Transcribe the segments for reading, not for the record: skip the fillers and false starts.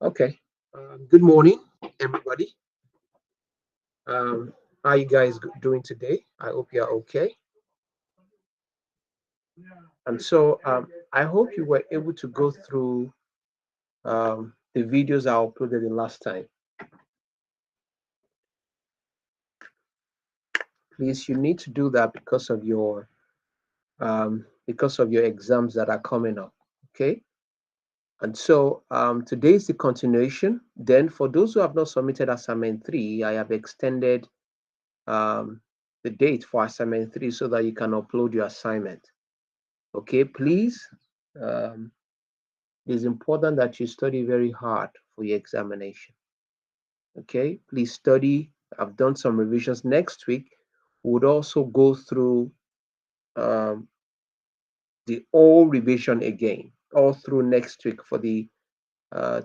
Okay. Good morning, everybody. Um, how you guys doing today? I hope you're okay. And so I hope you were able to go through the videos I uploaded the last time. Please, you need to do that because of your exams that are coming up. Okay. And so today is the continuation. Then, for those who have not submitted assignment three, I have extended um, the date for assignment three so that you can upload your assignment. Okay, please. Um, it is important that you study very hard for your examination. Okay, please study. I've done some revisions. Next week, we would also go through um, the whole revision again, all through next week for the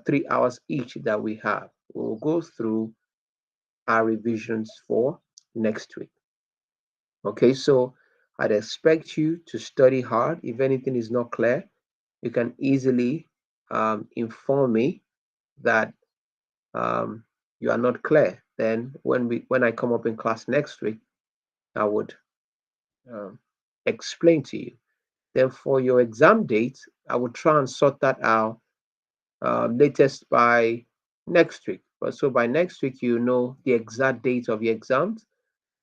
3 hours each that we have. We'll go through our revisions for next week. Okay, so I'd expect you to study hard. If anything is not clear, you can easily inform me that um, you are not clear. Then when I come up in class next week, I would um, explain to you. Then for your exam date, I will try and sort that out latest by next week. But so by next week, you know the exact date of your exams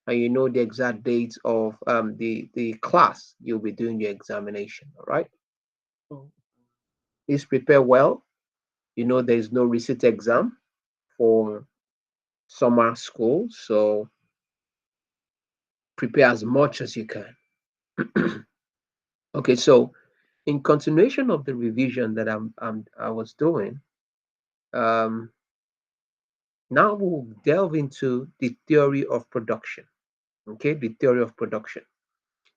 and you know the exact date of the class you'll be doing your examination. All right. So please prepare well. You know there is no receipt exam for summer school, so prepare as much as you can. Okay, so in continuation of the revision that I was doing, um, now we'll delve into the theory of production. Okay, the theory of production.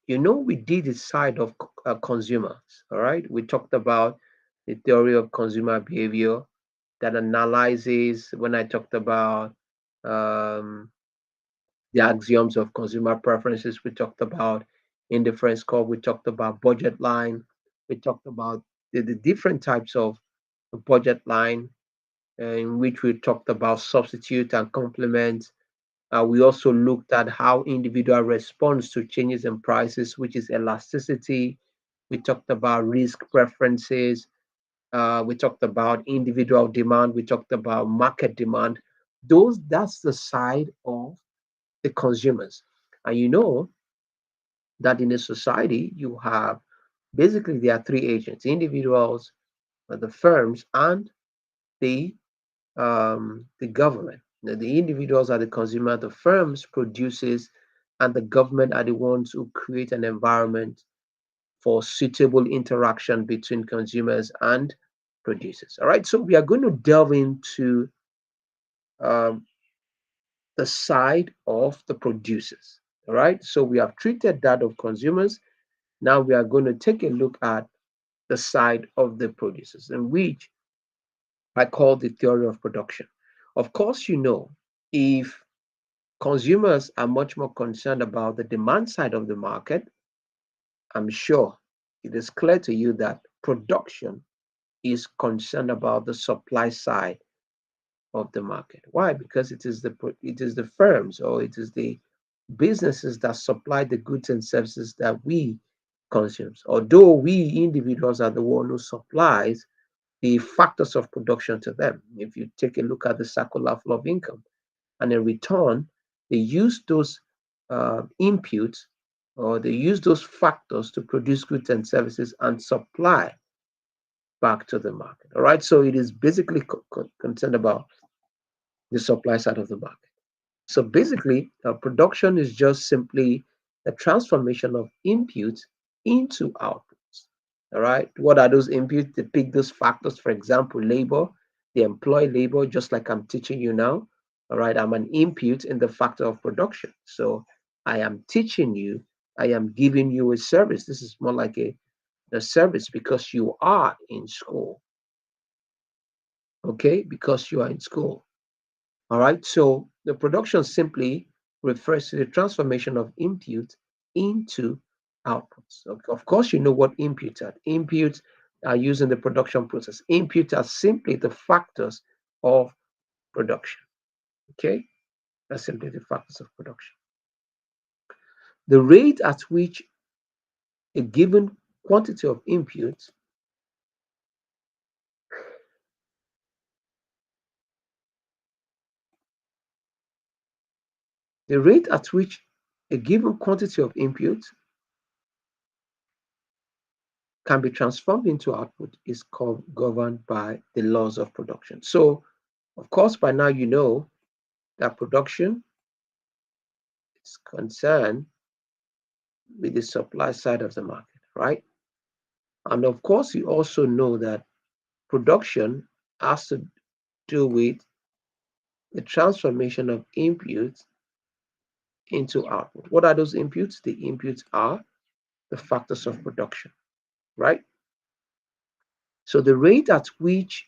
You know, we did the side of consumers. All right, we talked about the theory of consumer behavior that analyzes when I talked about um, the axioms of consumer preferences. We talked about indifference curve. We talked about budget line. We talked about the different types of budget line in which we talked about substitute and complement. We also looked at how individual responds to changes in prices, which is elasticity. We talked about risk preferences. We talked about individual demand. We talked about market demand. That's the side of the consumers. And you know that in a society, you have basically there are three agents: individuals, the firms, and the government. The individuals are the consumer, the firms produces, and the government are the ones who create an environment for suitable interaction between consumers and producers. All right, so we are going to delve into um, the side of the producers. All right, so we have treated that of consumers. Now we are going to take a look at the side of the producers, in which I call the theory of production. Of course, you know, if consumers are much more concerned about the demand side of the market, I'm sure it is clear to you that production is concerned about the supply side of the market. Why? Because it is the firms or it is the businesses that supply the goods and services that we consume. Although we individuals are the one who supplies the factors of production to them. If you take a look at the circular flow of income, and in return, they use those inputs or they use those factors to produce goods and services and supply back to the market. All right, so it is basically concerned about the supply side of the market. So basically, production is just simply a transformation of inputs into outputs. All right, what are those inputs? They pick those factors, for example, labor. They employ labor, just like I'm teaching you now. All right, I'm an input in the factor of production. So I am teaching you, I am giving you a service. This is more like a service because you are in school. Okay, because you are in school. All right, so the production simply refers to the transformation of input into outputs. Of course, you know what inputs are. Inputs are used in the production process. Inputs are simply the factors of production. Okay, that's simply the factors of production. The rate at which a given quantity of inputs the rate at which a given quantity of inputs can be transformed into output is governed by the laws of production. So, of course, by now you know that production is concerned with the supply side of the market, right? And of course, you also know that production has to do with the transformation of inputs into output. What are those inputs? The inputs are the factors of production, right? So the rate at which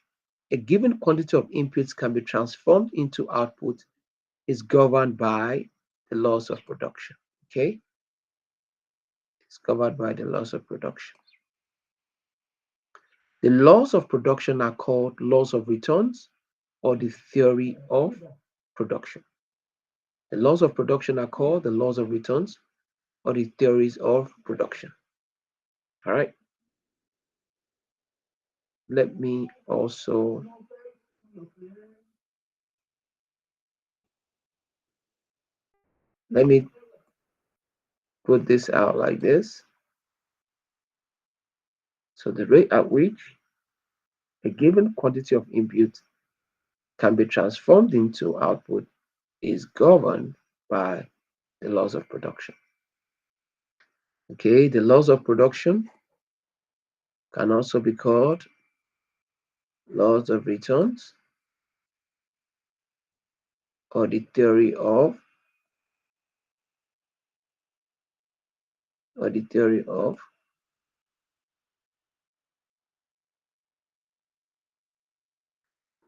a given quantity of inputs can be transformed into output is governed by the laws of production. Okay, it's covered by the laws of production. The laws of production are called laws of returns or the theory of production. The laws of production are called the laws of returns or the theories of production. All right. Let me also let me put this out like this. So the rate at which a given quantity of input can be transformed into output is governed by the laws of production. Okay, the laws of production can also be called laws of returns or the theory of or the theory of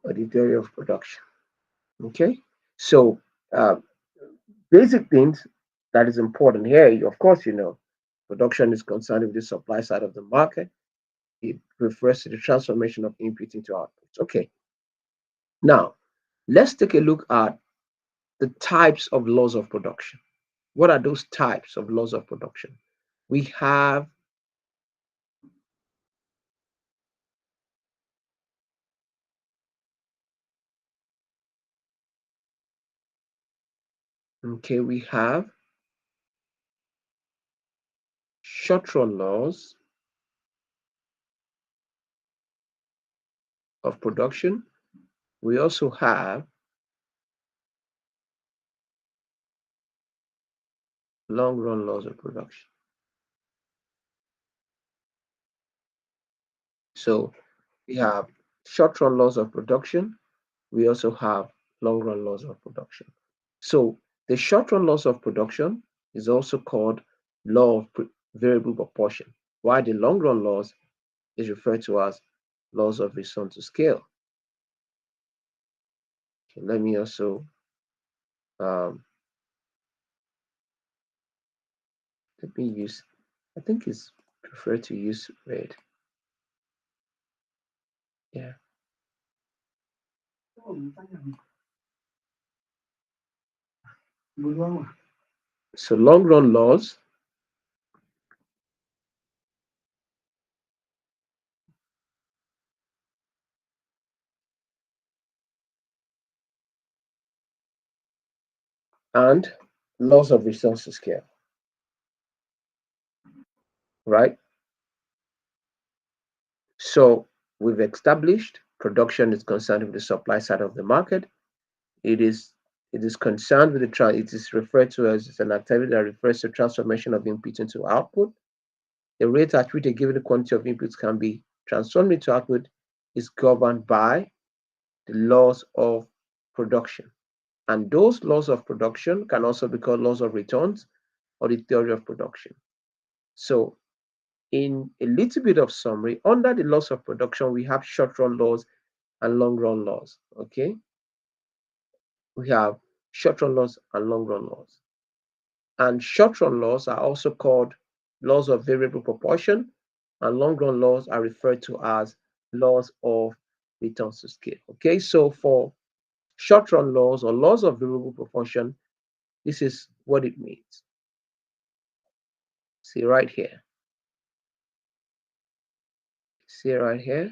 or the theory of production. Okay, so uh, basic things that is important here. Of course, you know, production is concerned with the supply side of the market. It refers to the transformation of input into output. Okay, now let's take a look at the types of laws of production. What are those types of laws of production? We have, okay, we have short run laws of production. We also have long run laws of production. So we have short run laws of production. We also have long run laws of production. So the short run laws of production is also called law of variable proportion, while the long run laws is referred to as laws of return to scale. So let me also um, let me use. I think it's preferred to use red. Yeah. So long run laws and laws of return to scale, right? So we've established production is concerned with the supply side of the market. It is it is concerned with the it is referred to as an activity that refers to transformation of input into output. The rate at which a given quantity of inputs can be transformed into output is governed by the laws of production. And those laws of production can also be called laws of returns or the theory of production. So, in a little bit of summary, under the laws of production, we have short run laws and long run laws. Okay, we have short run laws and long run laws. And short run laws are also called laws of variable proportion and long run laws are referred to as laws of returns to scale. Okay, so for short run laws or laws of variable proportion, this is what it means. See right here. See right here.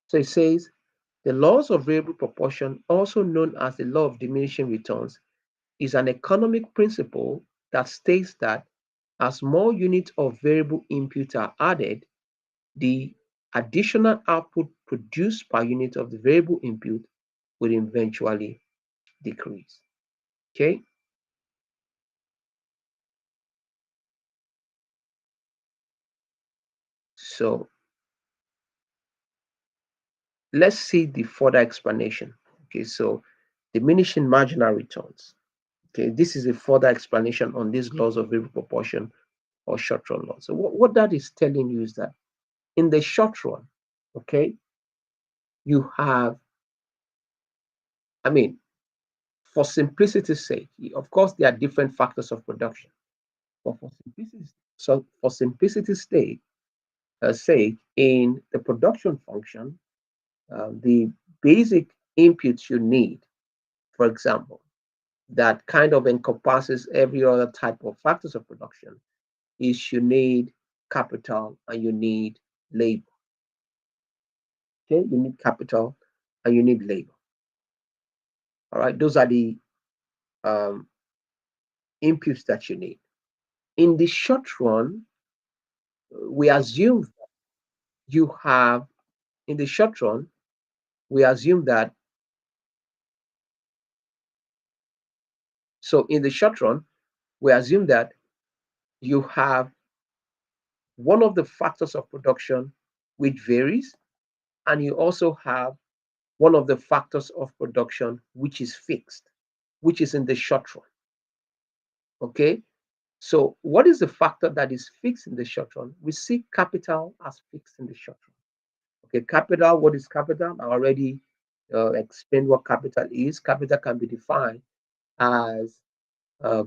So it says the laws of variable proportion, also known as the law of diminishing returns, is an economic principle that states that as more units of variable input are added, the additional output produced per unit of the variable input will eventually decrease. Okay, so let's see the further explanation. Okay, so diminishing marginal returns. Okay, this is a further explanation on these laws of variable proportion or short run laws. So what that is telling you is that in the short run, okay, you have, I mean, for simplicity's sake, of course, there are different factors of production, but for simplicity's sake, in the production function, the basic inputs you need, for example, that kind of encompasses every other type of factors of production, is you need capital and you need labor. Okay, you need capital and you need labor. All right, those are the um, inputs that you need. In the short run, we assume you have, in the short run, we assume that, so in the short run, we assume that you have one of the factors of production which varies, and you also have one of the factors of production which is fixed, which is in the short run. Okay, so what is the factor that is fixed in the short run? We see capital as fixed in the short run. Okay, capital, what is capital? I already explained what capital is. Capital can be defined as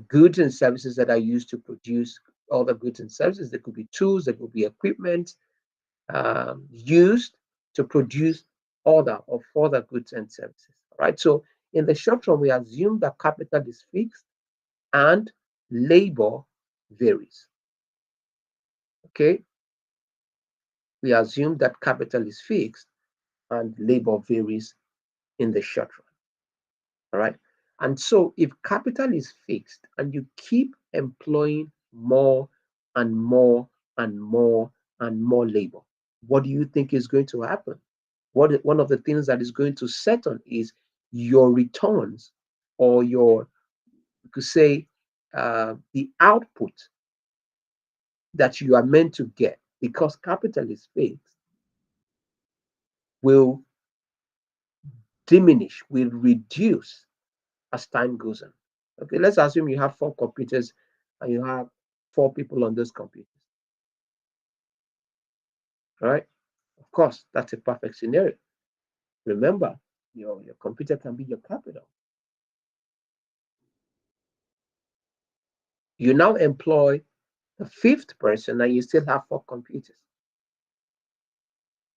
goods and services that are used to produce other goods and services. There could be tools, there could be equipment used to produce other or further goods and services. Right. So in the short run, we assume that capital is fixed and labor varies. Okay. We assume that capital is fixed and labor varies in the short run. All right. And so if capital is fixed and you keep employing more and more and more and more labor, what do you think is going to happen? One of the things that is going to set on is your returns, or your, you could say, the output that you are meant to get, because capital is fixed, will diminish, will reduce as time goes on. Okay, let's assume you have four computers and you have four people on those computers. Right? Of course, that's a perfect scenario. Remember, your computer can be your capital. You now employ the fifth person and you still have four computers.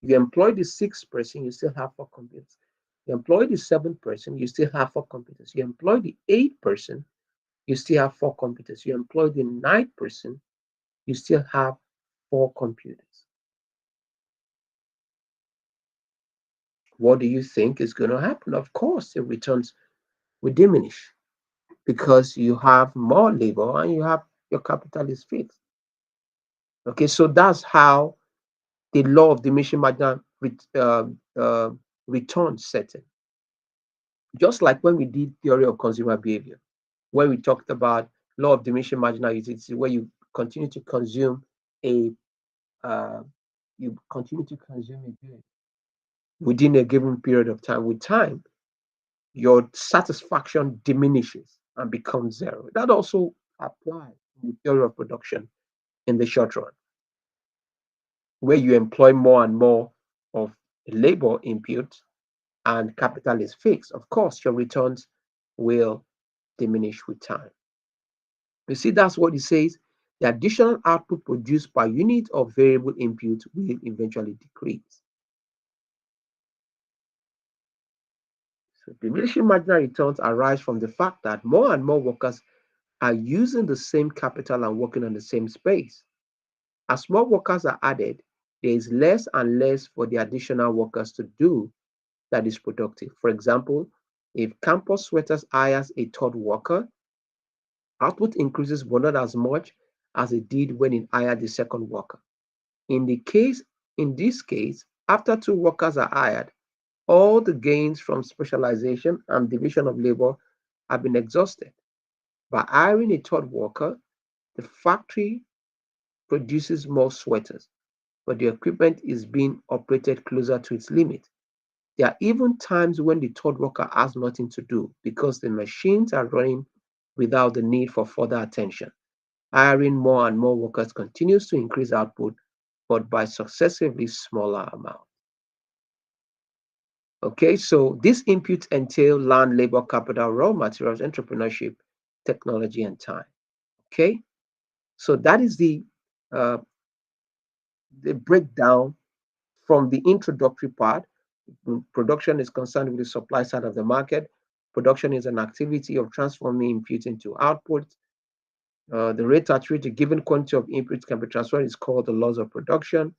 You employ the sixth person, you still have four computers. You employ the seventh person, you still have four computers. You employ the eighth person, you still have four computers. You employ the ninth person, you still have four computers. What do you think is going to happen? Of course, the returns will diminish because you have more labor and you have, your capital is fixed. Okay, so that's how the law of diminishing marginal return setting. Just like when we did theory of consumer behavior, where we talked about law of diminishing marginal utility, where you continue to consume a uh, you continue to consume a good within a given period of time. With time, your satisfaction diminishes and becomes zero. That also applies in the theory of production in the short run, where you employ more and more of labor input and capital is fixed. Of course, your returns will diminish with time. You see, that's what it says. the additional output produced per unit of variable input will eventually decrease. So diminishing marginal returns arise from the fact that more and more workers are using the same capital and working on the same space. As more workers are added, there is less and less for the additional workers to do that is productive. For example, if Campus Sweaters hires a third worker, output increases but not as much as it did when it hired the second worker. In the case, in this case, after two workers are hired, all the gains from specialization and division of labor have been exhausted. By hiring a third worker, the factory produces more sweaters, but the equipment is being operated closer to its limit. There are even times when the third worker has nothing to do because the machines are running without the need for further attention. Hiring more and more workers continues to increase output, but by successively smaller amounts. Okay, so these inputs entail land, labor, capital, raw materials, entrepreneurship, technology, and time. Okay, so that is uh, the breakdown from the introductory part. Production is concerned with the supply side of the market. Production is an activity of transforming input into output. The rate at which a given quantity of inputs can be transferred is called the laws of production.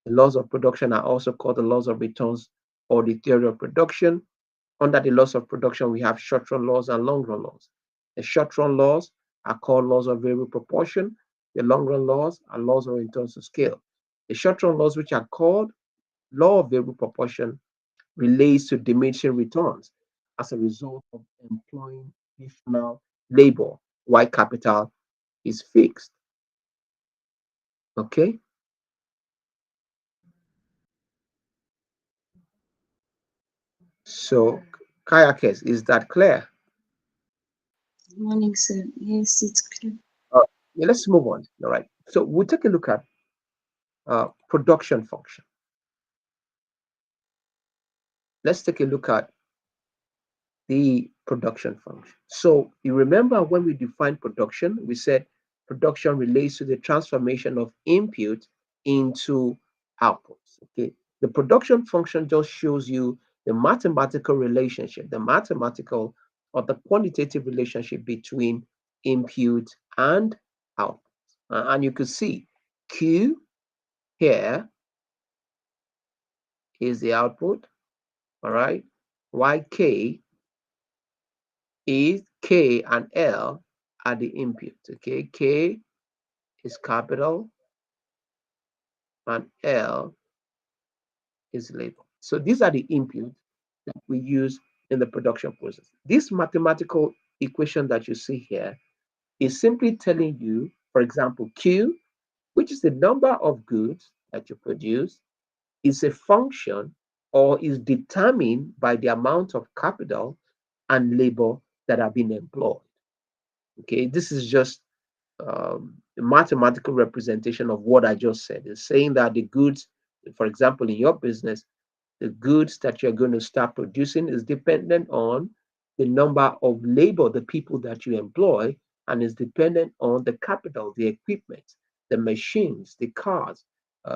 The laws of production are also called the laws of returns or the theory of production. Under the laws of production, we have short run laws and long run laws. The short run laws are called laws of variable proportion. The long run laws are laws of returns to scale. The short run laws, which are called law of variable proportion, relates to diminishing returns as a result of employing additional labor while capital is fixed. Okay, so kayakers, is that clear? Morning, sir. Yes, it's clear. All right, yeah, let's move on. All right, so we'll take a look at production function. Let's take a look at the production function. So you remember when we defined production, we said production relates to the transformation of input into outputs. Okay. The production function just shows you the mathematical relationship, the mathematical or the quantitative relationship between input and output. And you can see Q here is the output, all right? YK is K and L are the input. Okay, K is capital and L is labor. So these are the inputs that we use in the production process. This mathematical equation that you see here is simply telling you, for example, Q, which is the number of goods that you produce, is a function or is determined by the amount of capital and labor that are being employed. Okay, this is just a mathematical representation of what I just said. It's saying that the goods, for example, in your business, the goods that you're going to start producing is dependent on the number of labor, the people that you employ, and is dependent on the capital, the equipment, the machines, the cars,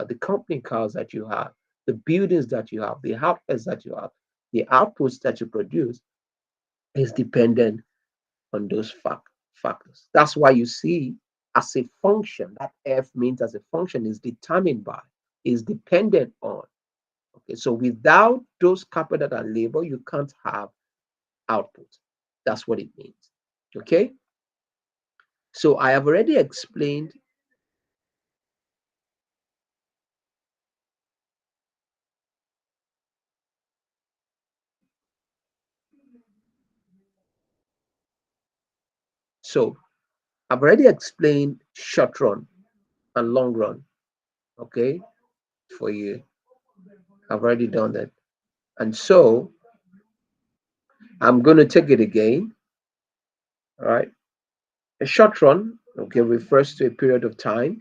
the company cars that you have, the buildings that you have, the outlets that you have, the outputs that you produce is dependent on those factors. That's why you see as a function, that F means as a function is determined by, is dependent on. Okay, so without those capital and labor, you can't have output. That's what it means. Okay, so I have already explained. So I've already explained short run and long run. Okay, for you, I've already done that. And so I'm going to take it again. All right. A short run, okay, refers to a period of time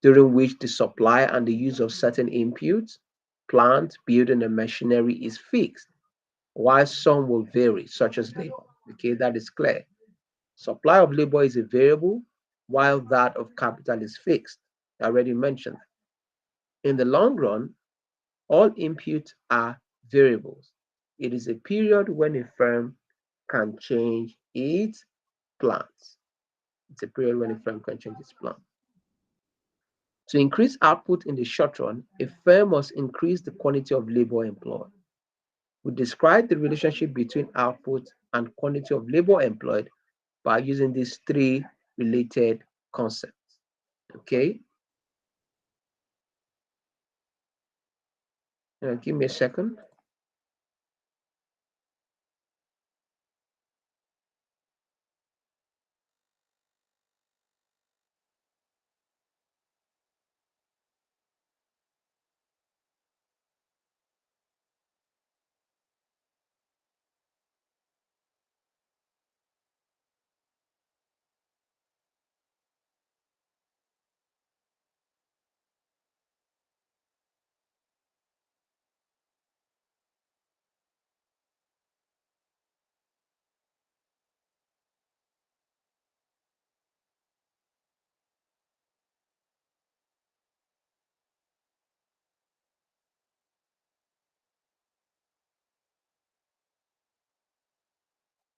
during which the supply and the use of certain inputs, plant, building, and machinery is fixed, while some will vary, such as labor. Okay, that is clear. Supply of labor is a variable, while that of capital is fixed. I already mentioned. In the long run, all inputs are variables. It is a period when a firm can change its plans. It's a period when a firm can change its plan. To increase output in the short run, a firm must increase the quantity of labor employed. We describe the relationship between output and quantity of labor employed by using these three related concepts. Okay, give me a second.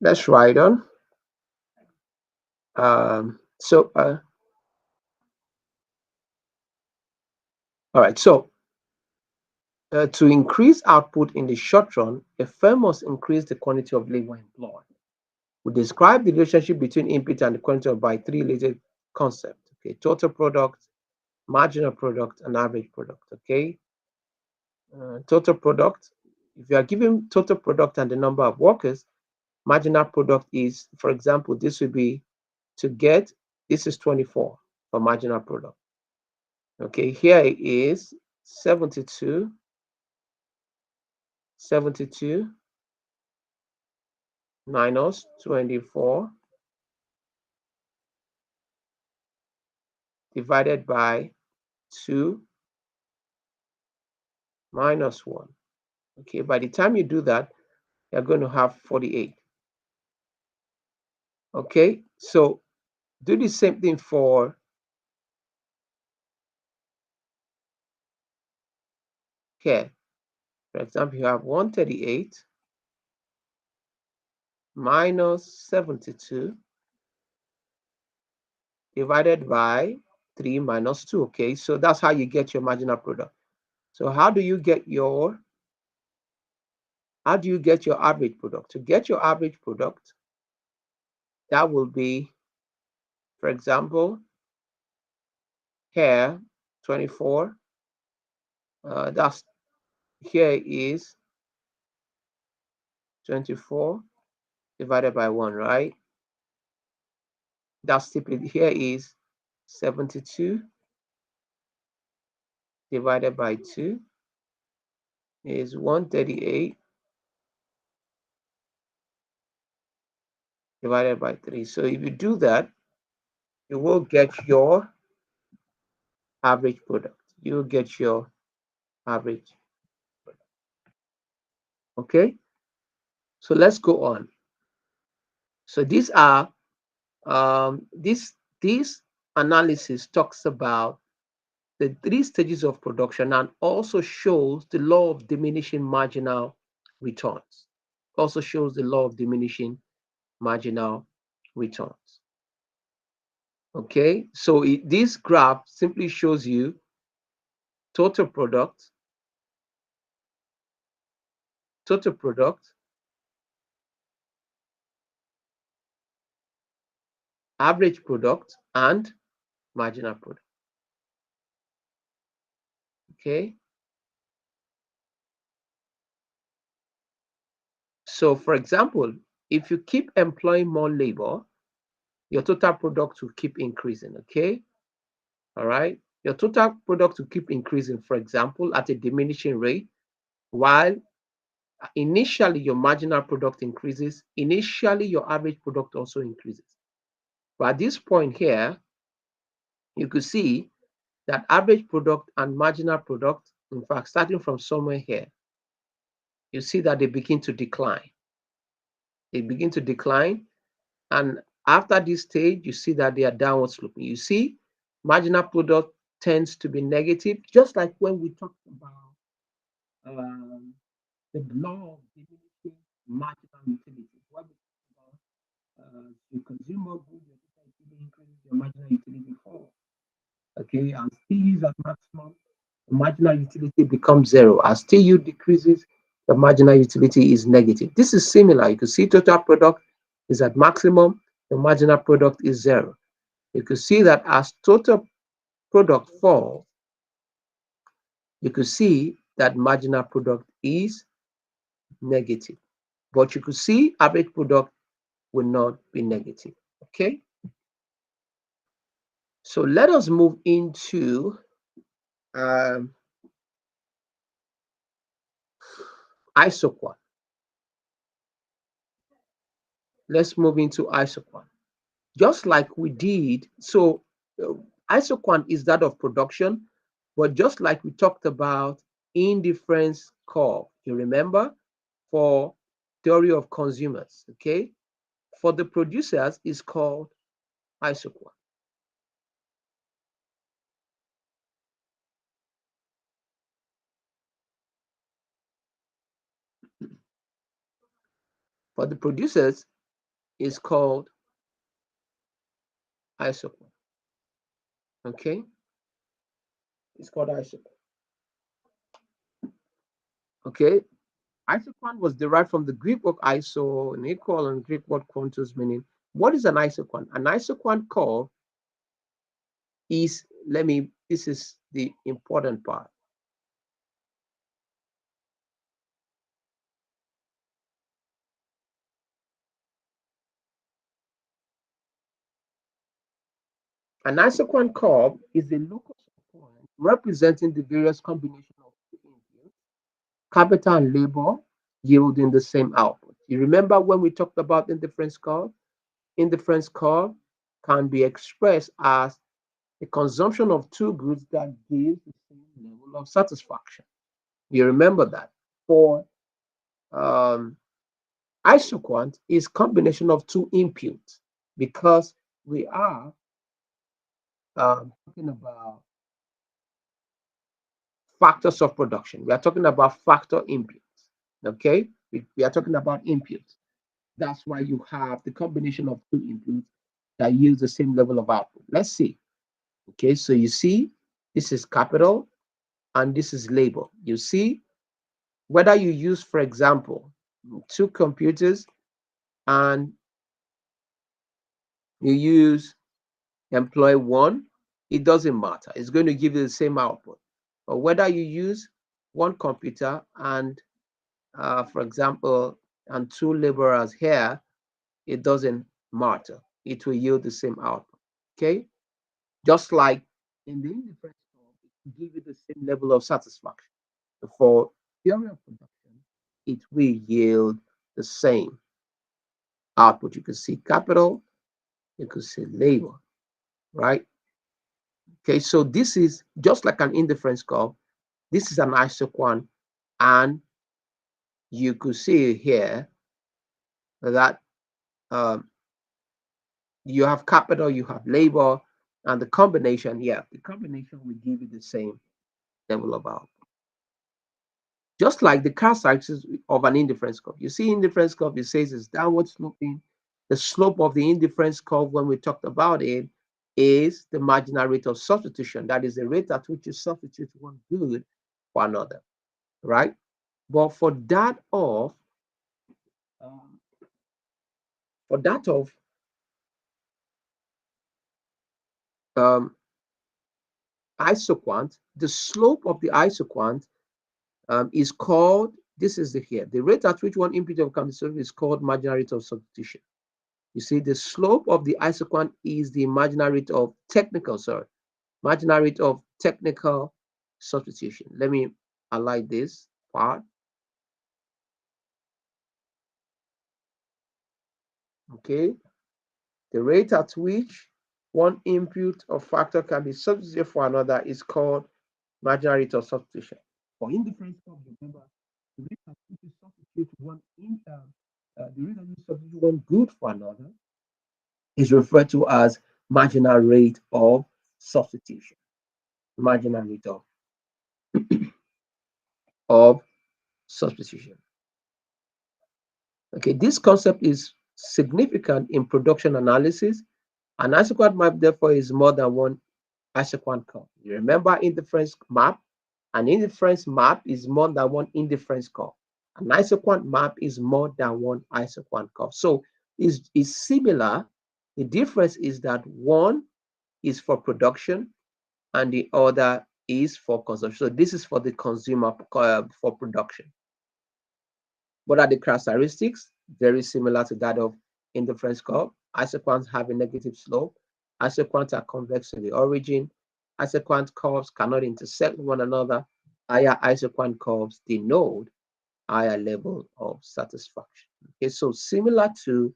Let's write on. So, all right. So, to increase output in the short run, a firm must increase the quantity of labor employed. We describe the relationship between input and the quantity by three related concepts. Okay, total product, marginal product, and average product. Okay, total product. If you are given total product and the number of workers, marginal product is, for example, this would be to get. This is 24 for marginal product. Okay, here it is 72, 72 minus 24 divided by 2 minus 1. Okay, by the time you do that, you're going to have 48. Okay, so do the same thing for here. For example, you have 138 minus 72 divided by 3 minus 2. Okay, so that's how you get your marginal product. So how do you get your average product? To get your average product, that will be, for example, here 24. That's here is 24 divided by 1, right? That's simply here is 72 divided by 2 is 138 divided by 3. So if you do that, you will get your average product. You will get your average product. Okay, so let's go on. So these are this analysis talks about the three stages of production and also shows the law of diminishing marginal returns. Also shows the law of diminishing marginal returns. Okay, so this graph simply shows you total product, average product, and marginal product. Okay, so for example, if you keep employing more labor, your total product will keep increasing. Okay, all right, your total product will keep increasing, for example, at a diminishing rate, while initially your marginal product increases, initially your average product also increases. But at this point here, you could see that average product and marginal product, in fact, starting from somewhere here, you see that they begin to decline. They begin to decline, and After this stage, you see that they are downward sloping. You see, marginal product tends to be negative, just like when we talked about um, the law of diminishing marginal utility. What we talk about, you consume more goods, your total utility increases, your marginal utility falls. Okay, and still use at maximum, the marginal utility becomes zero. As TU decreases, the marginal utility is negative. This is similar. You can see total product is at maximum, the marginal product is zero. You can see that as total product falls, you can see that marginal product is negative. But you could see average product will not be negative. Okay, so let us move into um, isoquant. Let's move into isoquant. Just like we did, so uh, isoquant is that of production, but just like we talked about indifference curve, you remember, for theory of consumers, okay? For the producers is called isoquant. For the producers is called isoquant, okay? It's called isoquant, okay? Isoquant was derived from the Greek word iso, an equal, and Greek word quantus, meaning what is an isoquant? An isoquant curve is, this is the important part. An isoquant curve is a locus of point representing the various combination of inputs, capital and labor, yielding the same output. You remember when we talked about indifference curve? Indifference curve can be expressed as the consumption of two goods that gives the same level of satisfaction. You remember that. For um, isoquant is combination of two inputs because we are talking about factors of production. We are talking about factor inputs. Okay, we are talking about inputs. That's why you have the combination of two inputs that yields the same level of output. Let's see. Okay, so you see, this is capital and this is labor. You see, whether you use, for example, two computers and you use employ one, it doesn't matter. It's going to give you the same output. But whether you use one computer and, for example, and two laborers here, it doesn't matter. It will yield the same output. Okay, just like in the indifference curve, it will give you the same level of satisfaction. For theory of production, it will yield the same output. You can see capital, you can see labor, right? Okay, so this is just like an indifference curve. This is an isoquant, and you could see here that um, you have capital, you have labor, and the combination, yeah, the combination will give you the same level of output. Just like the characteristics of an indifference curve. You see indifference curve, it says it's downward sloping. The slope of the indifference curve, when we talked about it, is the marginal rate of substitution. That is the rate at which you substitute one good for another, right? But um, for that of um, isoquant, the slope of the isoquant is called, this is the here, the rate at which one input of combination is called marginal rate of substitution. You see, the slope of the isoquant is the marginal rate of technical, sorry, marginal rate of technical substitution. Let me highlight this part. Okay, the rate at which one input or factor can be substituted for another is called marginal rate of substitution. For indifference curve, remember, the rate at which you substitute the rate at which you substitute one good for another is referred to as marginal rate of substitution. Marginal rate of substitution. Okay, this concept is significant in production analysis. An isoquant map, therefore, is more than one isoquant curve. You remember indifference map? An indifference map is more than one indifference curve. An isoquant map is more than one isoquant curve. So it's similar. The difference is that one is for production and the other is for consumption. So this is for the consumer for production. What are the characteristics? Very similar to that of indifference curve. Isoquants have a negative slope. Isoquants are convex to the origin. Isoquant curves cannot intersect one another. Higher isoquant curves denote higher level of satisfaction. Okay, so similar to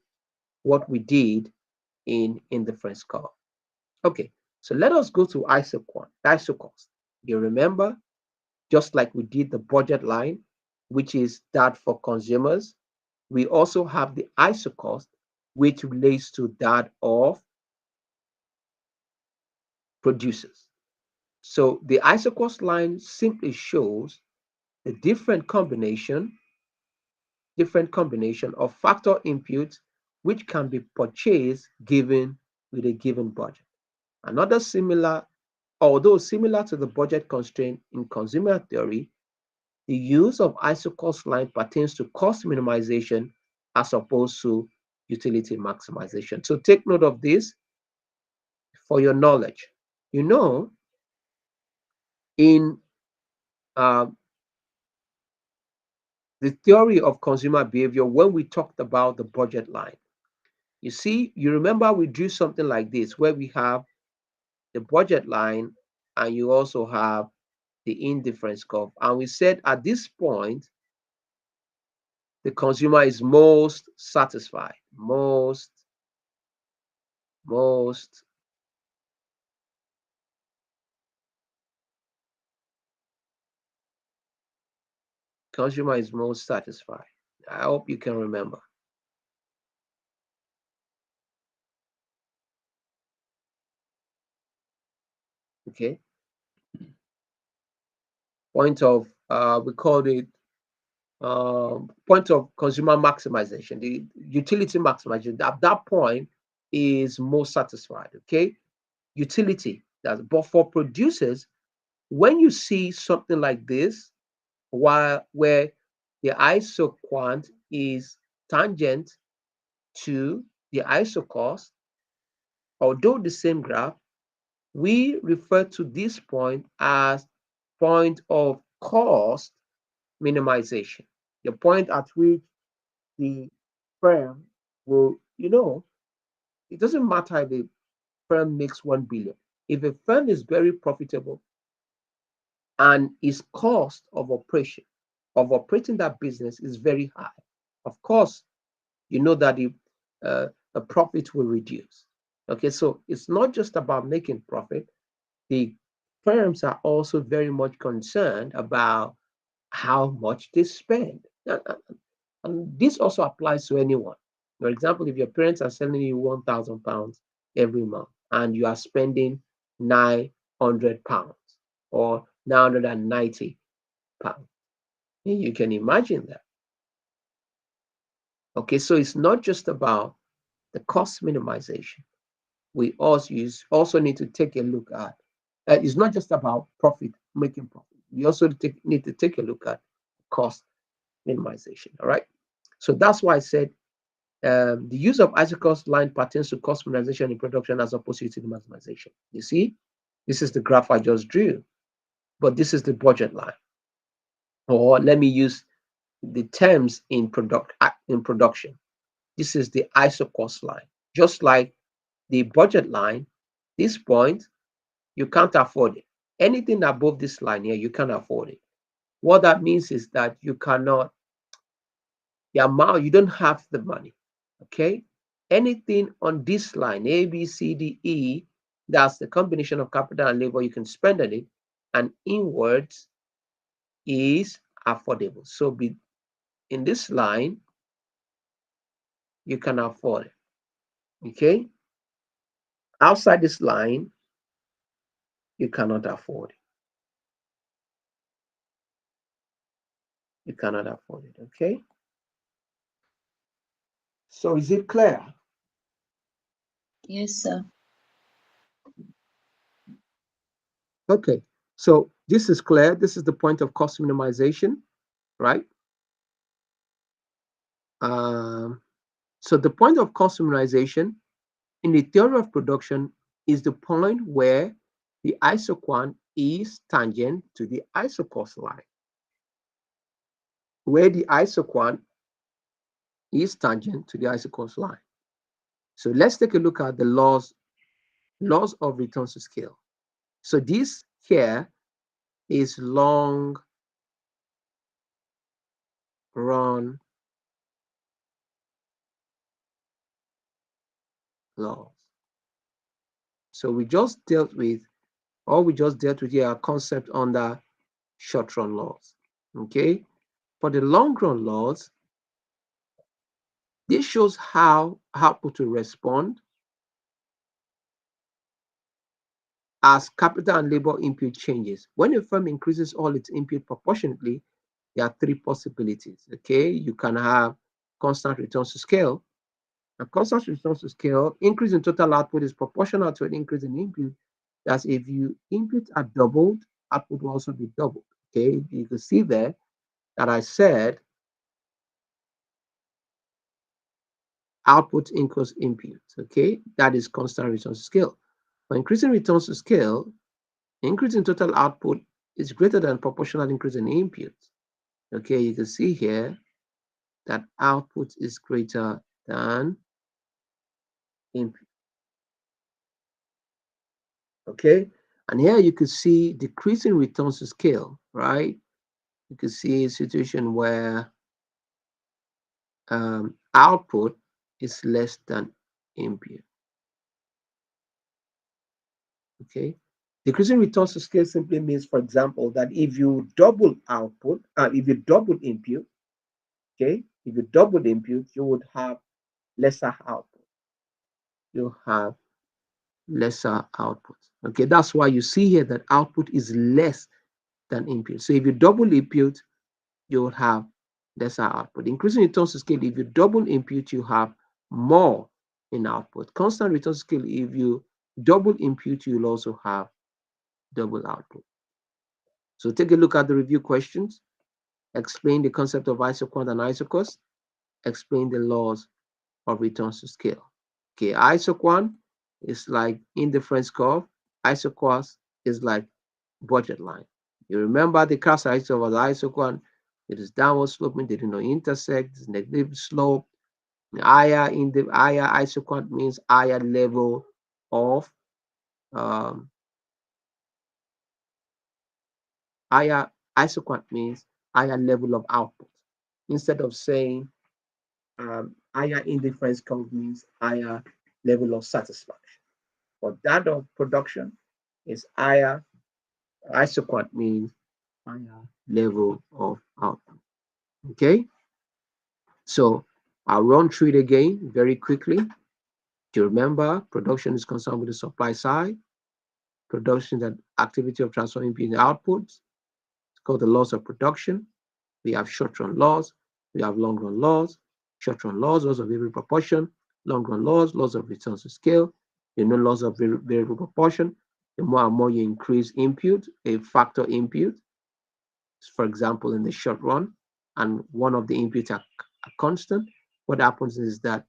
what we did in indifference curve. Okay, so let us go to isocost. You remember, just like we did the budget line, which is that for consumers, we also have the isocost, which relates to that of producers. So the isocost line simply shows the different combination of factor inputs which can be purchased given with a given budget. Another similar, although similar to the budget constraint in consumer theory, the use of isocost line pertains to cost minimization as opposed to utility maximization. So take note of this for your knowledge. You know, in uh, the theory of consumer behavior, when we talked about the budget line, you see, you remember we drew something like this where we have the budget line and you also have the indifference curve. And we said at this point, the consumer is most satisfied, most consumer is most satisfied. I hope you can remember. Okay. Point of we called it point of consumer maximization, the utility maximization. At that point is most satisfied. Okay. Utility. That's but for producers, when you see something like this, while where the isoquant is tangent to the isocost, although the same graph, we refer to this point as point of cost minimization. The point at which the firm will, it doesn't matter if the firm makes 1 billion. If a firm is very profitable and its cost of operating that business is very high, of course, you know that the profit will reduce. Okay, so it's not just about making profit. The firms are also very much concerned about how much they spend. And this also applies to anyone. For example, if your parents are sending you £1,000 every month and you are spending £900 or £990, you can imagine that. Okay, so it's not just about the cost minimization. We also need to take a look at. It's not just about making profit. We also need to take a look at cost minimization. All right. So that's why I said the use of isocost line pertains to cost minimization in production as opposed to utility maximization. You see, this is the graph I just drew, but this is the budget line. Or let me use the terms in production. This is the isocost line. Just like the budget line, this point, you can't afford it. Anything above this line here, you can't afford it. What that means is that you cannot, the amount, you don't have the money. Okay. Anything on this line, A, B, C, D, E, that's the combination of capital and labor you can spend on it, and inwards is affordable. So in this line, you can afford it. Okay. Outside this line, you cannot afford it. You cannot afford it. Okay. So is it clear? Yes, sir. Okay. So this is clear. This is the point of cost minimization, right? Um, so the point of cost minimization in the theory of production is the point where the isoquant is tangent to the isocost line. Where the isoquant is tangent to the isocost line. So let's take a look at the laws of returns to scale. So this here is long run laws. So we just dealt with, or we just dealt with here a concept under short run laws. Okay. For the long run laws, this shows how output will respond as capital and labor input changes. When a firm increases all its input proportionately, there are three possibilities. Okay, you can have constant returns to scale. A constant returns to scale, increase in total output is proportional to an increase in input. That's if you input are doubled, output will also be doubled. Okay, you can see there that I said output equals input. Okay, that is constant returns to scale. For increasing returns to scale, increase in total output is greater than proportional increase in input. Okay, you can see here that output is greater than input. Okay, and here you can see decreasing returns to scale, right? You can see a situation where output is less than input. Okay, decreasing returns to scale simply means, for example, that if you double output, if you double input, okay, if you double input, you would have lesser output. You have lesser output. Okay, that's why you see here that output is less than input. So if you double input, you will have lesser output. Increasing returns to scale, if you double input, you have more in output. Constant returns to scale, if you double input, you'll also have double output. So take a look at the review questions. Explain the concept of isoquant and isocost. Explain the laws of returns to scale. Okay, isoquant is like indifference curve. Isocost is like budget line. You remember the characteristics of the isoquant. It is downward sloping, they do not intersect, it's negative slope. Higher in the higher isoquant means higher level of um, higher isoquant means higher level of output. Instead of saying higher indifference curve means higher level of satisfaction. But that of production is higher isoquant means higher level of output. Okay, so I'll run through it again very quickly. Do you remember production is concerned with the supply side? Production is the activity of transforming input into outputs. It's called the laws of production. We have short-run laws, we have long-run laws. Short-run laws, laws of variable proportion. Long-run laws, laws of returns to scale. You know laws of variable proportion. The more and more you increase input, a factor input, for example, in the short run, and one of the inputs are constant, what happens is that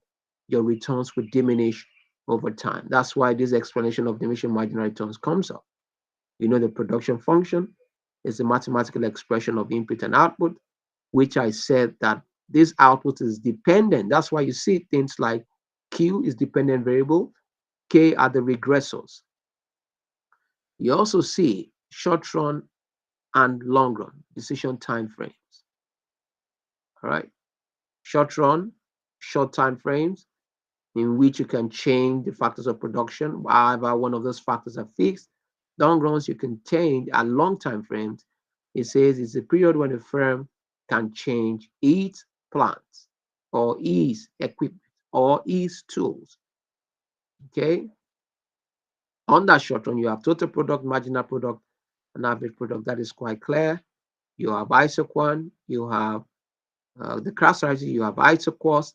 your returns will diminish over time. That's why this explanation of diminishing marginal returns comes up. You know, the production function is a mathematical expression of input and output, which I said that this output is dependent. That's why you see things like Q is dependent variable, K are the regressors. You also see short run and long run decision time frames. All right. Short run, short time frames in which you can change the factors of production. However, one of those factors are fixed. Long runs you can change at long time frames. It says it's a period when a firm can change its plants or its equipment or its tools. Okay. On that short run, you have total product, marginal product, and average product. That is quite clear. You have isoquant, you have the characteristic, you have isocost,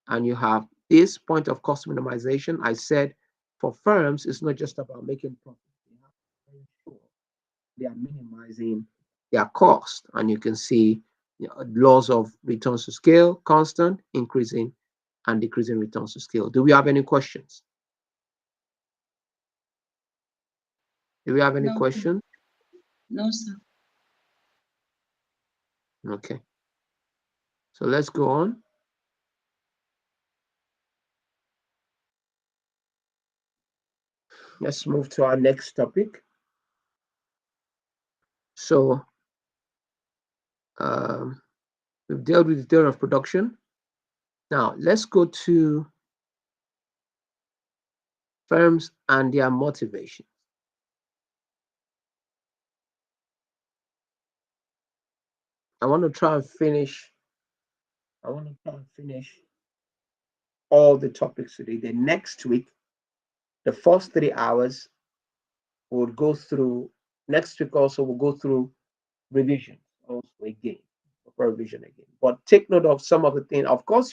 and you have this point of cost minimization. I said for firms, it's not just about making profit. They have to ensure they are minimizing their cost. And you can see laws of returns to scale, constant, increasing, and decreasing returns to scale. Do we have any questions? Do we have any No, questions? no, sir. Okay. So let's go on. Let's move to our next topic. So we've dealt with the theory of production. Now let's go to firms and their motivation. I want to try and finish. I want to try and finish all the topics today. The next week, the first 3 hours, we'll go through. Next week also, we'll go through revision also again, revision again. But take note of some of the things. Of course,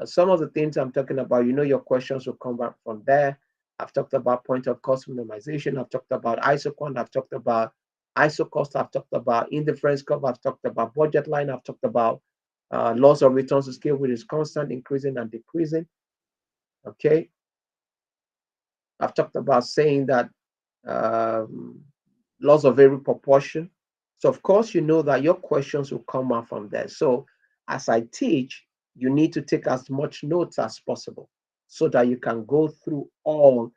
some of the things I'm talking about. Your questions will come back from there. I've talked about point of cost minimization. I've talked about isoquant. I've talked about isocost. I've talked about indifference curve. I've talked about budget line. I've talked about loss of returns to scale, which is constant, increasing and decreasing. Okay. I've talked about saying that laws of variable proportion. So of course, you know that your questions will come out from there. So as I teach, you need to take as much notes as possible so that you can go through all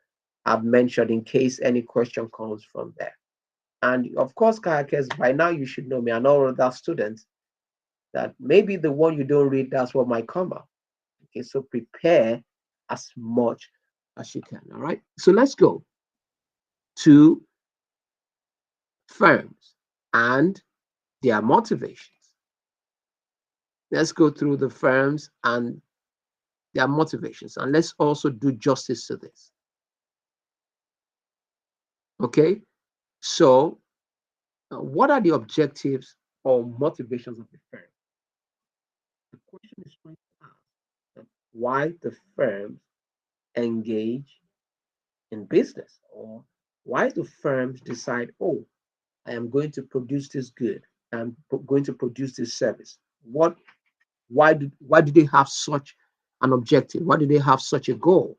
I've mentioned in case any question comes from there. And of course, kayakers, by now you should know me and all other students that maybe the one you don't read, that's what might come out. Okay, so prepare as much as you can. All right. So let's go to firms and their motivations. Let's go through the firms and their motivations, and let's also do justice to this. Okay, so what are the objectives or motivations of the firm? The question is trying to ask why the firms engage in business, or why do firms decide, oh, I am going to produce this good, I'm going to produce this service. Why do they have such an objective? Why do they have such a goal?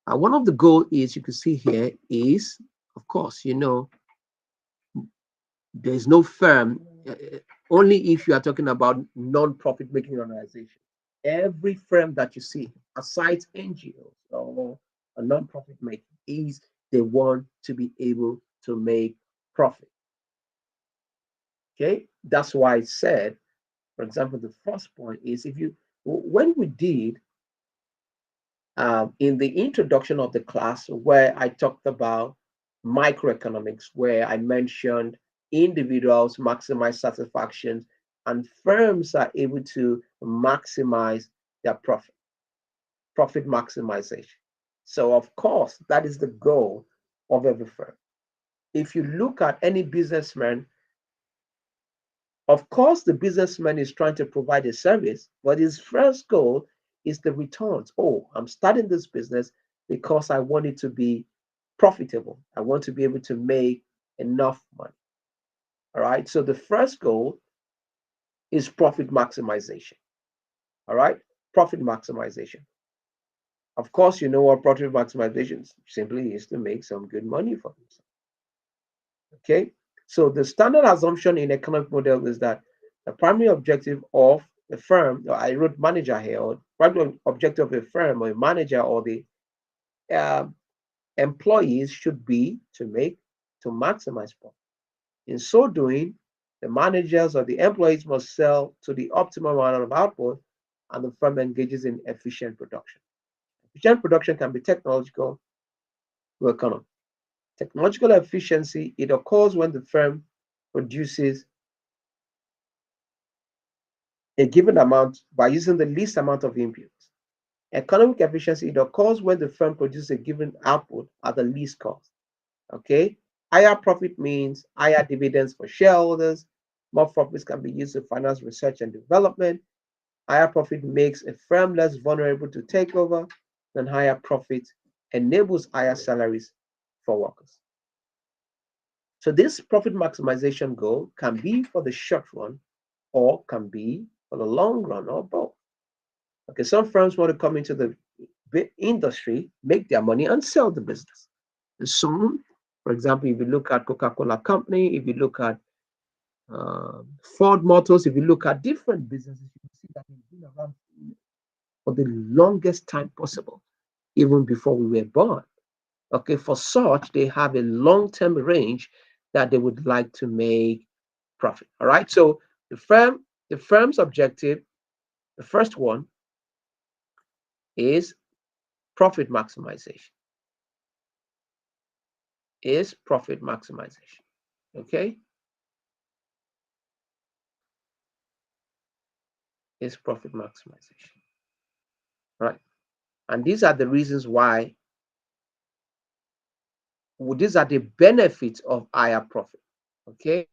One of the goals is, you can see here, is, of course, there's no firm, only if you are talking about non-profit making organization. Every firm that you see, aside NGOs or a non-profit making, is they want to be able to make profit. Okay, that's why I said, for example, the first point is, when we did in the introduction of the class, where I talked about microeconomics, where I mentioned individuals maximize satisfaction and firms are able to maximize their profit maximization. So, of course, that is the goal of every firm. If you look at any businessman, of course, the businessman is trying to provide a service, but his first goal is the returns. Oh, I'm starting this business because I want it to be profitable. I want to be able to make enough money. All right. So the first goal is profit maximization. All right. Profit maximization. Of course, you know what profit maximization simply is, to make some good money for themselves. Okay. So the standard assumption in economic model is that the primary objective of the firm, I wrote manager here, or primary objective of a firm or a manager or the employees should be to maximize profit. In so doing, the managers or the employees must sell to the optimal amount of output, and the firm engages in efficient production. Efficient production can be technological or economic. Technological efficiency, it occurs when the firm produces a given amount by using the least amount of inputs. Economic efficiency, it occurs when the firm produces a given output at the least cost. Okay. Higher profit means higher dividends for shareholders. More profits can be used to finance research and development. Higher profit makes a firm less vulnerable to takeover, than higher profit enables higher salaries for workers. So this profit maximization goal can be for the short run or can be for the long run or both. Okay, some firms want to come into the industry, make their money, and sell the business. And some, for example, if you look at Coca-Cola Company, if you look at Ford Motors, if you look at different businesses, you can see that they've been around for the longest time possible, even before we were born. Okay, for such, they have a long-term range that they would like to make profit. All right. So the firm's objective, the first one is profit maximization. Is profit maximization. Okay, is profit maximization. Right. And these are the reasons why. These are the benefits of higher profit. Okay,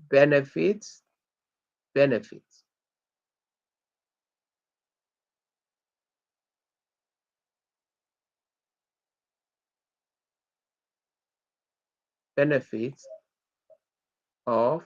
benefits, benefits, benefits of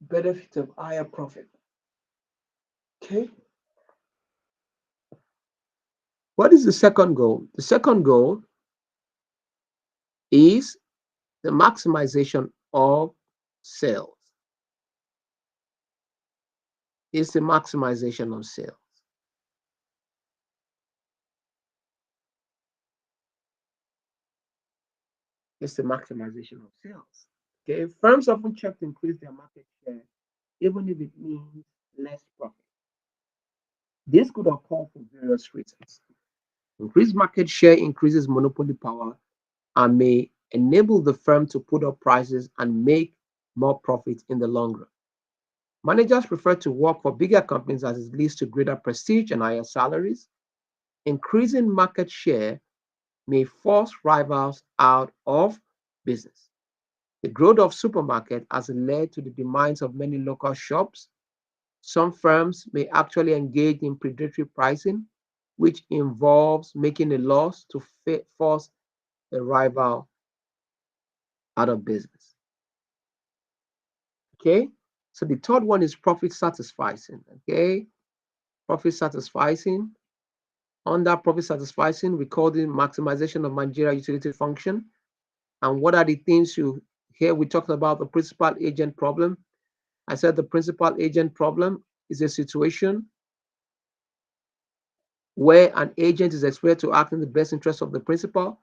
benefits of higher profit. Okay. What is the second goal? The second goal is the maximization of sales. Is the maximization of sales. It's the maximization of sales. Okay. Firms often check to increase their market share, even if it means less profit. This could occur for various reasons. Increased market share increases monopoly power and may enable the firm to put up prices and make more profit in the long run. Managers prefer to work for bigger companies as it leads to greater prestige and higher salaries. Increasing market share may force rivals out of business. The growth of supermarkets has led to the demise of many local shops. Some firms may actually engage in predatory pricing, which involves making a loss to force a rival out of business. Okay, so the third one is profit satisficing. Okay, profit satisficing. Under profit satisficing, we call it maximization of managerial utility function. And what are the things you here? We talked about the principal agent problem. I said the principal agent problem is a situation where an agent is expected to act in the best interest of the principal,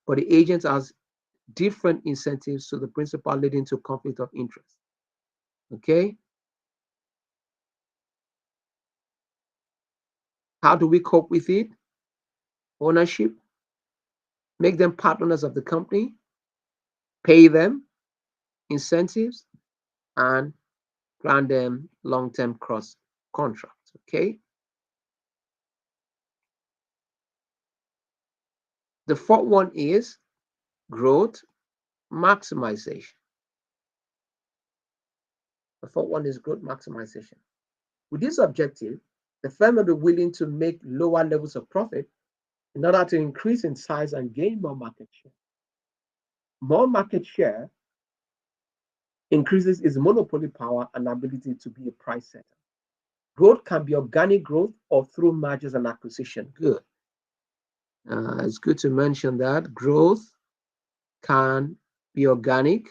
but the agent has different incentives to the principal, leading to conflict of interest. Okay. How do we cope with it? Ownership, make them partners of the company, pay them incentives, and grant them long-term cross contracts. Okay. The fourth one is growth maximization. The fourth one is growth maximization. With this objective, the firm may be willing to make lower levels of profit in order to increase in size and gain more market share. More market share increases its monopoly power and ability to be a price setter. Growth can be organic growth or through mergers and acquisition. Good. It's good to mention that growth can be organic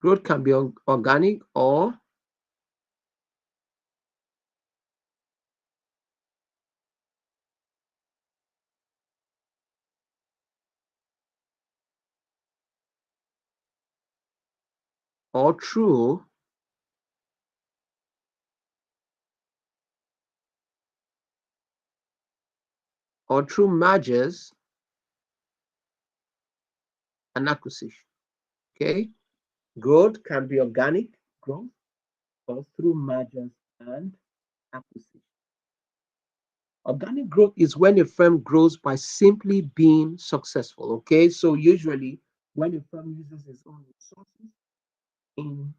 Growth can be organic or through mergers and acquisition. Okay, growth can be organic growth or through mergers and acquisition. Organic growth is when a firm grows by simply being successful. Okay, so usually when a firm uses its own resources in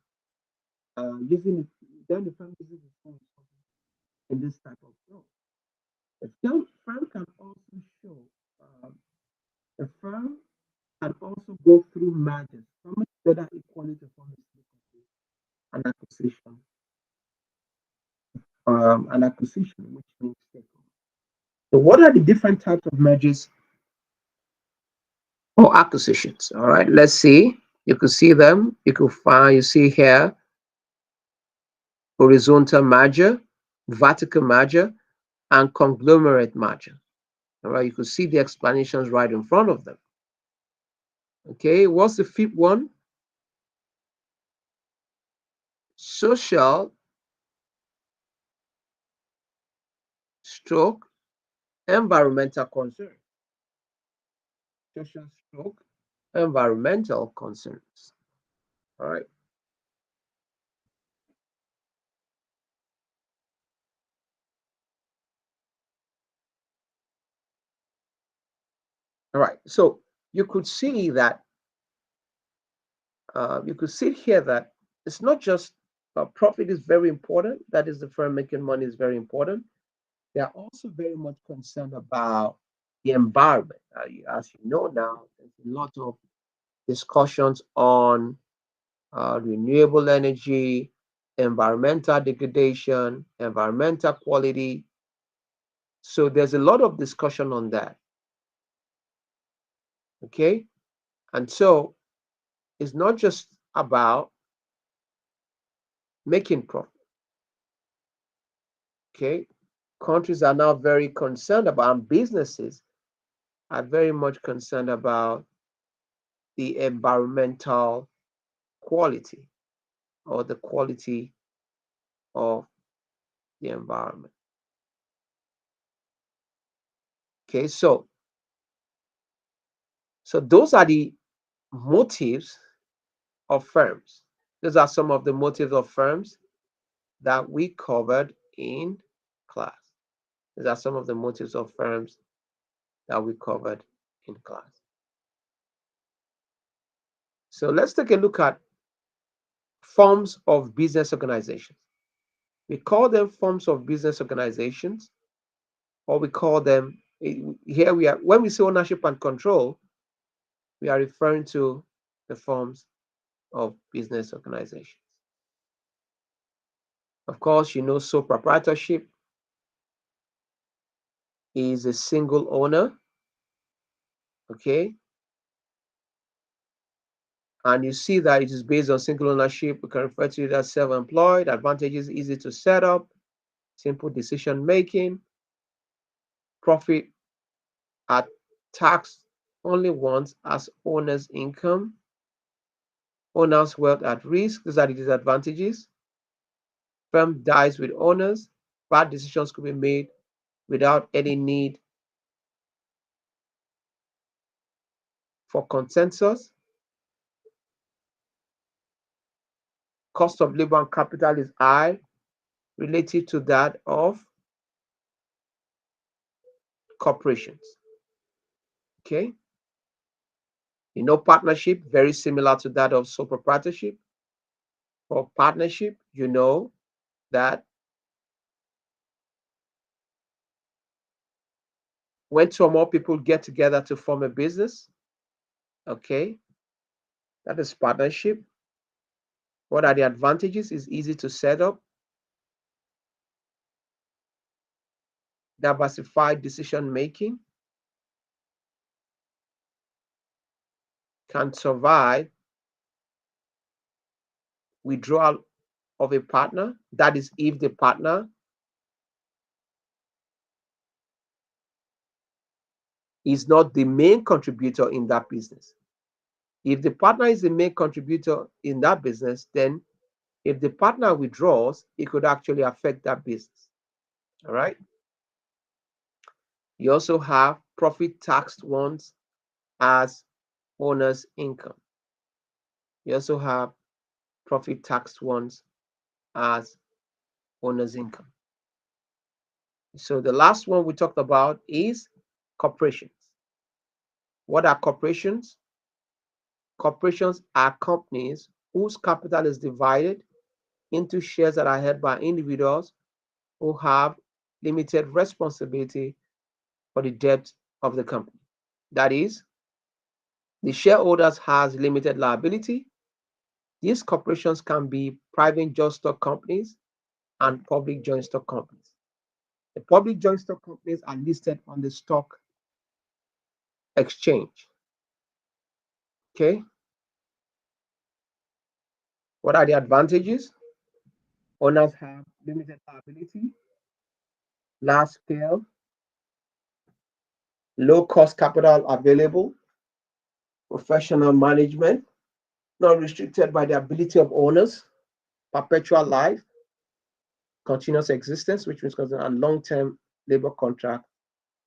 using it, then the firm uses its own resources in this type of growth. The firm can also show um, the firm can also go through mergers, coming together equally to form an acquisition, which means takeover. So, what are the different types of mergers or acquisitions? All right, let's see. You could see them. You see here horizontal merger, vertical merger, and conglomerate merger. All right, you could see the explanations right in front of them. Okay, what's the fifth one? Social stroke environmental concern. Social stroke environmental concerns. All right. All right. So you could see that you could see here that it's not just profit is very important. That is, the firm making money is very important. They are also very much concerned about the environment. As you know now, there's a lot of discussions on renewable energy, environmental degradation, environmental quality. So there's a lot of discussion on that. Okay. And so it's not just about making profit. Okay. Countries are now very concerned about, and businesses are very much concerned about the environmental quality or the quality of the environment. Okay. So those are the motives of firms. Those are some of the motives of firms that we covered in class. These are some of the motives of firms that we covered in class. So let's take a look at forms of business organizations. We call them forms of business organizations, or we call them, here we are, when we say ownership and control, we are referring to the forms of business organizations. Of course, you know, sole proprietorship is a single owner, okay? And you see that it is based on single ownership. We can refer to it as self-employed. Advantages: easy to set up, simple decision making, profit are taxed only once as owner's income, owner's wealth at risk. These are the disadvantages. Firm dies with owners. Bad decisions could be made without any need for consensus. Cost of labor and capital is high relative to that of corporations. Okay. You know, partnership, very similar to that of sole proprietorship. For partnership, you know that when two or more people get together to form a business, okay, that is partnership. What are the advantages? It's easy to set up, diversified decision making, can survive withdrawal of a partner, that is if the partner is not the main contributor in that business. If the partner is the main contributor in that business, then if the partner withdraws, it could actually affect that business. All right. You also have profit taxed ones as owner's income. You also have profit taxed ones as owner's income. So the last one we talked about is corporations. What are corporations? Corporations are companies whose capital is divided into shares that are held by individuals who have limited responsibility for the debt of the company. That is, the shareholders has limited liability. These corporations can be private joint stock companies and public joint stock companies. The public joint stock companies are listed on the stock exchange. Okay. What are the advantages? Owners have limited liability, large scale, low cost capital available, professional management, not restricted by the ability of owners, perpetual life, continuous existence, which means and long-term labor contract,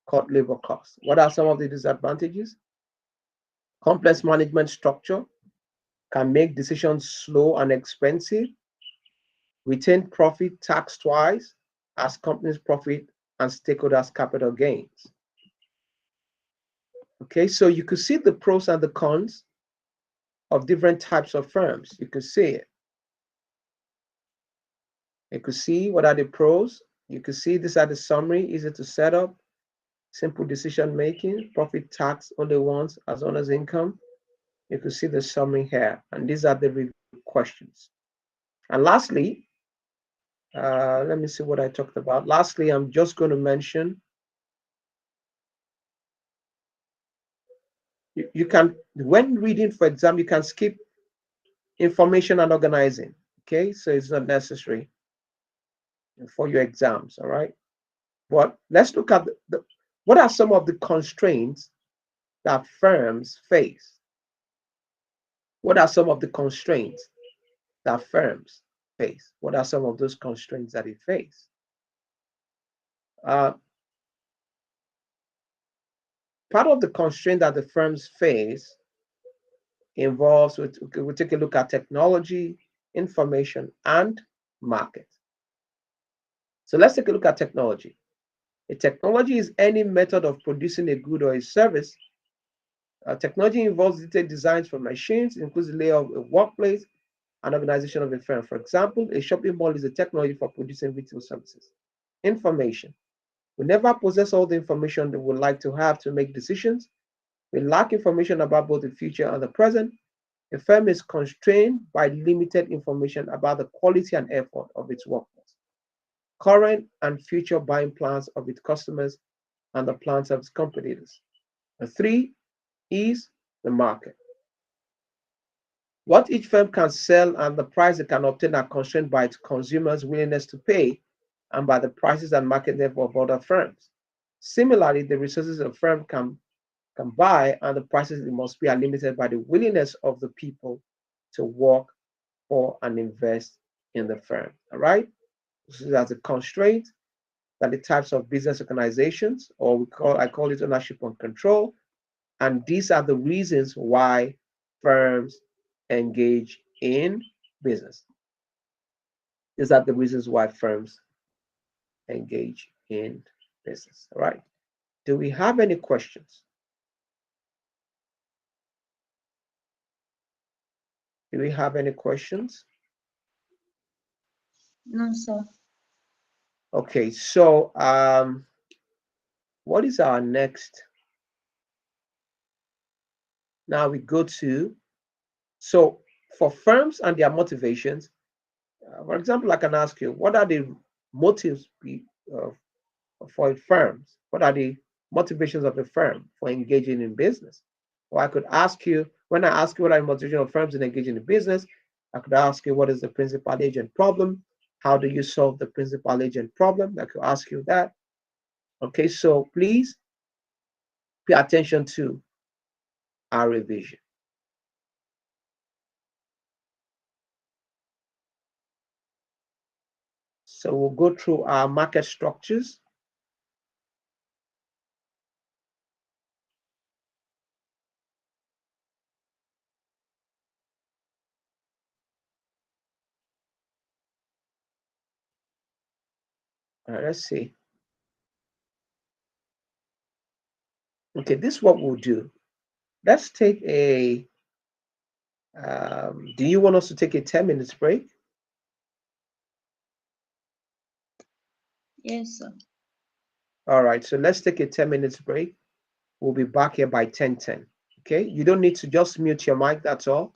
cut labor costs. What are some of the disadvantages? Complex management structure can make decisions slow and expensive. Retained profit tax twice as companies profit and stakeholders capital gains. Okay, so you could see the pros and the cons of different types of firms. You could see it. You could see what are the pros. You could see these are the summary, easy to set up, simple decision making, profit tax only once as owner's income. You could see the summary here, and these are the review questions. And lastly, let me see what I talked about. Lastly, I'm just going to mention you can, when reading for exam, you can skip information and organizing. Okay, so it's not necessary for your exams. All right, but let's look at what are some of the constraints that firms face. What are some of the constraints that firms face? What are some of those constraints that they face? Part of the constraint that the firms face involves, we'll take a look at technology, information, and market. So let's take a look at technology. A technology is any method of producing a good or a service. Technology involves detailed designs for machines, includes the layout of a workplace and organization of a firm. For example, a shopping mall is a technology for producing retail services. Information. We never possess all the information that we would like to have to make decisions. We lack information about both the future and the present. A firm is constrained by limited information about the quality and effort of its workforce, current and future buying plans of its customers, and the plans of its competitors. The three is the market. What each firm can sell and the price it can obtain are constrained by its consumers' willingness to pay and by the prices and market level of other firms. Similarly, the resources a firm can buy and the prices it must pay are limited by the willingness of the people to work for and invest in the firm. All right? This is as a constraint that the types of business organizations, or I call it ownership and control. And these are the reasons why firms engage in business. These are the reasons why firms engage in business. All right. Do we have any questions? Do we have any questions? No, sir. Okay, so what is our next? Now we go to, so for firms and their motivations, for example, I can ask you, what are the motives for firms? What are the motivations of the firm for engaging in business? Or I could ask you, when I ask you what are the motivations of firms in engaging in business, I could ask you, what is the principal agent problem? How do you solve the principal agent problem? I could ask you that. Okay, so please pay attention to our revision. So we'll go through our market structures. All right, let's see. Okay, this is what we'll do. Let's take a, do you want us to take a 10 minutes break? Yes, sir. All right, so let's take a 10 minutes break. We'll be back here by 10:10. Okay, you don't need to just mute your mic, that's all.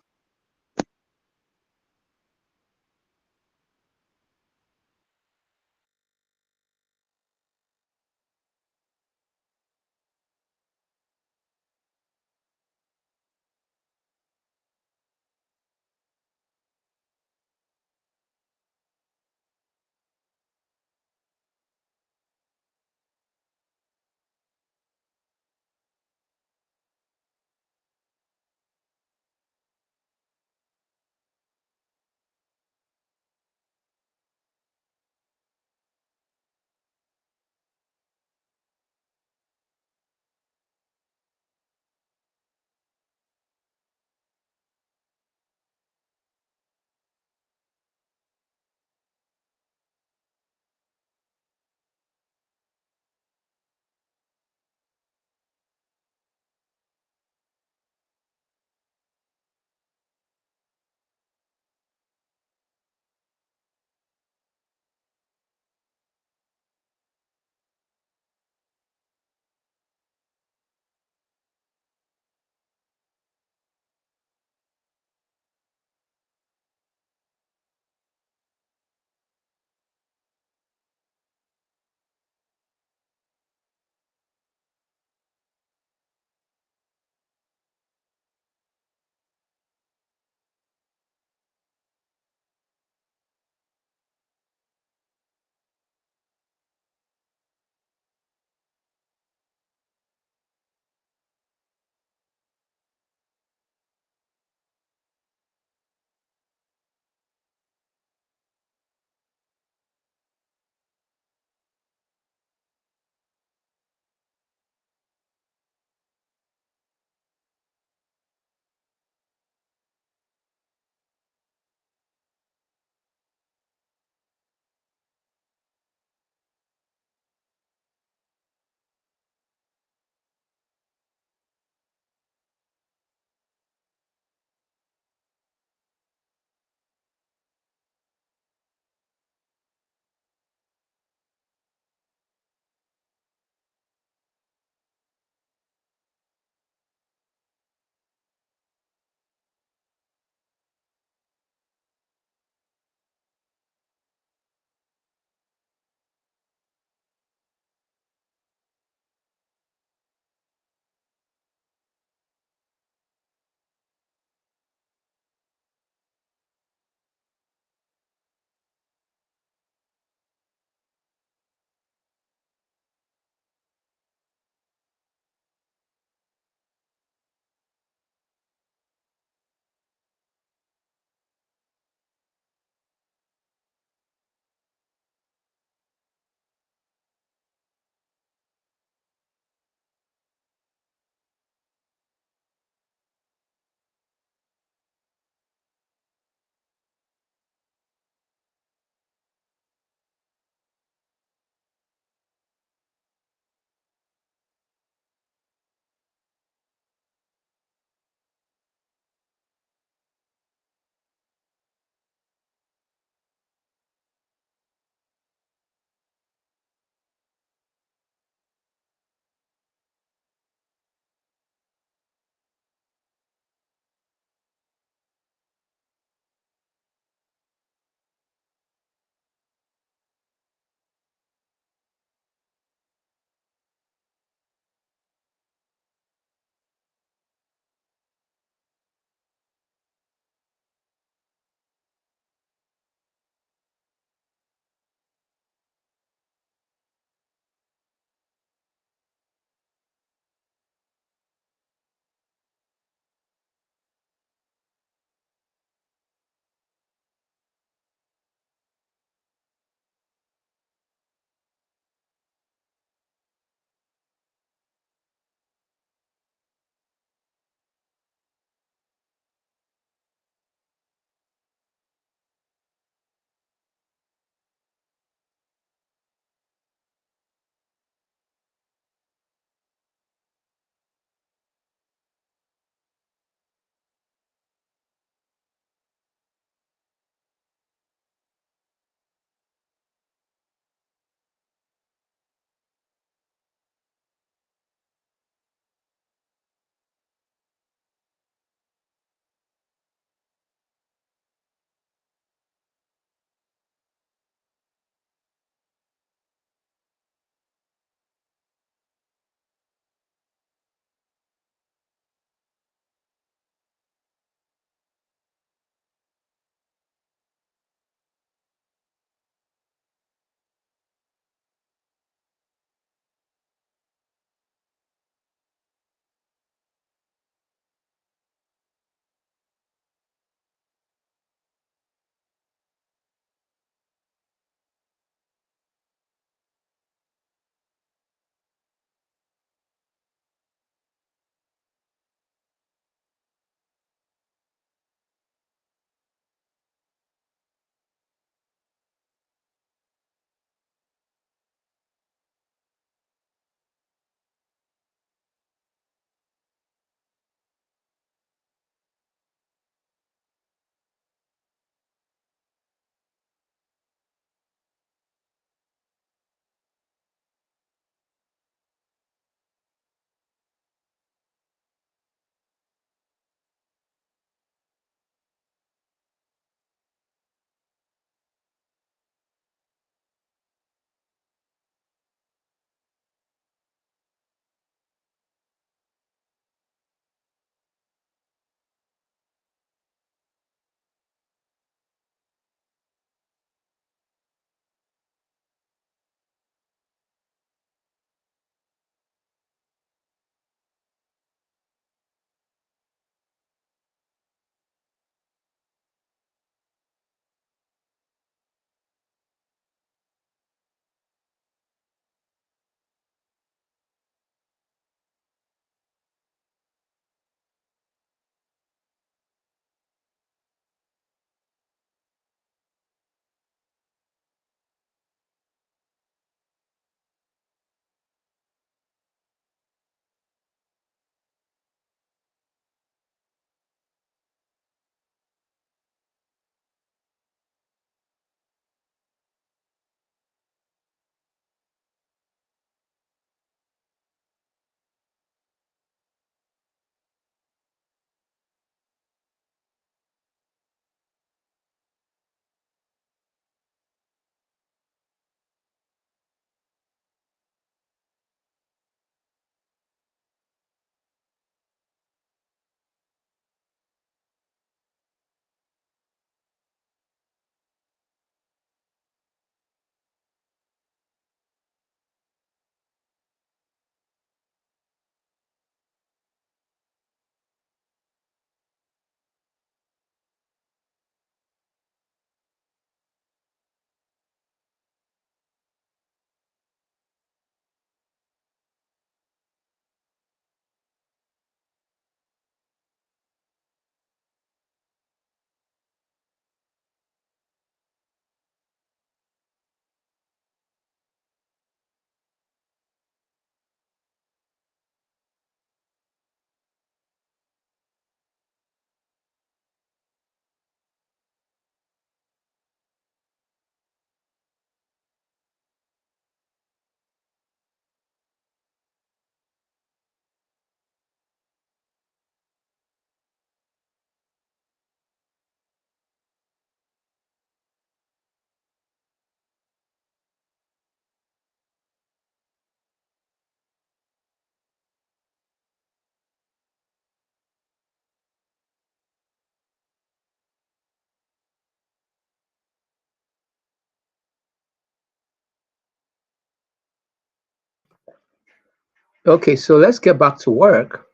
Okay, so let's get back to work.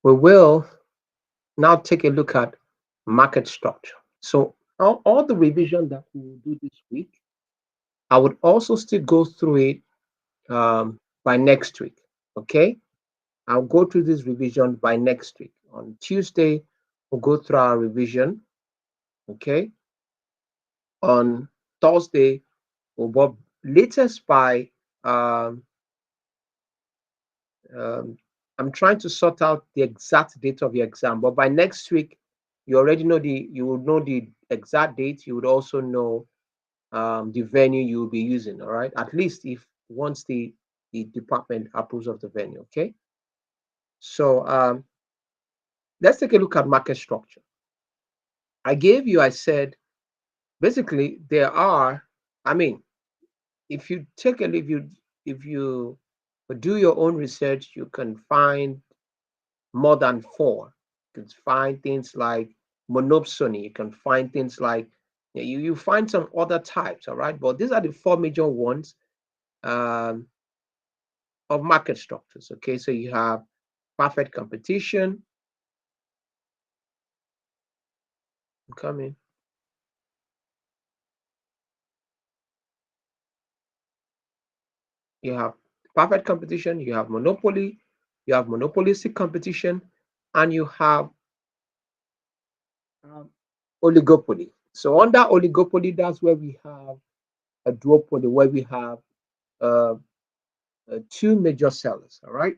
We will now take a look at market structure. So all the revision that we will do this week, I would also still go through it by next week. Okay, I'll go through this revision by next week. On Tuesday, we'll go through our revision. Okay, on Thursday, we'll go latest by um, um, I'm trying to sort out the exact date of your exam, but by next week, you will know the exact date. You would also know the venue you will be using. All right, at least if once the department approves of the venue. Okay, so let's take a look at market structure. I said basically there are. I mean, if you take a look, if you do your own research, you can find more than four. You can find things like monopsony. You can find things like you find some other types, all right? But these are the four major ones um, of market structures. Okay, so you have perfect competition. I'm coming. You have perfect competition. You have monopoly. You have monopolistic competition, and you have um, oligopoly. So under oligopoly, that's where we have a duopoly, where we have uh, two major sellers. All right.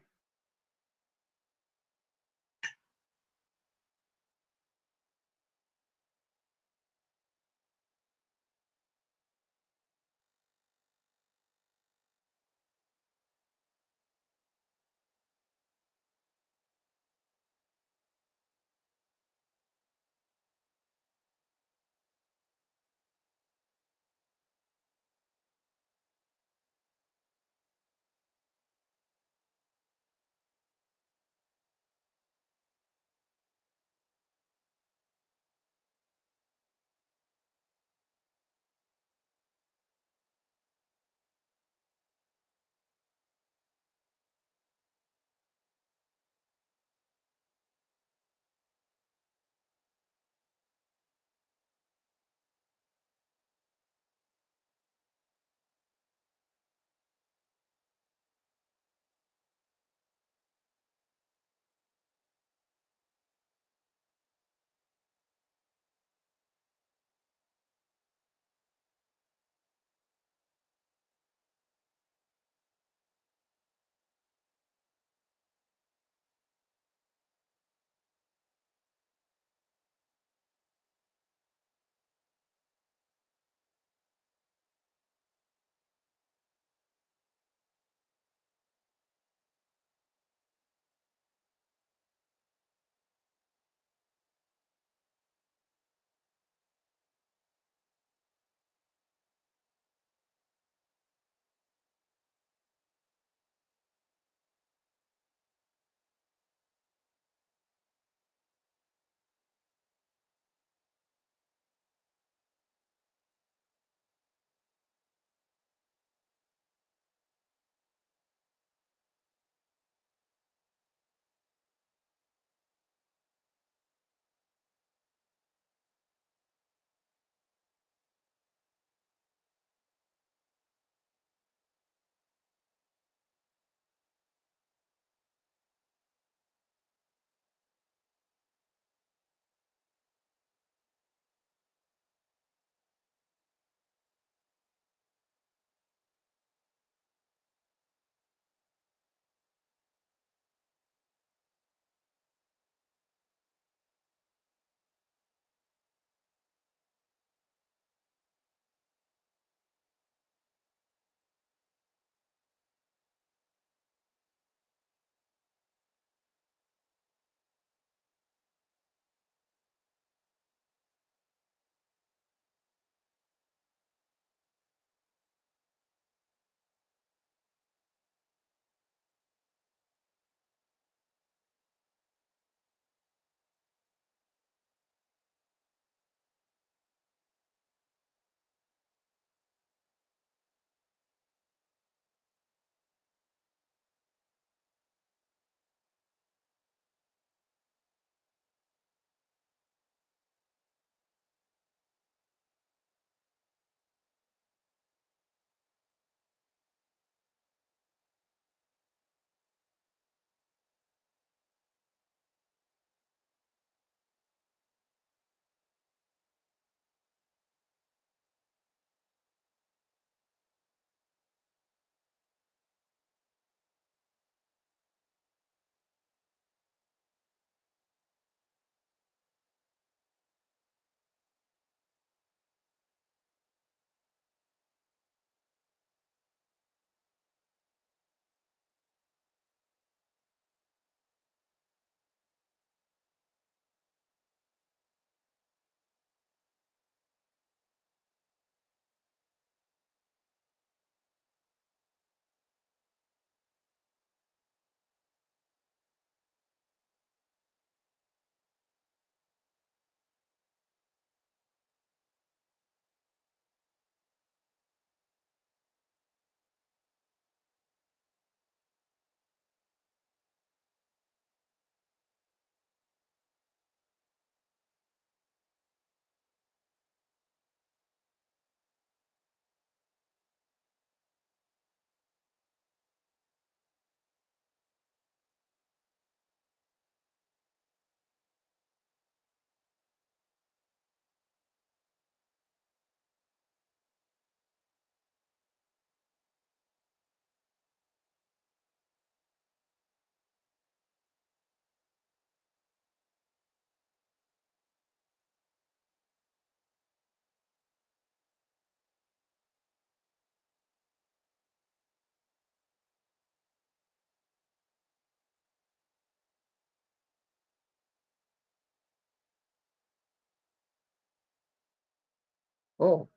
Oh,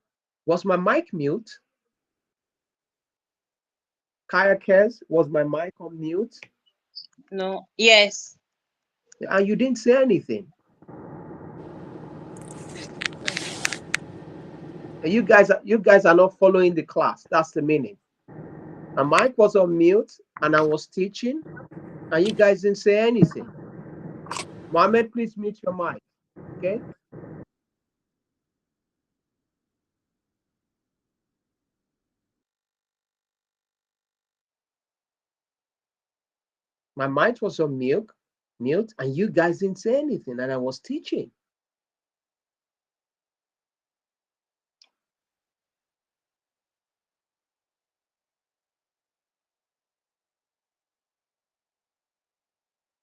was my mic mute? Kaya cares, was my mic on mute? No. Yes. And you didn't say anything. And you guys are not following the class. That's the meaning. My mic was on mute and I was teaching, and you guys didn't say anything. Mohammed, please mute your mic. Okay? My mic was on mute, and you guys didn't say anything, and I was teaching.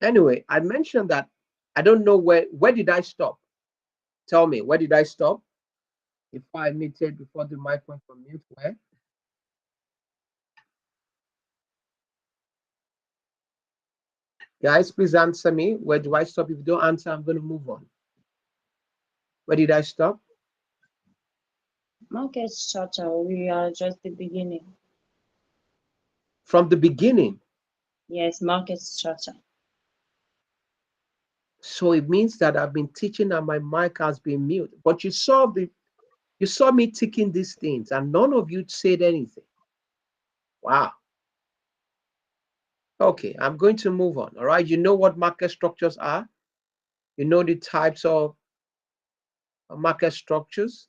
Anyway, I mentioned that I don't know where did I stop? Tell me, where did I stop? If I muted before the mic went on mute, where? Guys, please answer me. Where do I stop? If you don't answer, I'm going to move on. Where did I stop? Market structure. We are just the beginning. From the beginning. Yes, market structure. So it means that I've been teaching and my mic has been mute. But you saw me ticking these things, and none of you said anything. Wow. Okay, I'm going to move on. All right. You know what market structures are? You know the types of market structures.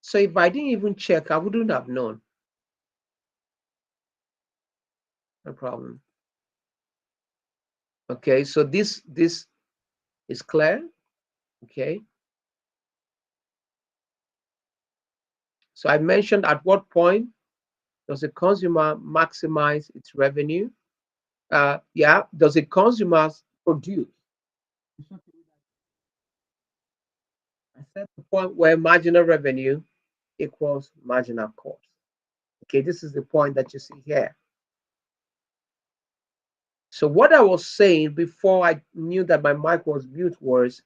So if I didn't even check, I wouldn't have known. No problem. Okay, so this is clear. Okay. So I mentioned at what point does a consumer maximize its revenue? Yeah, does a consumer produce? I said the point where marginal revenue equals marginal cost. Okay, this is the point that you see here. So what I was saying before I knew that my mic was mute was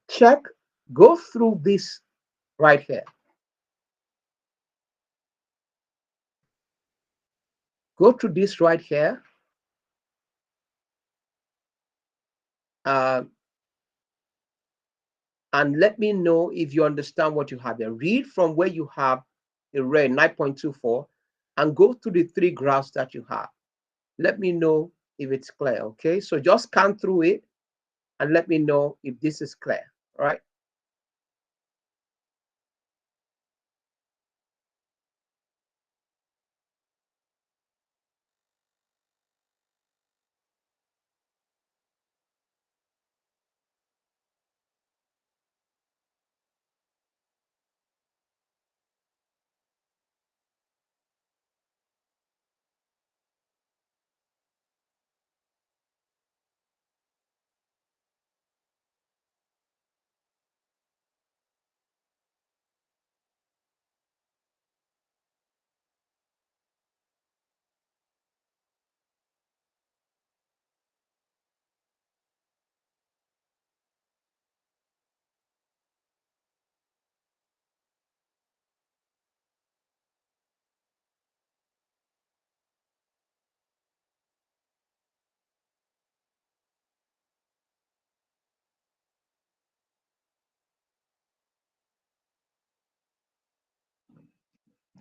check, go through this right here. Go through this right here. Uh, and let me know if you understand what you have there. Read from where you have the red 9.24 and go through the three graphs that you have. Let me know if it's clear. Okay, so just scan through it and let me know if this is clear. All right.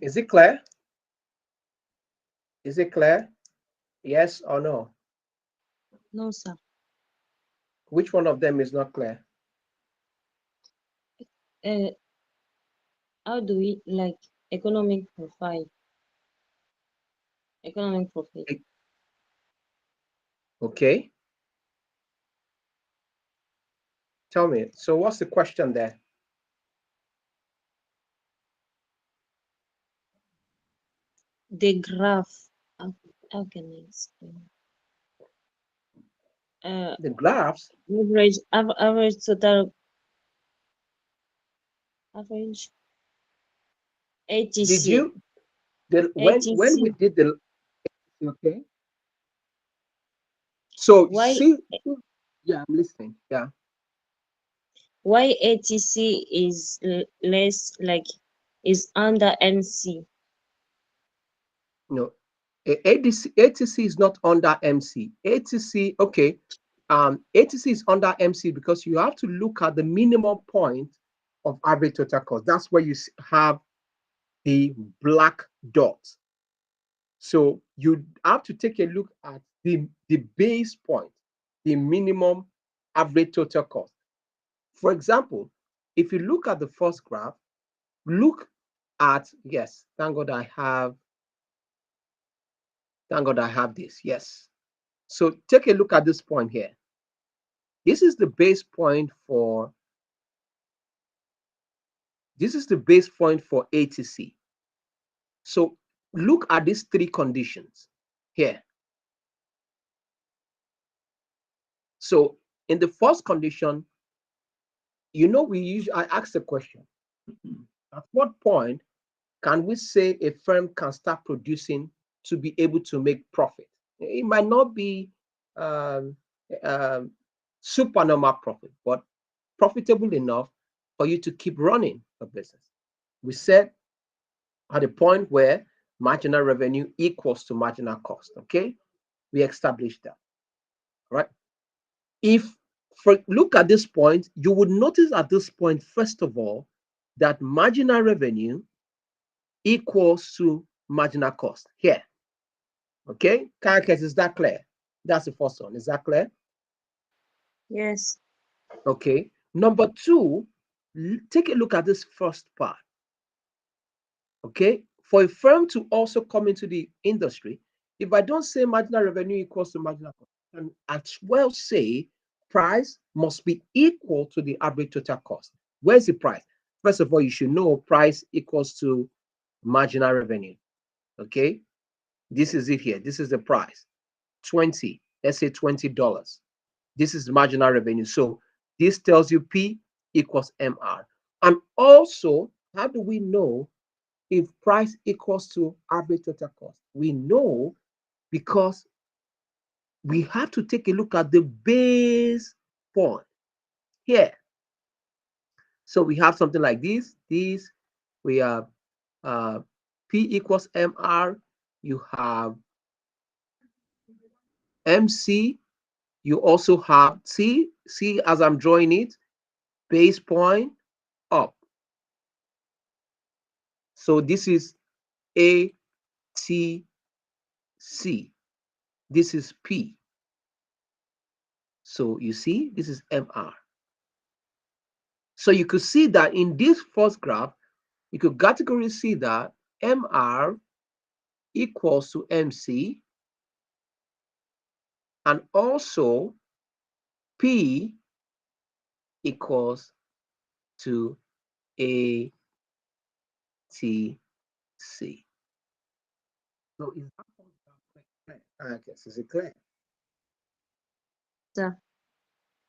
Is it clear? Is it clear? Yes or no? No, sir. Which one of them is not clear? Uh, how do we like economic profile? Economic profit. Okay. Tell me. So what's the question there? The graph. How can I explain? Uh, The graphs. average total average Did ATC. you the when we ATC. did the okay? So Why see, yeah, I'm listening. Yeah, why ATC is less like is under MC? no, ATC is not under MC. ATC, okay, ATC is under MC because you have to look at the minimum point of average total cost. That's where you have the black dot. So you have to take a look at the base point, the minimum average total cost. For example, if you look at the first graph, look at, yes, thank God I have this, yes. So take a look at this point here. This is the base point for, this is the base point for ATC. So look at these three conditions here. So in the first condition, I ask the question, at what point can we say a firm can start producing to be able to make profit? It might not be um, um, super normal profit, but profitable enough for you to keep running a business. We said at the point where marginal revenue equals to marginal cost. Okay, we established that. Right. If look at this point, you would notice at this point, first of all, that marginal revenue equals to marginal cost here. Okay, characters, is that clear? That's the first one. Is that clear? Yes. Okay. Number two, take a look at this first part. Okay, for a firm to also come into the industry, if I don't say marginal revenue equals to marginal cost, I can as well say price must be equal to the average total cost. Where's the price? First of all, you should know price equals to marginal revenue. Okay, this is it here. This is the price. 20, let's say $20. This is the marginal revenue. So this tells you P equals MR. And also, how do we know if price equals to average total cost? We know because we have to take a look at the base point here. So we have something like this. We have P equals MR. You have MC. You also have see as I'm drawing it, base point up. So this is A, T, C. This is P. So you see, this is MR. So you could see that in this first graph, you could categorically see that MR equals to MC, and also P equals to ATC. So is that clear? I guess, is it clear? Sir.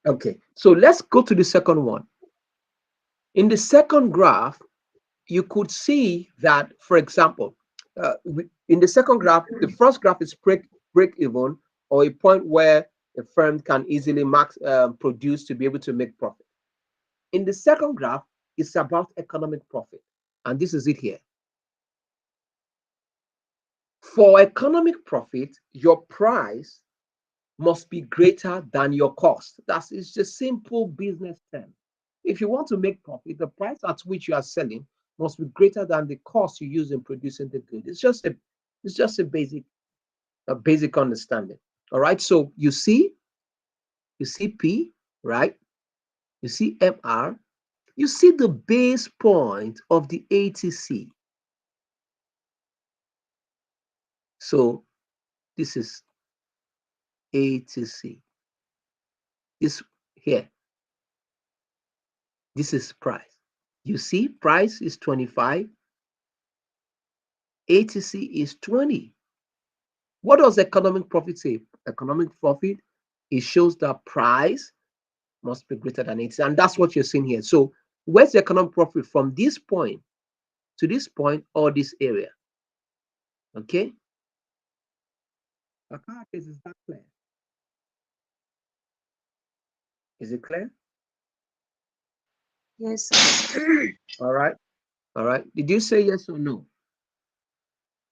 Okay, so let's go to the second one. In the second graph, you could see that, for example, in the second graph, the first graph is break even, or a point where a firm can easily produce to be able to make profit. In the second graph, it's about economic profit, and this is it here. For economic profit, your price must be greater than your cost. It's just simple business term. If you want to make profit, the price at which you are selling must be greater than the cost you use in producing the good. It's just a basic understanding. All right. So you see P, right? You see MR. You see the base point of the ATC. So this is ATC. This here. This is price. You see, price is 25. ATC is 20. What does economic profit say? Economic profit, it shows that price must be greater than ATC. And that's what you're seeing here. So where's the economic profit from this point to this point or this area. Okay? Is that clear? Is it clear? Yes, sir. All right. All right. Did you say yes or no?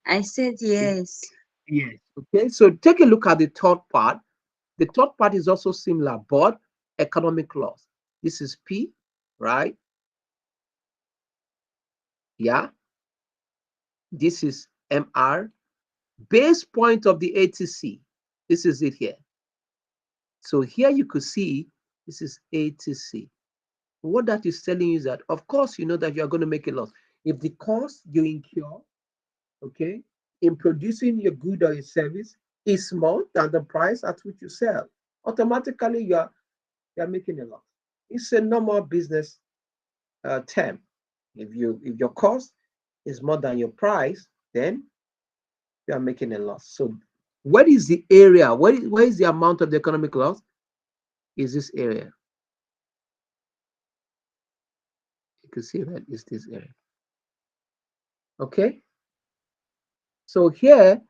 I said yes. Yes. Okay. So take a look at the third part. The third part is also similar, but economic loss. This is P, right? Yeah. This is MR. Base point of the ATC. This is it here. So here you could see this is ATC. What that is telling you is that, of course, you know that you are going to make a loss. If the cost you incur, okay, in producing your good or your service is small than the price at which you sell, automatically you are making a loss. It's a normal business term. If your cost is more than your price, then you are making a loss. So what is the area? Where is the amount of the economic loss? Is this area. You can see that is this area. Okay. So here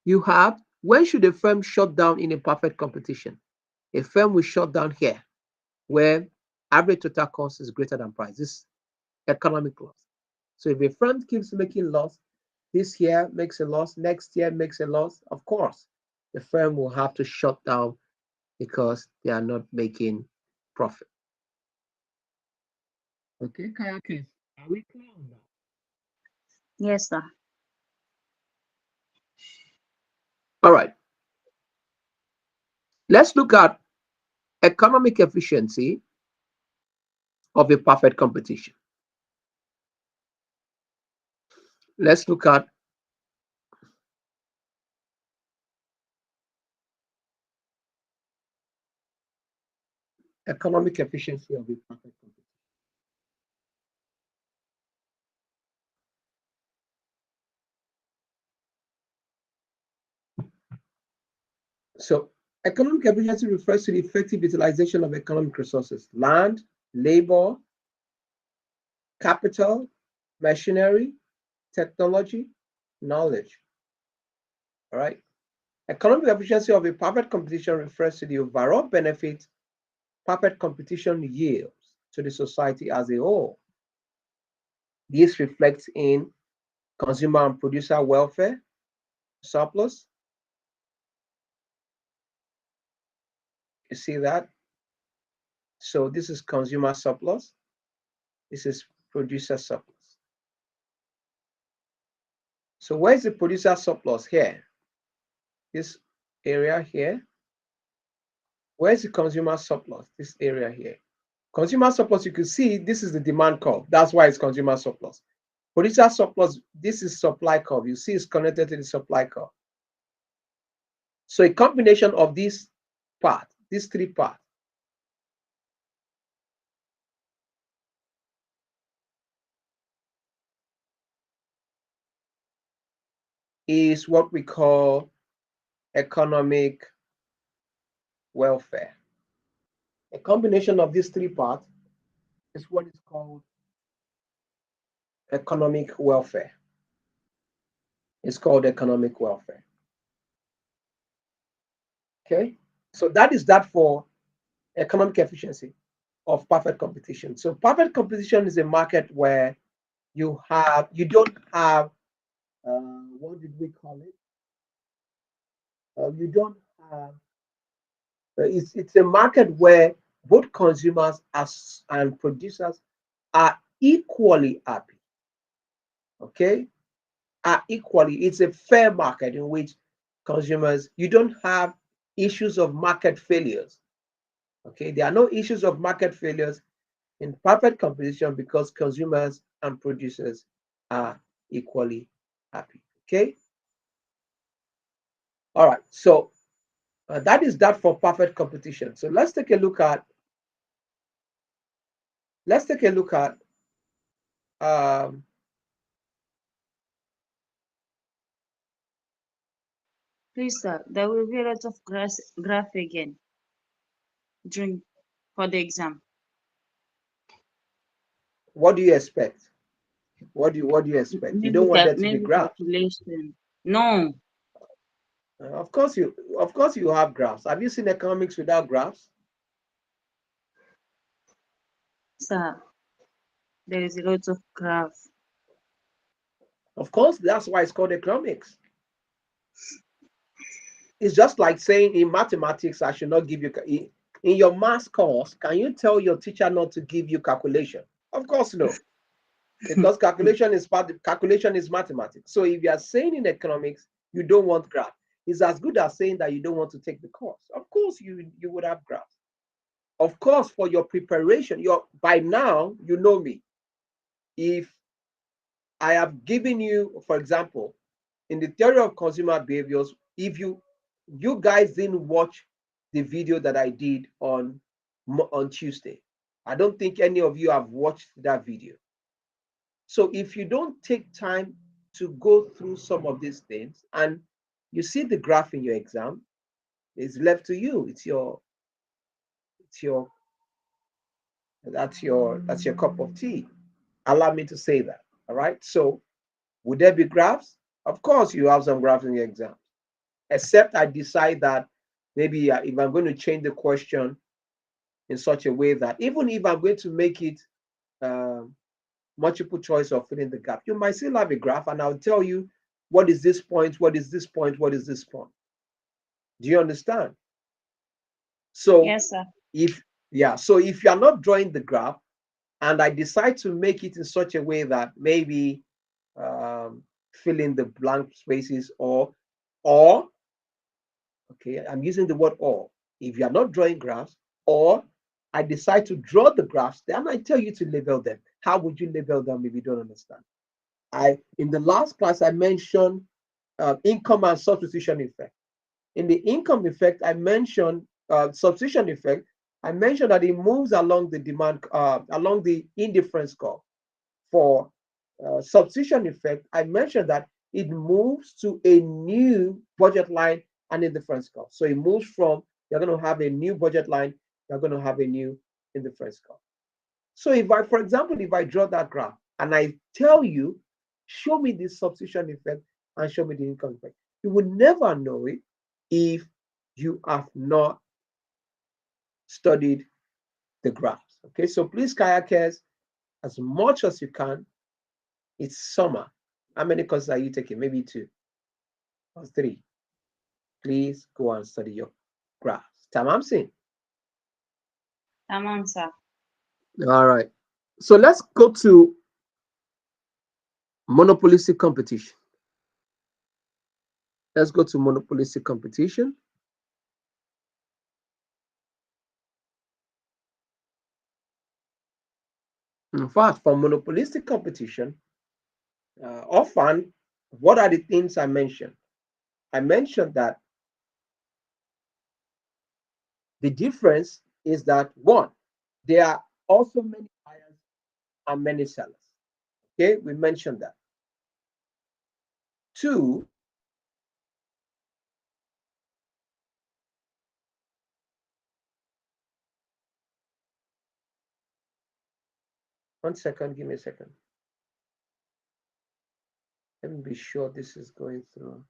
you have, when should a firm shut down in a perfect competition? A firm will shut down here where average total cost is greater than price. This economic loss. So if a firm keeps making loss, this year makes a loss, next year makes a loss, of course, the firm will have to shut down because they are not making profit. Okay, Kayakis, are we clear on that? Yes, sir. All right, let's look at economic efficiency of a perfect competition. Let's look at economic efficiency of a perfect competition. So economic efficiency refers to the effective utilization of economic resources, land, labor, capital, machinery, technology, knowledge. All right. Economic efficiency of a perfect competition refers to the overall benefit perfect competition yields to the society as a whole. This reflects in consumer and producer welfare, surplus. You see that? So this is consumer surplus. This is producer surplus. So where's the producer surplus here? This area here. Where's the consumer surplus? This area here. Consumer surplus, you can see this is the demand curve. That's why it's consumer surplus. Producer surplus, this is supply curve. You see it's connected to the supply curve. So a combination of these parts, these three parts, is what we call economic welfare. A combination of these three parts is what is called economic welfare. It's called economic welfare. Okay, so that is that for economic efficiency of perfect competition. So perfect competition is a market where you don't have what did we call it? You don't have it's a market where both consumers as and producers are equally happy. Okay, are equally. It's a fair market in which consumers you don't have issues of market failures. Okay, there are no issues of market failures in perfect competition because consumers and producers are equally happy. Okay, all right. So that is that for perfect competition. So let's take a look at um, Please, sir. There will be a lot of graph again during for the exam. what do you expect? What do you expect? You don't want there to be Maybe graphs. calculation. No, Of course you have graphs. Have you seen economics without graphs? sir. There is a lot of graph. Of course, that's why it's called economics. It's just like saying in mathematics, I should not give you in your math course. Can you tell your teacher not to give you calculation? Of course, no, because calculation is mathematics. So if you are saying in economics you don't want graph, it's as good as saying that you don't want to take the course. Of course, you would have graphs. Of course, for your preparation, by now you know me. If I have given you, for example, in the theory of consumer behaviors, if you guys didn't watch the video that I did on Tuesday, I don't think any of you have watched that video. So if you don't take time to go through some of these things and you see the graph in your exam, it's left to you. It's your that's your cup of tea. Allow me to say that. All right. So would there be graphs? Of course, you have some graphs in your exam, except I decide that maybe if I'm going to change the question in such a way that even if I'm going to make it um, multiple choice or fill in the gap, you might still have a graph, and I'll tell you what is this point, what is this point, what is this point. Do you understand? So Yes, sir. if so if you are not drawing the graph, and I decide to make it in such a way that maybe um, fill in the blank spaces or okay, I'm using the word or. If you are not drawing graphs, or I decide to draw the graphs, then I tell you to label them. How would you label them if you don't understand? In the last class I mentioned income and substitution effect. In the income effect, I mentioned substitution effect. I mentioned that it moves along the demand along the indifference curve. For substitution effect, I mentioned that it moves to a new budget line and indifference curve. So it moves from you're going to have a new budget line, you're going to have a new indifference curve. So for example, if I draw that graph and I tell you, show me the substitution effect and show me the income effect, you would never know it if you have not studied the graphs. Okay, so please, kayakers, as much as you can, it's summer. How many courses are you taking? Maybe 2 or 3. Please go and study your graphs. Tamam sing. Tamam, sir. All right. So let's go to monopolistic competition. Let's go to monopolistic competition. In fact, for monopolistic competition, often, what are the things I mentioned? I mentioned that the difference is that one, there are also many buyers and many sellers. Okay, we mentioned that. Two, one second, give me a second. Let me be sure this is going through.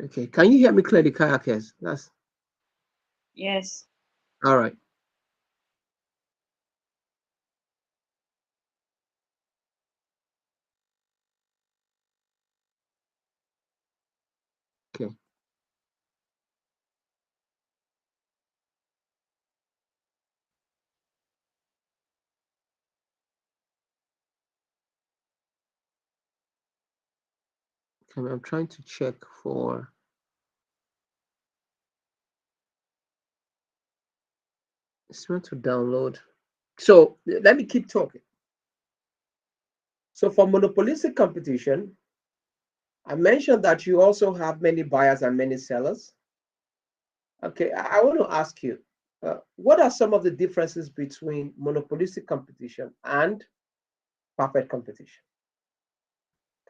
Okay, can you hear me clearly, kayakers? That's Yes. all right. Okay. Okay, I'm trying to check for it's meant to download. So let me keep talking. So for monopolistic competition, I mentioned that you also have many buyers and many sellers. Okay, I want to ask you, what are some of the differences between monopolistic competition and perfect competition?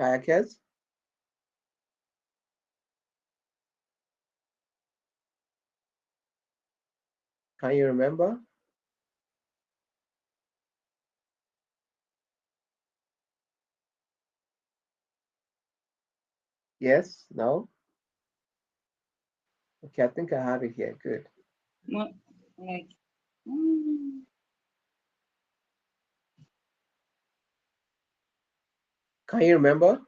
Kayakers? Can you remember? Yes? No? Okay, I think I have it here. Good. Mo- like mm, Can you remember?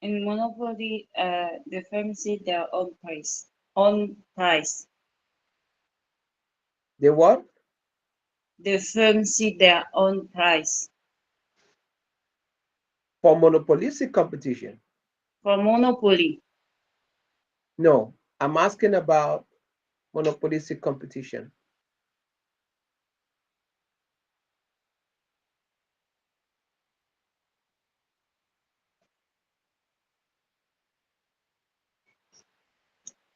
in monopoly, the firm set their own price. On price. The what? The firm set their own price. For monopolistic competition. For monopoly, No, I'm asking about monopolistic competition.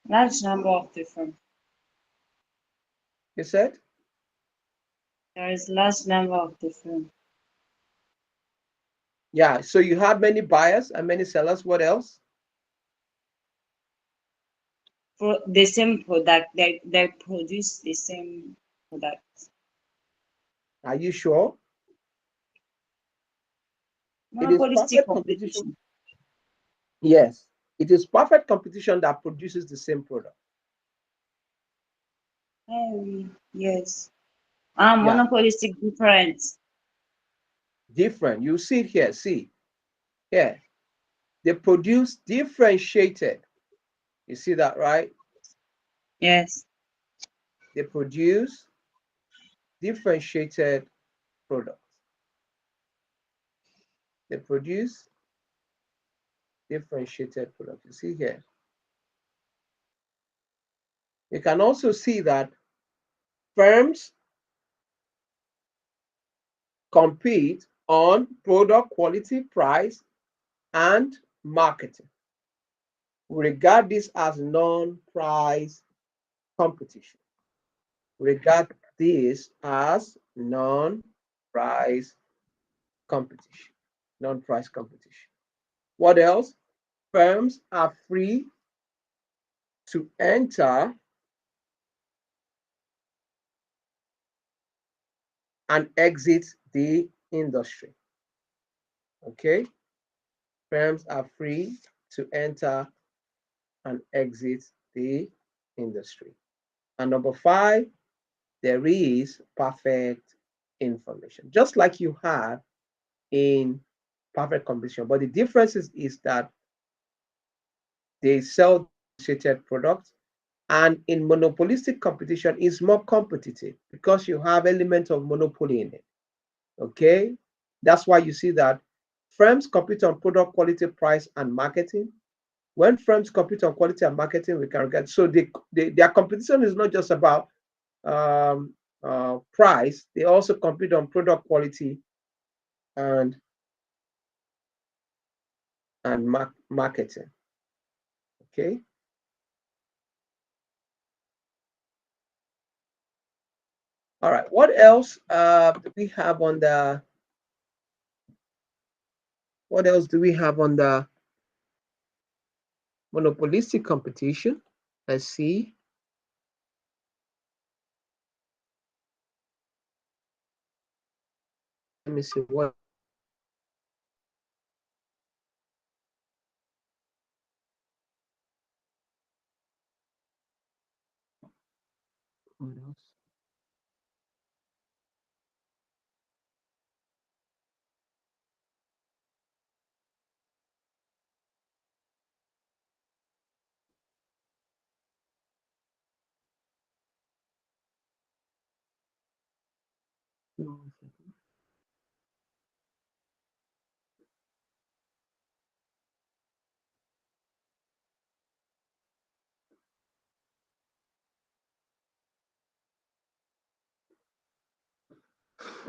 large number of the firm. You said? There is large number of the firm. Yeah, so you have many buyers and many sellers. What else? For the same product, they produce the same product. Are you sure? It is Monopolistic perfect competition. competition. Yes, it is perfect competition that produces the same product. Yes. Yeah, Monopolistic difference. different. You see it here. See here. They produce differentiated. You see that, right? Yes. They produce differentiated products. They produce differentiated products. You see here. You can also see that firms compete on product quality, price, and marketing. We regard this as non-price competition. Regard this as non-price competition. Non-price competition. What else? Firms are free to enter and exit the industry. Okay? Firms are free to enter and exit the industry. And number five, there is perfect information, just like you have in perfect competition. But the difference is that they sell differentiated products, and in monopolistic competition is more competitive because you have elements of monopoly in it. Okay, that's why you see that firms compete on product quality, price, and marketing. When firms compete on quality and marketing, we can get so their competition is not just about um, price. They also compete on product quality and marketing. Okay. All right. What else do we have on the? What else do we have on the monopolistic competition? Let's see. Let me see what. What else?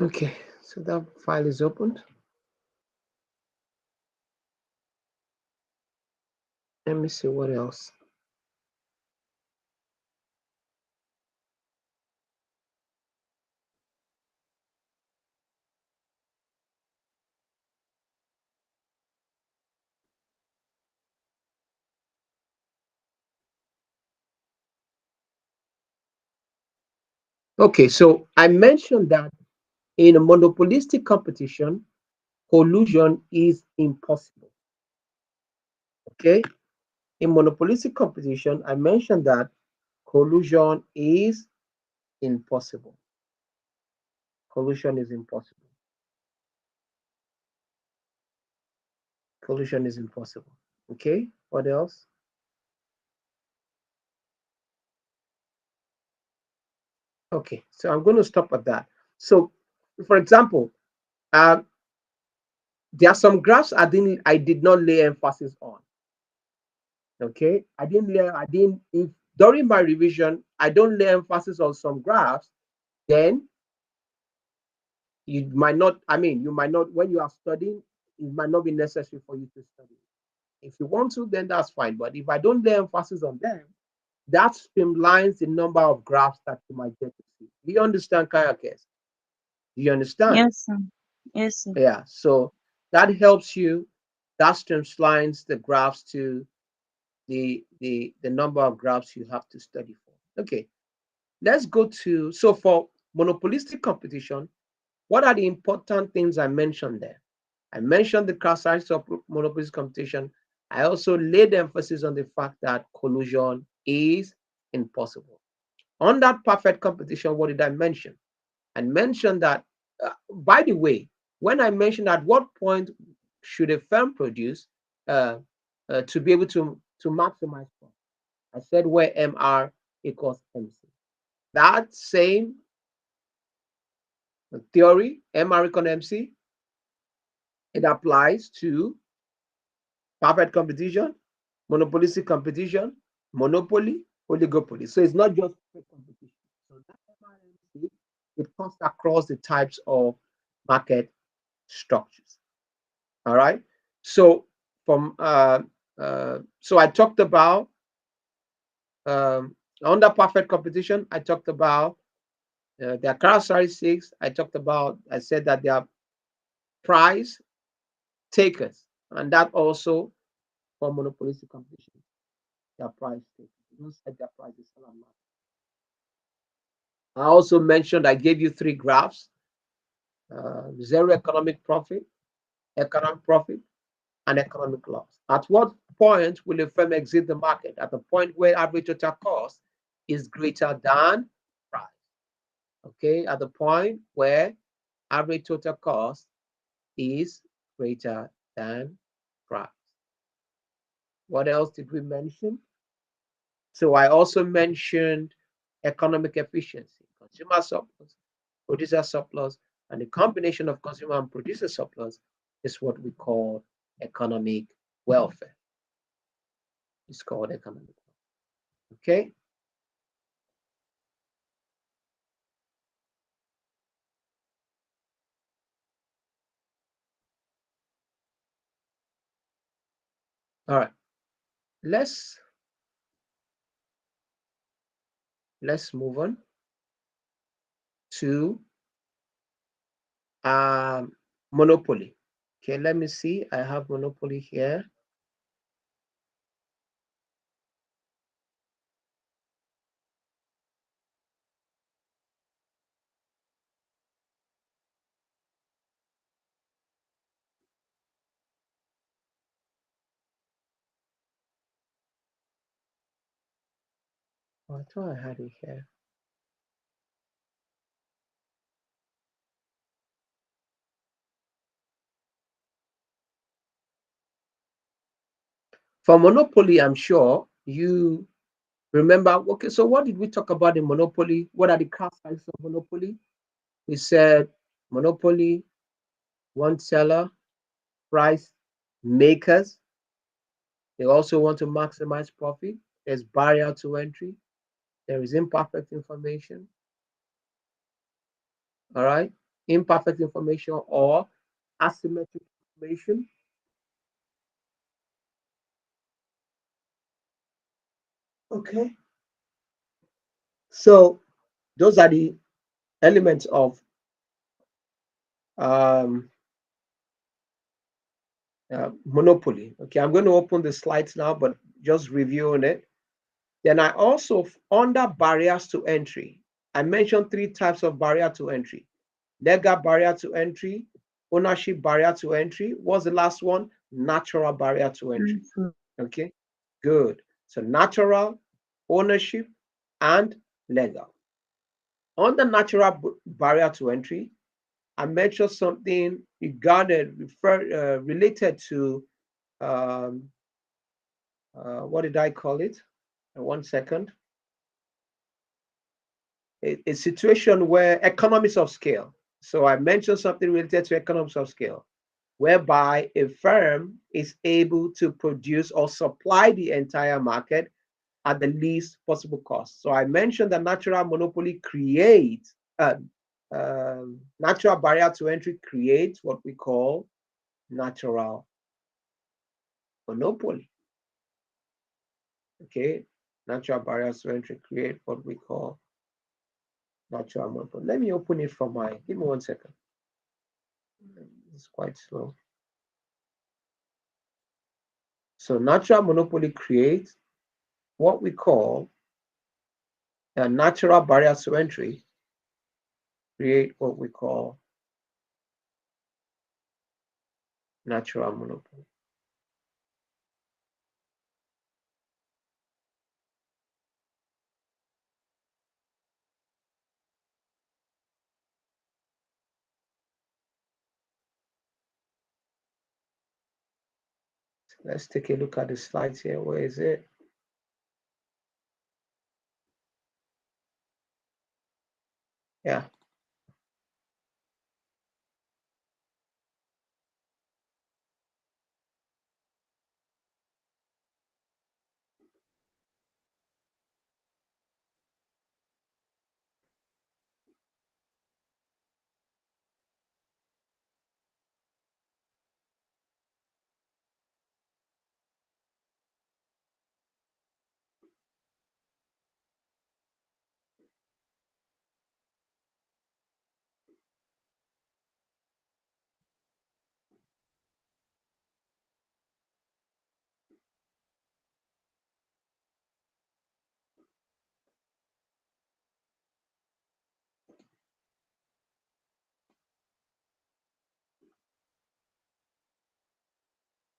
Okay, so that file is opened. Let me see what else. Okay, so I mentioned that in a monopolistic competition, collusion is impossible. Okay, in monopolistic competition, I mentioned that collusion is impossible. Collusion is impossible. Collusion is impossible. Okay, what else? Okay, so I'm going to stop at that. So, for example, uh, there are some graphs I did not lay emphasis on. Okay, I didn't if during my revision I don't lay emphasis on some graphs, then you might not, I mean, you might not, when you are studying, it might not be necessary for you to study. If you want to, then that's fine. But if I don't lay emphasis on them, that streamlines the number of graphs that you might get to see. Do you understand, Kayakes? Do you understand? Yes, sir. Yes, sir. Yeah. So that helps you. That streamlines the graphs to the number of graphs you have to study for. Okay. Let's go to, so for monopolistic competition, what are the important things I mentioned there? I mentioned the characteristics of monopolistic competition. I also laid emphasis on the fact that collusion is impossible. On that perfect competition, what did I mention? I mentioned that, by the way, when I mentioned at what point should a firm produce uh, to be able to maximize profit, I said where MR equals MC. That same theory, MR equals MC, it applies to perfect competition, monopolistic competition, monopoly, oligopoly. So it's not just perfect competition. So that MRMC, it cuts across the types of market structures. All right. So from so I talked about um, under perfect competition. I talked about their characteristics. I said that they are price takers, and that also for monopolistic competition, their price takers. You don't set their prices on market. I also mentioned I gave you three graphs: zero economic profit, economic profit, and economic loss. At what point will a firm exit the market? At the point where average total cost is greater than price. Okay, at the point where average total cost is greater than price. What else did we mention? So I also mentioned economic efficiency, consumer surplus, producer surplus, and the combination of consumer and producer surplus is what we call economic welfare. It's called economic welfare. Okay. All right. Let's let's move on to monopoly. Okay, let me see. I have monopoly here. Oh, I thought I had it here. For monopoly, I'm sure you remember. Okay, so what did we talk about in monopoly? What are the characteristics of monopoly? We said monopoly, one seller, price makers. They also want to maximize profit. There's barrier to entry. There is imperfect information. All right. Imperfect information or asymmetric information. Okay. So those are the elements of um, monopoly. Okay. I'm going to open the slides now, but just reviewing it. Then I also, under barriers to entry, I mentioned three types of barrier to entry: legal barrier to entry, ownership barrier to entry. What's the last one? Natural barrier to entry. Okay, good. So natural, ownership, and legal. On the natural barrier to entry, I mentioned something regarded, related to, um, what did I call it? 1 second. A situation where economies of scale. So I mentioned something related to economies of scale, whereby a firm is able to produce or supply the entire market at the least possible cost. So I mentioned that natural monopoly creates, natural barrier to entry creates what we call natural monopoly. Okay, natural barriers to entry create what we call natural monopoly. Let me open it from my, give me 1 second. It's quite slow. So natural monopoly creates what we call natural barriers to entry, create what we call natural monopoly. Let's take a look at the slides here. Where is it? Yeah.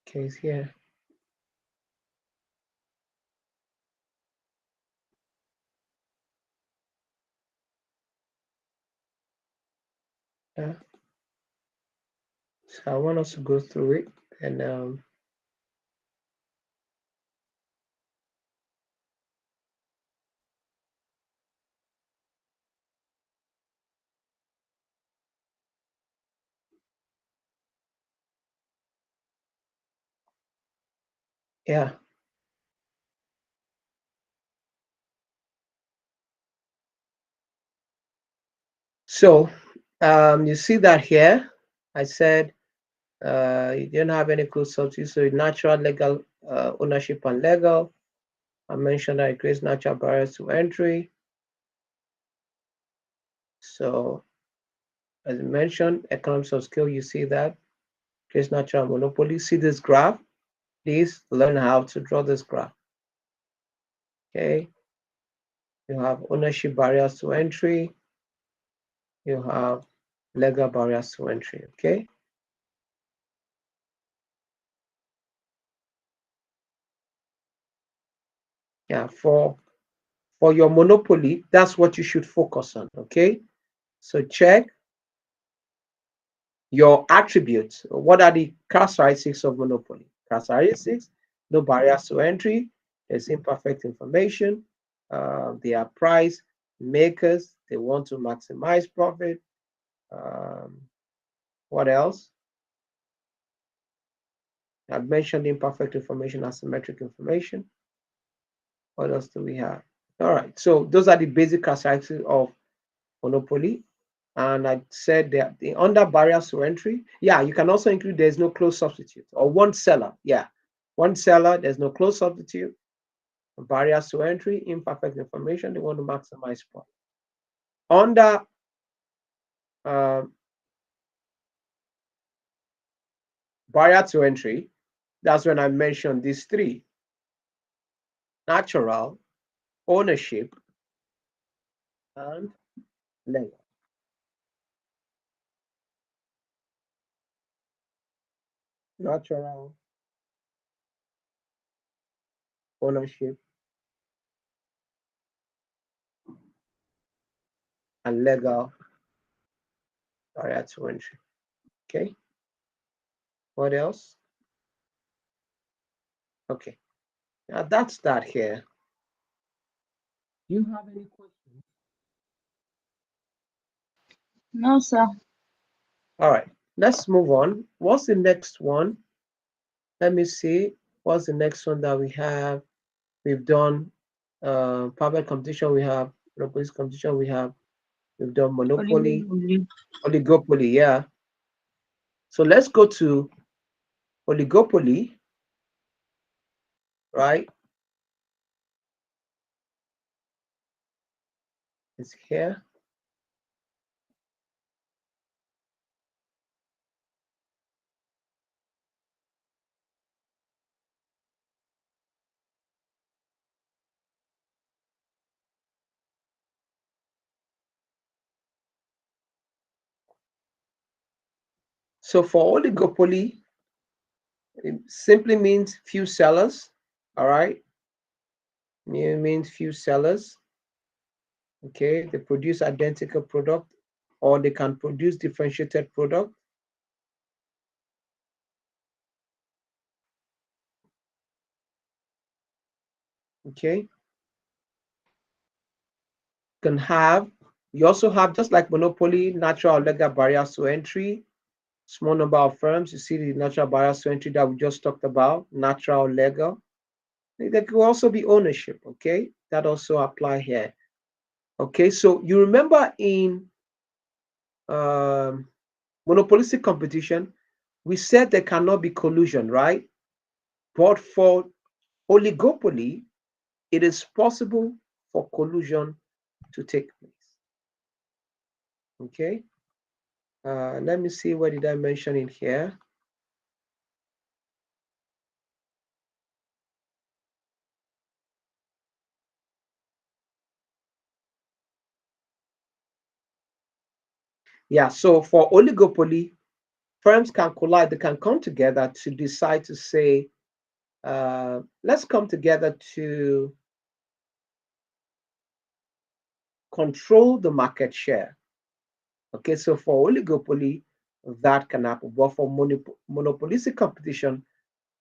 Okay, it's here. Yeah. So I want us to go through it, and yeah. So you see that here. I said you didn't have any close substitute, so natural, legal, ownership, and legal. I mentioned that it creates natural barriers to entry. So as I mentioned, economies of scale, you see that creates natural monopoly. See this graph? Please learn how to draw this graph. Okay. You have ownership barriers to entry. You have legal barriers to entry. Okay. Yeah. For your monopoly, that's what you should focus on. Okay. So check your attributes. What are the characteristics of monopoly? Characteristics: no barriers to entry, there's imperfect information, they are price makers, they want to maximize profit. Um, what else? I've mentioned imperfect information, asymmetric information. What else do we have? All right, so those are the basic characteristics of monopoly. And I said that the under barriers to entry, yeah, you can also include there's no close substitute or one seller. Yeah, one seller, there's no close substitute. Barriers to entry, imperfect information, they want to maximize profit. Under barrier to entry, that's when I mentioned these three: natural, ownership, and Legal. Natural ownership and legal barrier to entry. Okay. What else? Okay. Now that's that here. Do you have any questions? No, sir. All right. Let's move on. What's the next one? Let me see. What's the next one that we have? We've done public competition. We have monopoly competition. We've done monopoly, Oligopoly. oligopoly. Yeah. So let's go to oligopoly, right? It's here. So for oligopoly, it simply means few sellers. All right. It means few sellers. Okay. They produce identical product or they can produce differentiated product. Okay. Can have, you also have, just like monopoly, natural or legal barriers to entry, small number of firms. You see the natural barriers to entry that we just talked about, natural, legal. There could also be ownership, okay? That also apply here. Okay, so you remember in um, monopolistic competition, we said there cannot be collusion, right? But for oligopoly, it is possible for collusion to take place. Okay, let me see, where did I mention in here? Yeah, so for oligopoly, firms can collide, they can come together to decide to say, let's come together to control the market share. Okay, so for oligopoly, that can happen, but for monopolistic competition,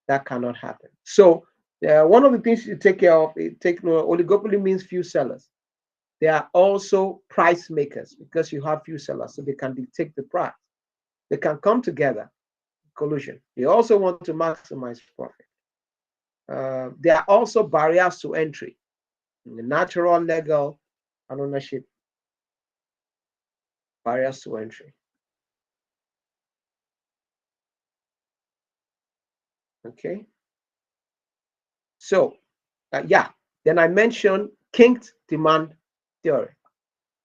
that cannot happen. So one of the things you take care of, oligopoly means few sellers. They are also price makers because you have few sellers, so they can dictate the price. They can come together, collusion. They also want to maximize profit. There are also barriers to entry, natural, legal, and ownership barriers to entry. Okay, so yeah, then I mentioned kinked demand theory,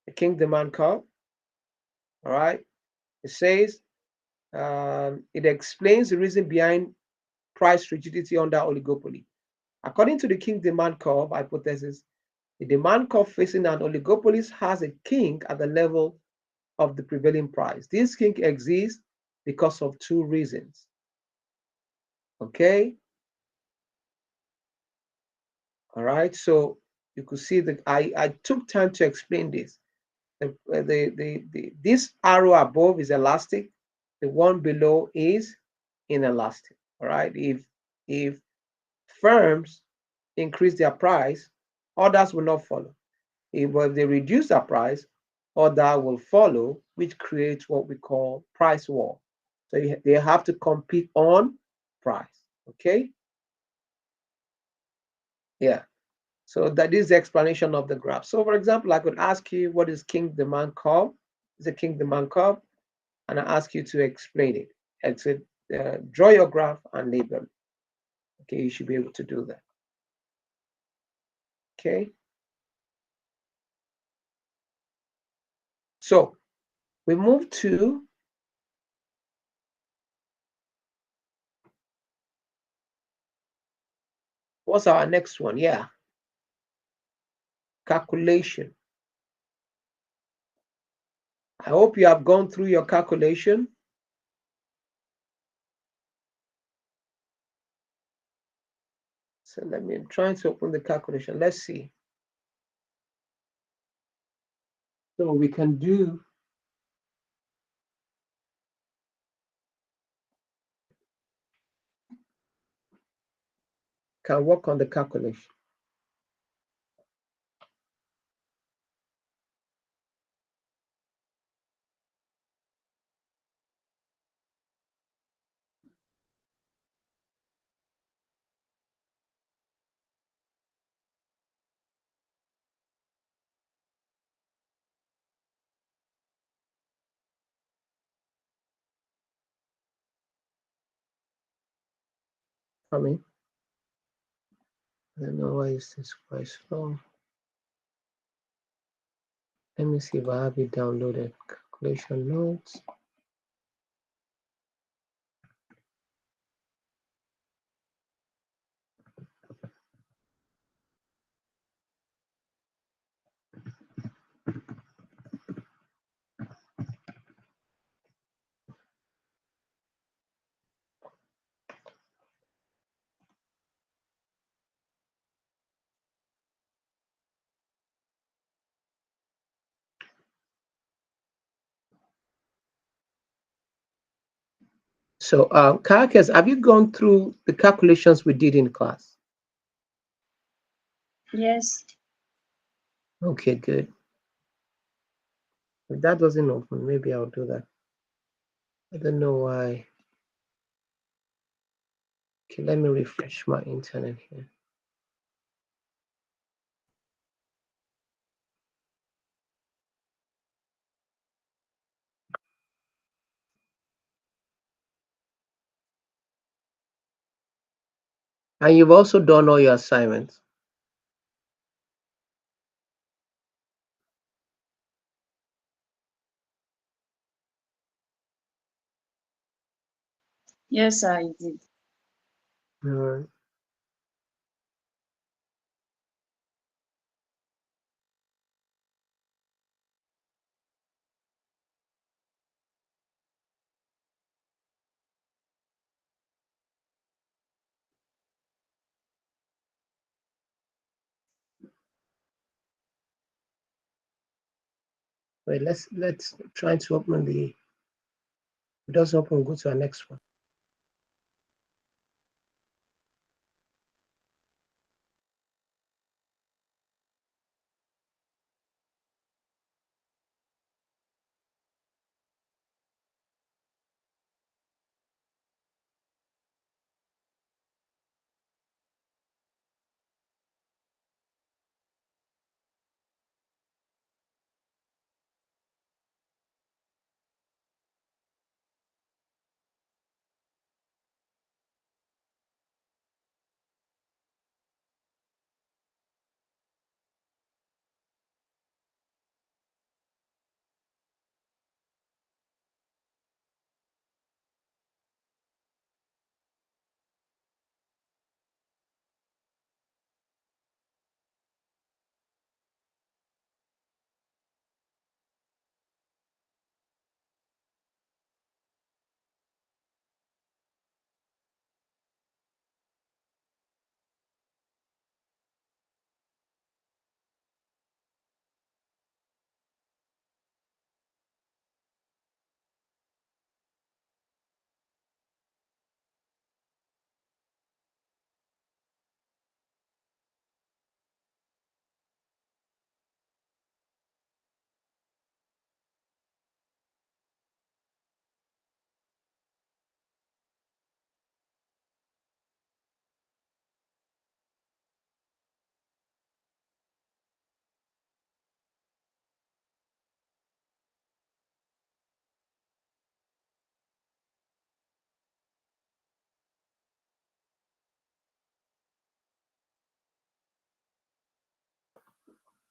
the kink demand curve. All right, it says it explains the reason behind price rigidity under oligopoly. According to the kink demand curve hypothesis, the demand curve facing an oligopoly has a kink at the level of the prevailing price. This kink exists because of two reasons. Okay. All right. So you could see that I took time to explain this. This arrow above is elastic. The one below is inelastic. All right. If firms increase their price, others will not follow. If they reduce their price, other will follow, which creates what we call price war. So they have to compete on price. Okay. Yeah. So that is the explanation of the graph. So for example, I could ask you, what is kink demand curve? It's a kink demand curve, and I ask you to explain it. And so draw your graph and label it. Okay, you should be able to do that. Okay. So we move to what's our next one? Yeah, calculation. I hope you have gone through your calculation. So let me try to open the calculation. Let's see. So we can work on the calculation. Coming. I don't know why is this quite slow. Let me see if I have it downloaded. Calculation notes. So, Caracas, have you gone through the calculations we did in class? Yes. Okay, good. If that doesn't open, maybe I'll do that. I don't know why. Okay, let me refresh my internet here. And you've also done all your assignments. Yes, I did. All right. Wait, let's try to open the. If it doesn't open, go to our next one.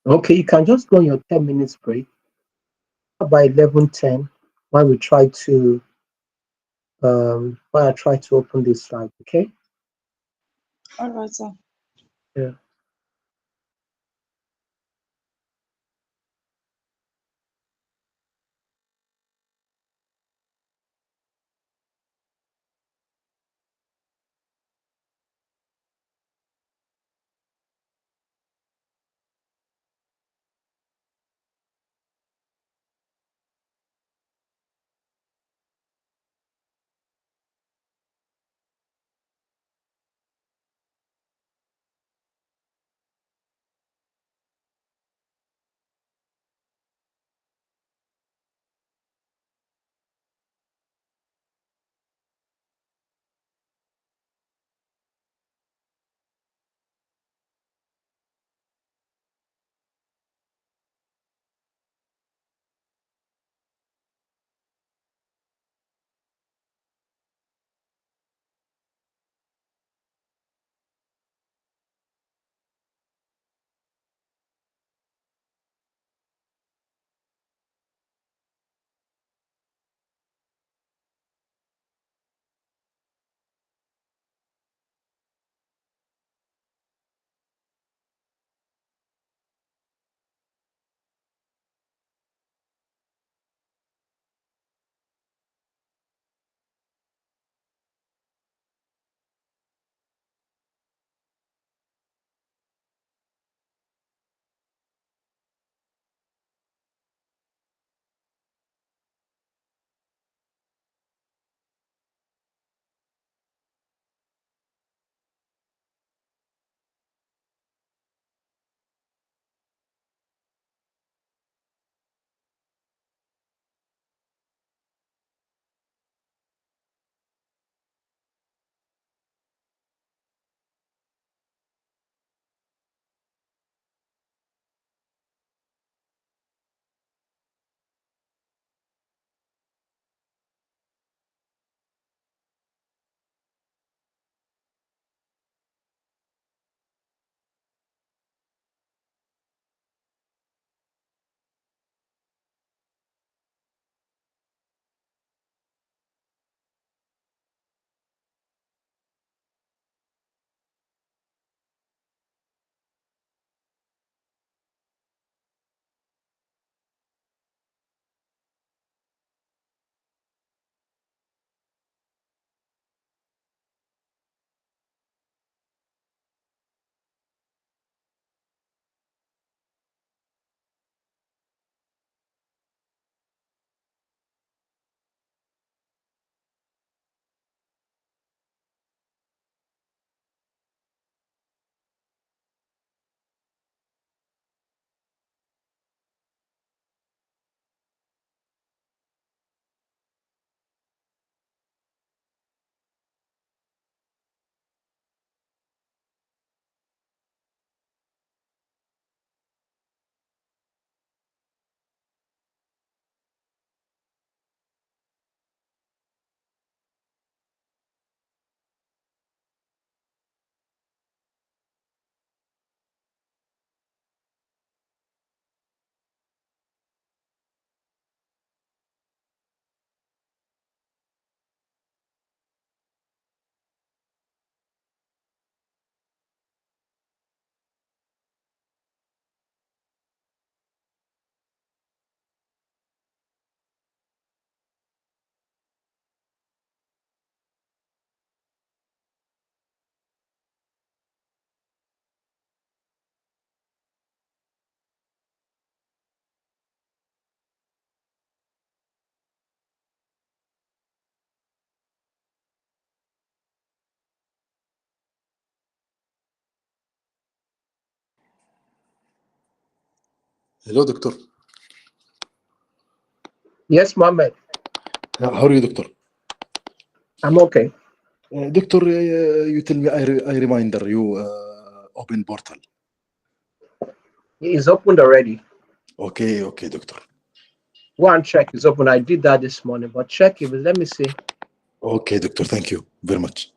Okay, you can just go on your 10 minutes break by 11:10 while we try to while I try to open this slide. Okay. All right, sir. Yeah. Hello, doctor. Yes, Mohammed. How are you, doctor? I'm okay. Doctor, you tell me, I reminder you open portal. It's opened already. Okay, okay, doctor. Go and check. It's open. I did that this morning, but check it. Let me see. Okay, doctor. Thank you very much.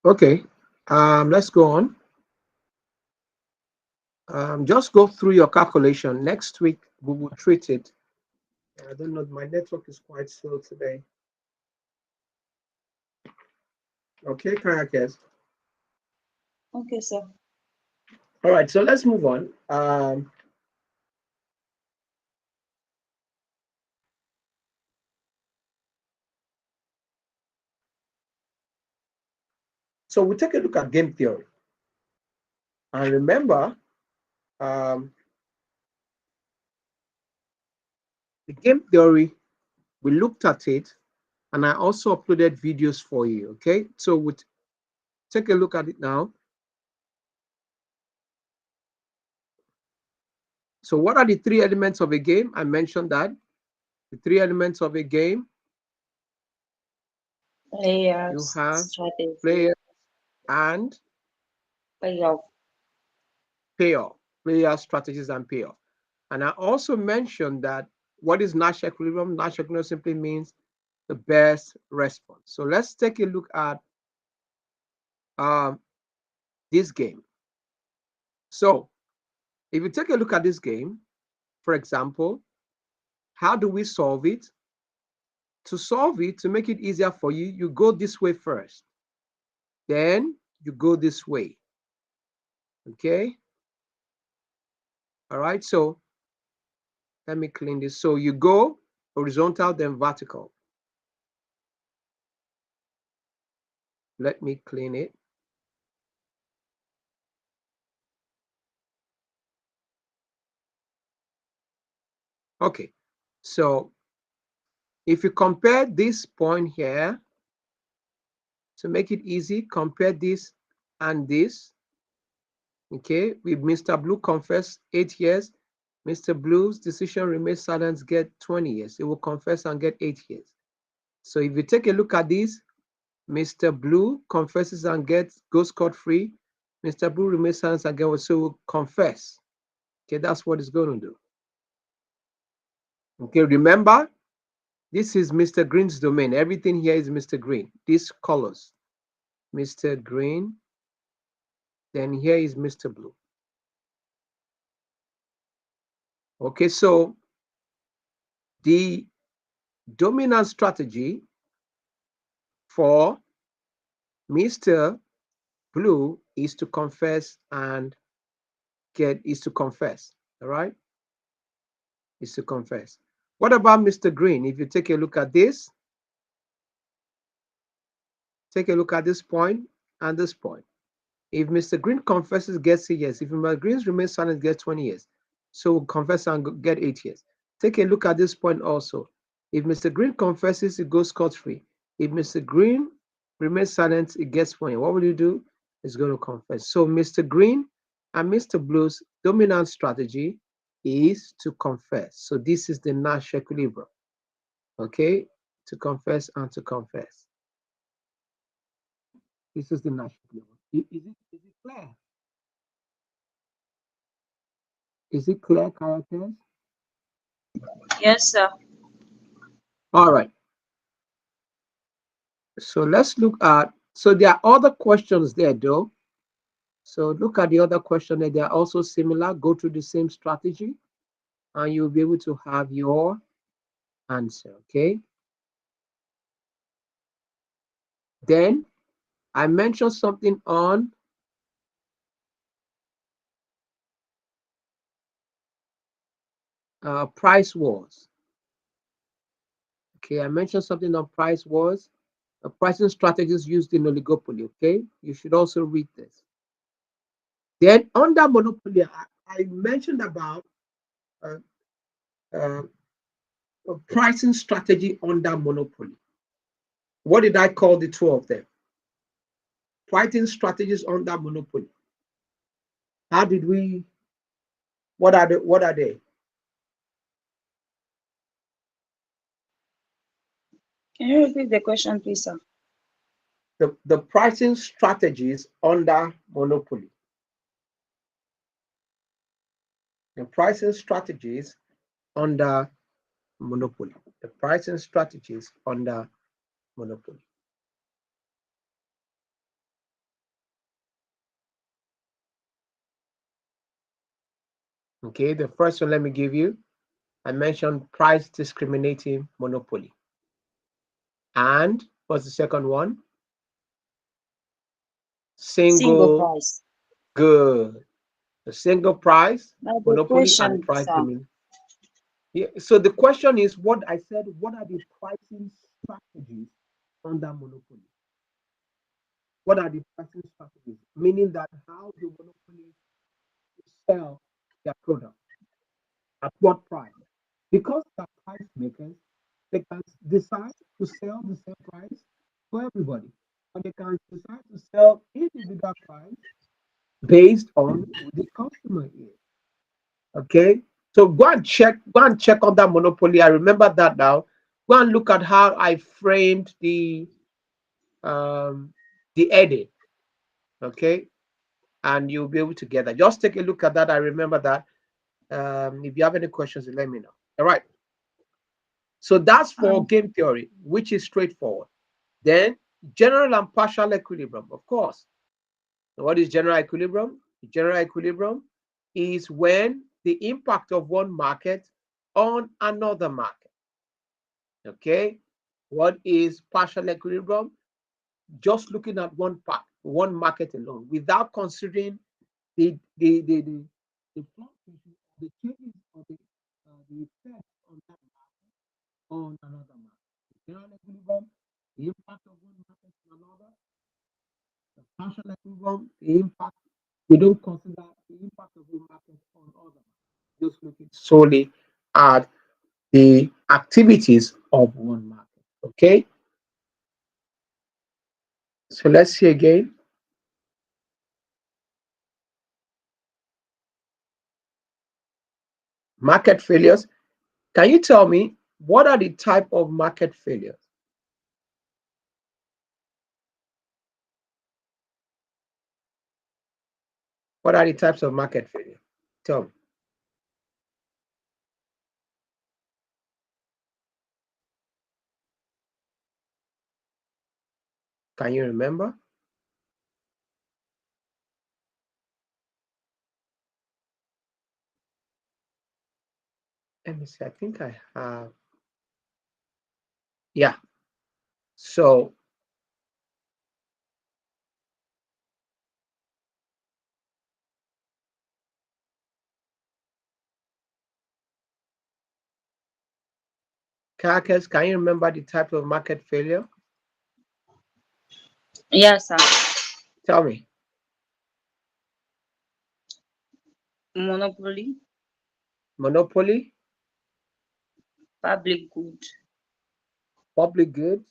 Okay. Let's go on. Just go through your calculation. Next week we will treat it. I don't know. My network is quite slow today. Okay, Caracas. Okay, sir. All right. So let's move on. So we take a look at game theory. And remember, um, the game theory, we looked at it, and I also uploaded videos for you. Okay. So we take a look at it now. So what are the three elements of a game? I mentioned that. The three elements of a game, you Players, have strategy, player and payoff. payoff, player strategies and payoff. And I also mentioned that what is Nash equilibrium? Nash equilibrium simply means the best response. So let's take a look at um, this game. So if you take a look at this game, for example, how do we solve it? To solve it, to make it easier for you, you go this way first. Then you go this way. Okay. All right. So let me clean this. So you go horizontal, then vertical. Let me clean it. Okay. So if you compare this point here To make it easy, compare this and this. Okay, with Mr. Blue confess 8 years. Mr. Blue's decision remains silent, get 20 years. He will confess and get 8 years. So if you take a look at this, Mr. Blue confesses and goes scot-free. Mr. Blue remains silent and gets, so will confess. Okay, that's what it's going to do. Okay, remember, this is Mr. Green's domain. Everything here is Mr. Green. These colors, Mr. Green, then here is Mr. Blue. Okay, so the dominant strategy for Mr. Blue is to confess and confess. All right, is to confess. What about Mr. Green? If you take a look at this, take a look at this point and this point. If Mr. Green confesses, gets a yes. If Mr. Green remains silent, gets 20 years. So confess and get 8 years. Take a look at this point also. If Mr. Green confesses, it goes scot-free. If Mr. Green remains silent, it gets 20. What will you do? It's going to confess. So Mr. Green and Mr. Blue's dominant strategy is to confess. So this is the Nash equilibrium. Okay, to confess and to confess. This is the Nash equilibrium. Is it clear? Is it clear, characters? Yes, sir. All right. So let's look at, so there are other questions there though. So look at the other question that they are also similar. Go through the same strategy and you'll be able to have your answer, okay? Then I mentioned something on price wars. Okay, I mentioned something on price wars, pricing strategies used in oligopoly, okay? You should also read this. Then under monopoly, I mentioned about uh, uh, a pricing strategy under monopoly. What did I call the two of them? Pricing strategies under monopoly. How did we, what are they? Can you repeat the question, please, sir? The pricing strategies under monopoly. The pricing strategies under monopoly. The pricing strategies under monopoly. Okay, the first one, let me give you. I mentioned price discriminating monopoly. And what's the second one? Single price. Good. The single price, Now the monopoly, and question, price sir. domination. Yeah, so the question is, what I said, what are the pricing strategies under monopoly? What are the pricing strategies? Meaning that how do monopolies sell their product? At what price? Because they're price makers, they can decide to sell the same price for everybody. Or they can decide to sell individual price based on who the customer is. Okay. So go and check on that monopoly. I remember that now. Go and look at how I framed the edit. Okay. And you'll be able to get that. Just take a look at that. I remember that. If you have any questions, let me know. All right. So that's for game theory, which is straightforward. Then general and partial equilibrium, of course. So what is general equilibrium? General equilibrium is when the impact of one market on another market. Okay. What is partial equilibrium? Just looking at one market alone, without considering the changes of the effect on that market on another market. General equilibrium, the impact of one market on another. The partial equilibrium, the impact. We don't consider the impact of one market on other markets. Just looking solely at the activities of one market. Okay. So let's see again. Market failures. Can you tell me what are the type of market failures? What are the types of market failure? Tell me. Can you remember? Let me see. I think I have. Yeah. So Carcass, can you remember the type of market failure? Yes, sir. Tell me. Monopoly, Monopoly, public good, public goods,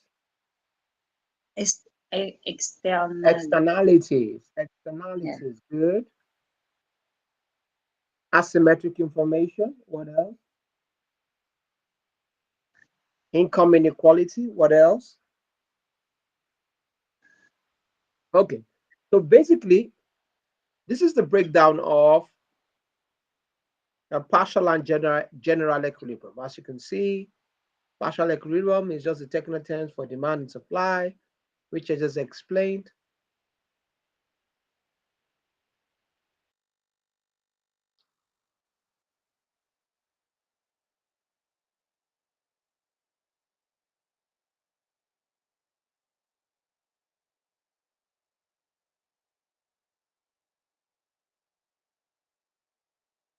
external. externalities. Yeah. Externalities, good. Asymmetric information, what else? Income inequality, what else? Okay. So basically, this is the breakdown of a partial and general equilibrium. As you can see, partial equilibrium is just the technical terms for demand and supply, which I just explained.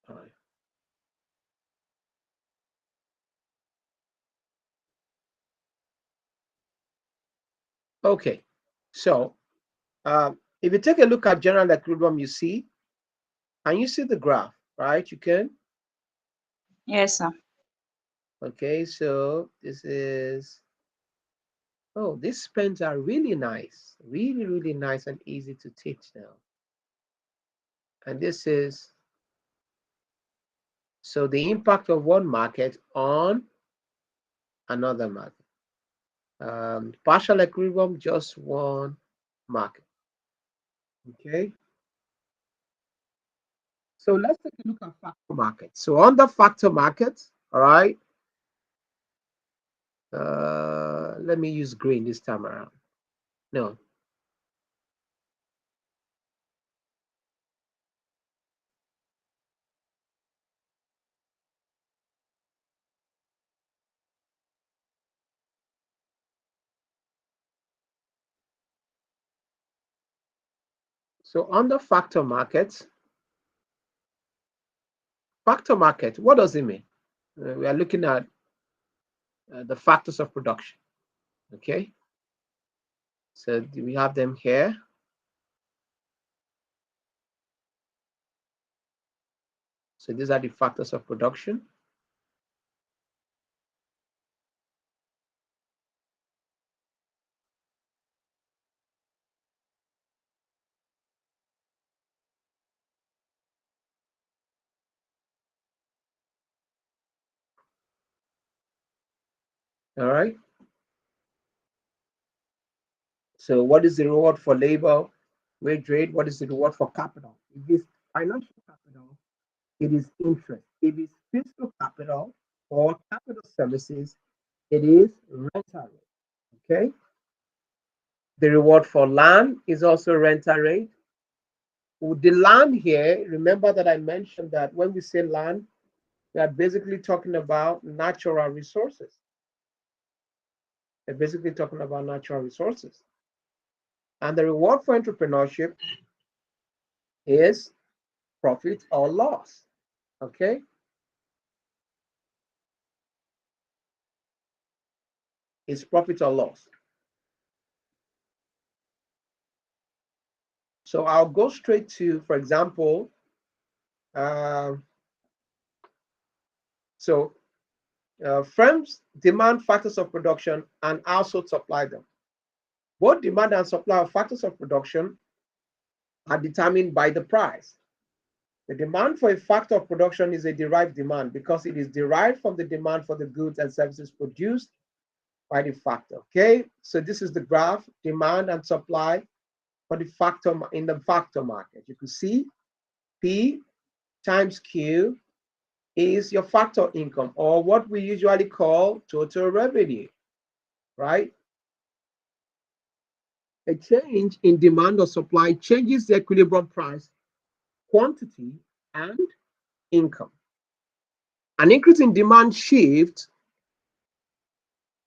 All right. Okay, so if you take a look at general equilibrium, you see, and you see the graph, right? You can. Yes, sir. Okay, so this is, oh, these pens are really nice, really, really nice and easy to teach now. And this is, so the impact of one market on another market. Partial equilibrium, just one market. Okay. So let's take a look at factor markets. So under factor markets, all right, let me use green this time around. No. So under factor markets, what does it mean? We are looking at the factors of production. Okay. So we have them here. So these are the factors of production. All right. So what is the reward for labor, wage rate? What is the reward for capital? If it's financial capital, it is interest. If it's physical capital or capital services, it is rental rate. Okay. The reward for land is also rental rate. With the land here, remember that I mentioned that when we say land, we are basically talking about natural resources. They're basically talking about natural resources. And the reward for entrepreneurship is profit or loss. Okay. It's profit or loss. So I'll go straight to, for example, uh, so firms demand factors of production and also supply them. Both demand and supply of factors of production are determined by the price. The demand for a factor of production is a derived demand because it is derived from the demand for the goods and services produced by the factor. Okay, so this is the graph, demand and supply for the factor in the factor market. You can see P times Q is your factor income, or what we usually call total revenue, right? A change in demand or supply changes the equilibrium price, quantity, and income. An increase in demand shifts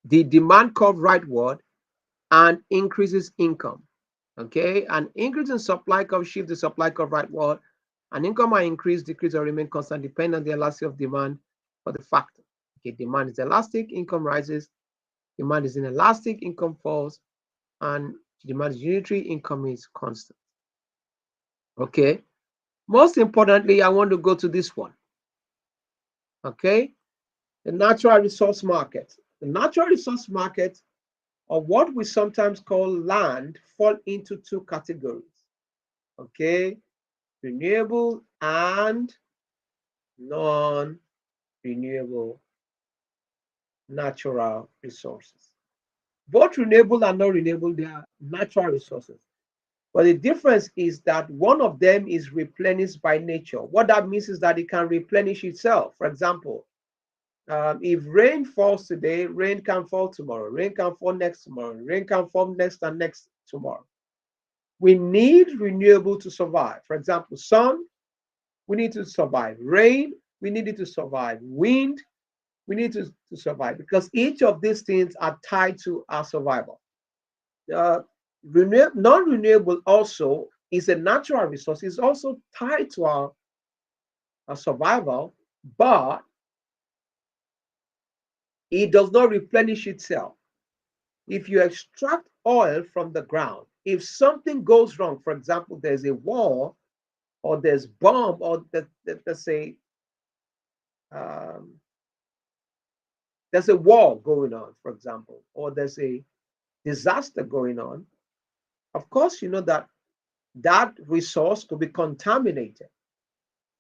the demand curve rightward and increases income. Okay, an increase in supply curve shifts the supply curve rightward, and income might increase, decrease, or remain constant depending on the elasticity of demand for the factor. Okay, demand is elastic, income rises. Demand is inelastic, income falls, and demand is unitary, income is constant. Okay, most importantly, I want to go to this one. Okay, the natural resource market. The natural resource market, or what we sometimes call land, fall into two categories. Okay, renewable and non-renewable natural resources. Both renewable and non-renewable, they are natural resources. But the difference is that one of them is replenished by nature. What that means is that it can replenish itself. For example, if rain falls today, rain can fall tomorrow, rain can fall next tomorrow, rain can fall next and next tomorrow. We need renewable to survive. For example, sun, we need to survive. Rain, we need it to survive. Wind, we need to survive, because each of these things are tied to our survival. Non-renewable also is a natural resource. It's also tied to our survival, but it does not replenish itself. If you extract oil from the ground, if something goes wrong, for example, there's a war, or there's bomb, or there's a war going on, for example, or there's a disaster going on, of course, you know that that resource could be contaminated.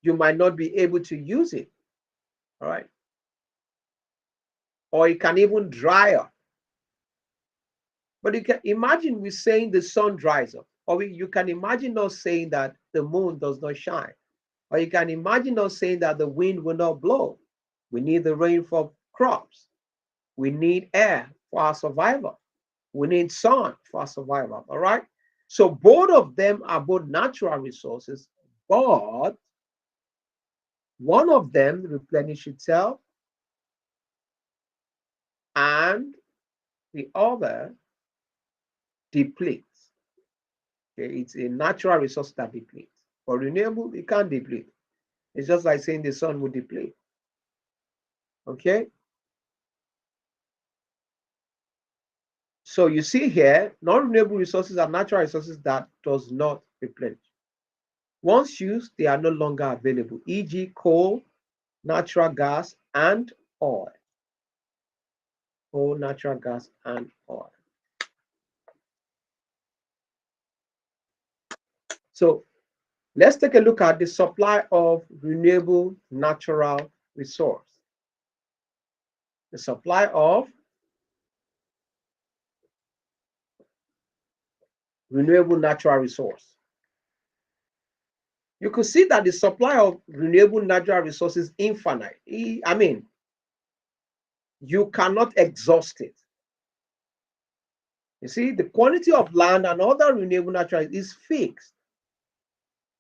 You might not be able to use it, all right? Or it can even dry up. But you can imagine we saying the sun dries up, or you can imagine us saying that the moon does not shine, or you can imagine us saying that the wind will not blow. We need the rain for crops. We need air for our survival. We need sun for our survival, all right? So both of them are both natural resources, but one of them replenishes itself and the other depletes. Okay, it's a natural resource that depletes. For renewable, it can't deplete. It's just like saying the sun will deplete. Okay. So you see here, non-renewable resources are natural resources that does not replenish. Once used, they are no longer available, e.g. coal, natural gas, and oil. Coal, natural gas, and oil. So let's take a look at the supply of renewable natural resource. The supply of renewable natural resource. You could see that the supply of renewable natural resources is infinite. I mean, you cannot exhaust it. You see, the quantity of land and other renewable natural is fixed.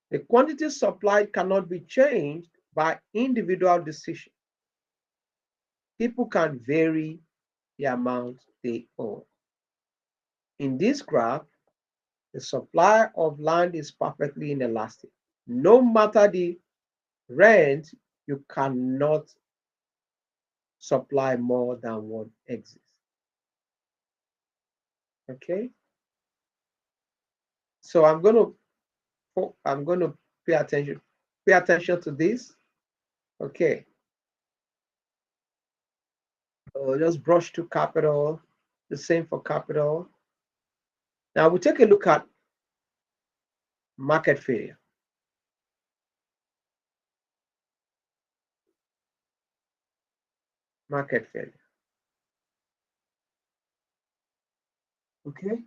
The quantity supplied cannot be changed by individual decision. People can vary the amount they own. In this graph, the supply of land is perfectly inelastic. No matter the rent, you cannot supply more than what exists. Okay. So I'm going to pay attention to this. Okay. Just brush to capital, the same for capital. Now we take a look at market failure. Market failure. Okay.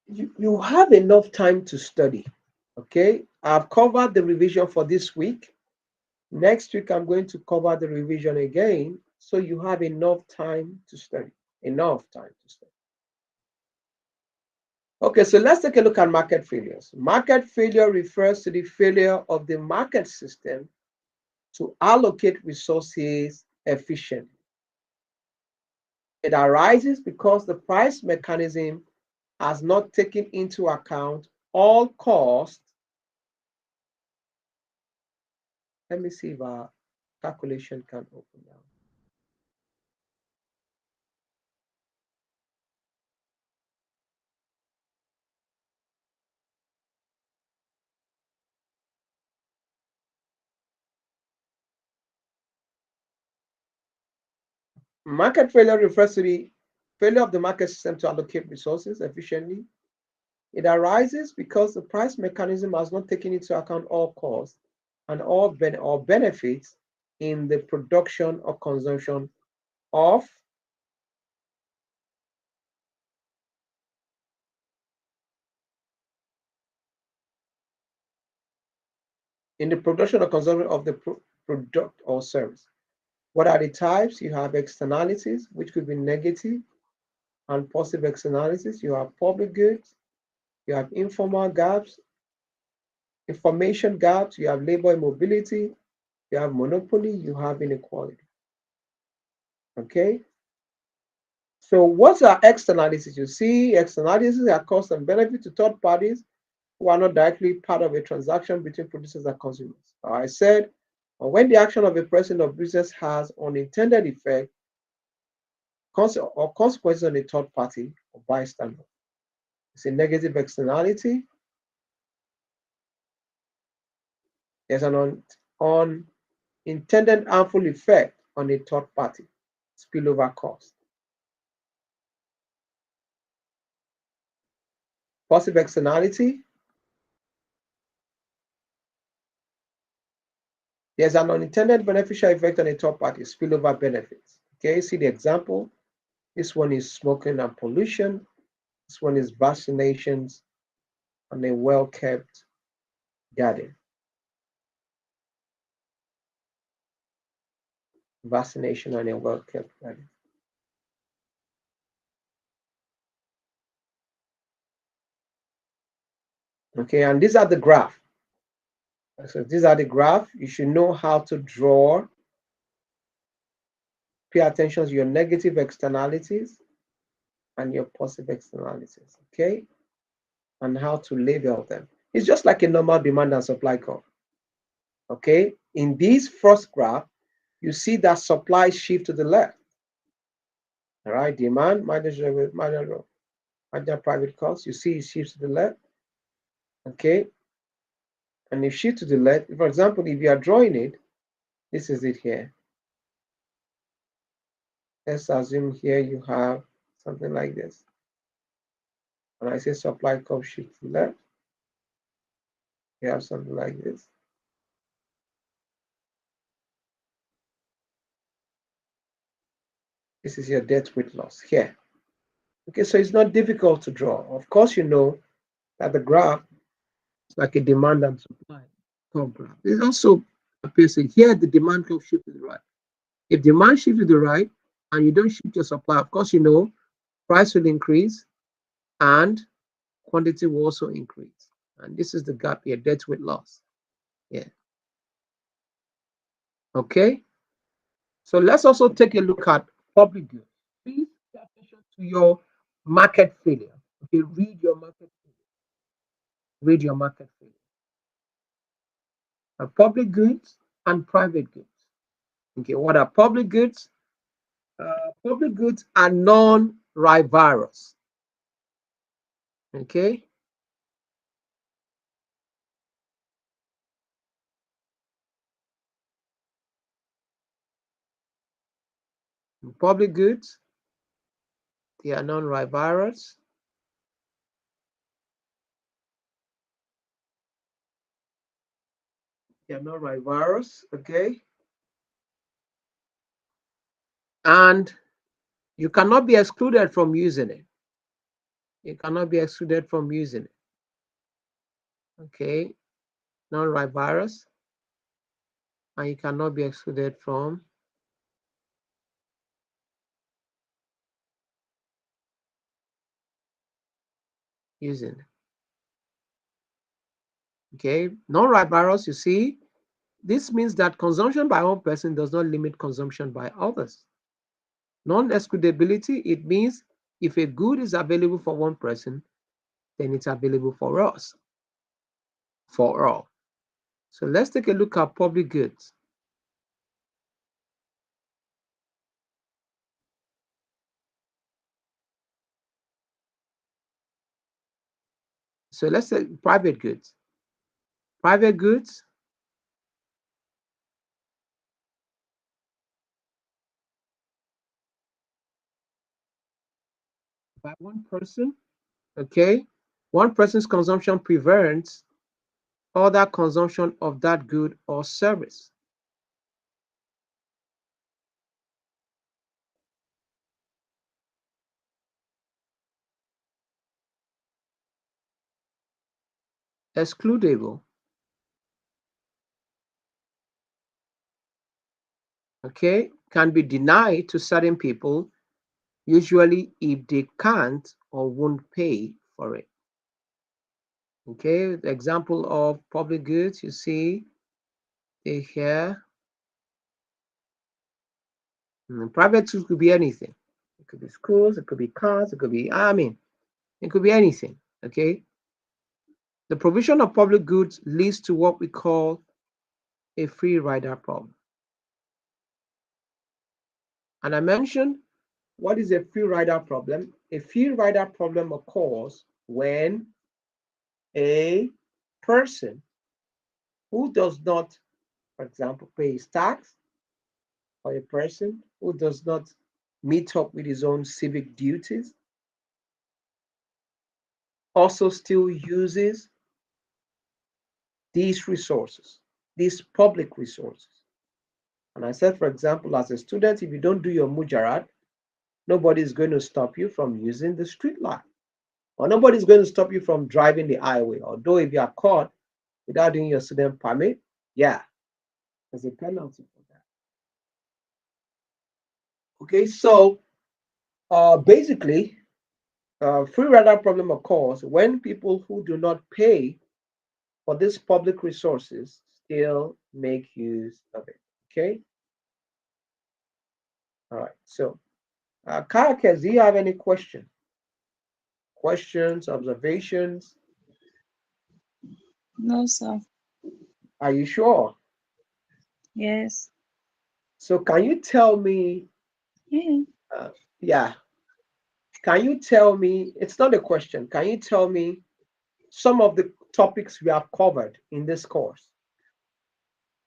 You have enough time to study. Okay. I've covered the revision for this week. Next week, I'm going to cover the revision again. So you have enough time to study. Enough time to study. Okay, so let's take a look at market failures. Market failure refers to the failure of the market system to allocate resources efficiently. It arises because the price mechanism has not taken into account all costs. Let me see if our calculation can open now. Market failure refers to the failure of the market system to allocate resources efficiently. It arises because the price mechanism has not taken into account all costs and all benefits in the production or consumption of the product or service. What are the types? You have externalities, which could be negative and positive externalities. You have public goods, you have informal gaps, information gaps, you have labor immobility, you have monopoly, you have inequality. Okay? So what are externalities? You see, externalities are cost and benefit to third parties who are not directly part of a transaction between producers and consumers. I said, when the action of a person or business has unintended effect or consequences on a third party or bystander. It's a negative externality. There's an unintended harmful effect on a third party, spillover cost. Positive externality. There's an unintended beneficial effect on a third party, spillover benefits. Okay, see the example. This one is smoking and pollution. This one is vaccinations and a well-kept garden. Vaccination and a well-kept garden. Okay, and these are the graph. So these are the graph. You should know how to draw. Pay attention to your negative externalities and your positive externalities, okay? And how to label them. It's just like a normal demand and supply curve, okay? In this first graph, you see that supply shift to the left, all right? Demand minus private cost, you see it shifts to the left, okay? And if shift to the left, for example, if you are drawing it, this is it here. Let's assume here you have something like this. And I say supply curve shift to the left, you have something like this. This is your debt with loss here. Okay, so it's not difficult to draw. Of course, you know that the graph is like a demand and supply curve graph. It also appears here the demand curve shift to the right. If demand shifts to the right and you don't shift your supply, of course, you know price will increase and quantity will also increase. And this is the gap here, debt with loss. Yeah. Okay. So let's also take a look at public goods. Please pay attention to your market failure. Okay, read your market failure. Read your market failure. Public goods and private goods. Okay, what are public goods? Public goods are non-rivalrous. Okay. Public goods, Yeah, non-rivalrous. Yeah, non-rivalrous. Okay. And you cannot be excluded from using it. You cannot be excluded from using it. Okay. Non-rivalrous. And you cannot be excluded from using it. Okay. Non-rivalrous, you see, this means that consumption by one person does not limit consumption by others. Non-excludability, it means if a good is available for one person, then it's available for us, for all. So let's take a look at public goods. So let's say private goods. Private goods, by one person, okay? One person's consumption prevents other consumption of that good or service. Excludable, okay, can be denied to certain people, usually if they can't or won't pay for it. Okay, the example of public goods, you see here. Private schools could be anything. It could be schools, it could be cars, it could be, it could be anything. Okay. The provision of public goods leads to what we call a free rider problem. And I mentioned what is a free rider problem? A free rider problem occurs when a person who does not, for example, pay his tax, or a person who does not meet up with his own civic duties also still uses these resources, these public resources. And I said, for example, as a student, if you don't do your mujarad, nobody is going to stop you from using the street light, or nobody is going to stop you from driving the highway. Although if you are caught without doing your student permit, yeah, there's a penalty for that. Okay, so basically, free rider problem occurs when people who do not pay for these public resources still make use of it. Okay, all right. So, Karakes, do you have any questions, observations? No, sir. Are you sure? Yes. So can you tell me, Yeah. yeah, can you tell me, it's not a question, can you tell me some of the topics we have covered in this course?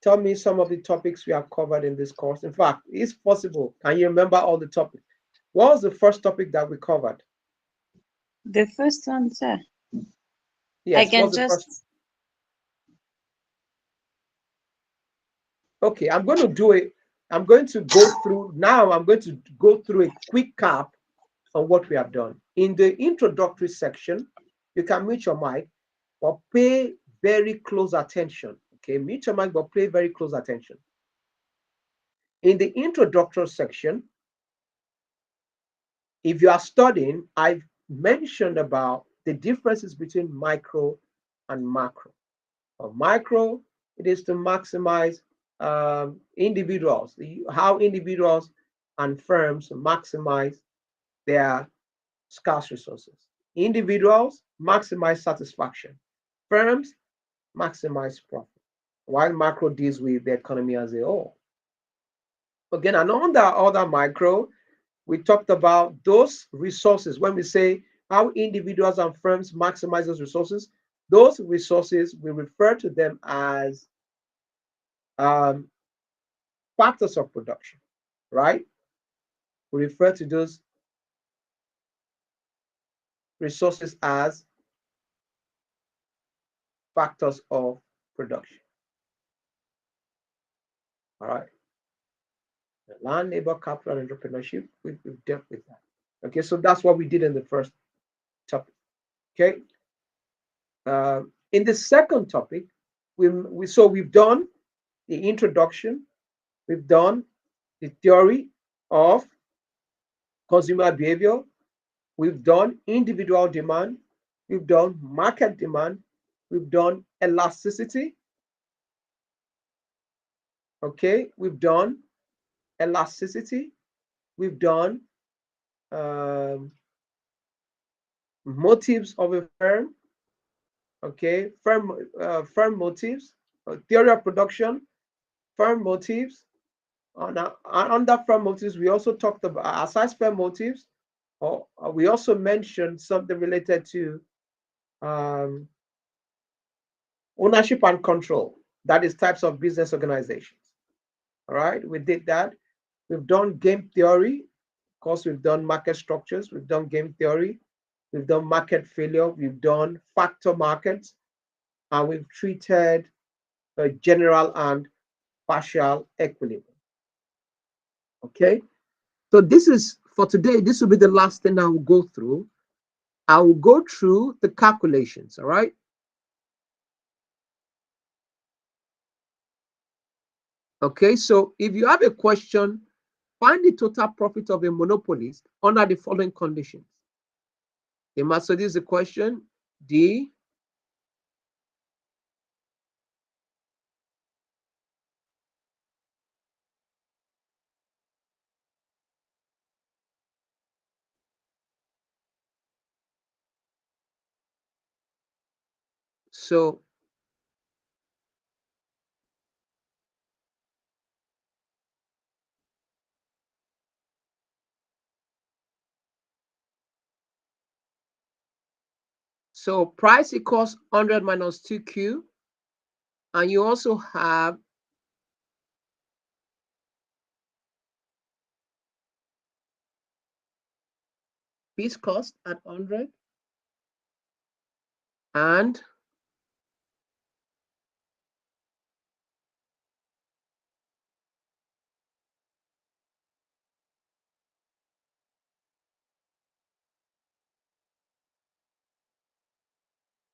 Tell me some of the topics we have covered in this course. In fact, it's possible, can you remember all the topics? What was the first topic that we covered? The first one, sir. I Yes, can what's the first? just. Okay, I'm going to do it. I'm going to go through, now I'm going to go through a quick cap on what we have done. In the introductory section, you can mute your mic, but pay very close attention. Okay, mute your mic, but pay very close attention. In the introductory section, if you are studying, I've mentioned about the differences between micro and macro. For micro, it is to maximize individuals, how individuals and firms maximize their scarce resources. Individuals maximize satisfaction. Firms maximize profit, while macro deals with the economy as a whole. Again, and under other micro, we talked about those resources. When we say how individuals and firms maximize those resources, we refer to them as um, factors of production, right? We refer to those resources as factors of production. All right. The land, labor, capital, and entrepreneurship, we've dealt with that. Okay, so that's what we did in the first topic. Okay. In the second topic, we've done the introduction, we've done the theory of consumer behavior, we've done individual demand, we've done market demand, we've done elasticity. Okay, we've done elasticity, we've done motives of a firm. Okay, firm motives, theory of production, firm motives. Under firm motives, we also talked about, aside firm motives, or we also mentioned something related to ownership and control. That is types of business organizations. All right, we did that. We've done game theory. Of course, we've done market structures. We've done game theory. We've done market failure. We've done factor markets. And we've treated general and partial equilibrium. Okay, so this is for today. This will be the last thing I will go through. I will go through the calculations. All right. Okay, so if you have a question, find the total profit of a monopolist under the following conditions. Okay, so this is the question. D. So price equals 100 minus 2Q. And you also have piece cost at 100 and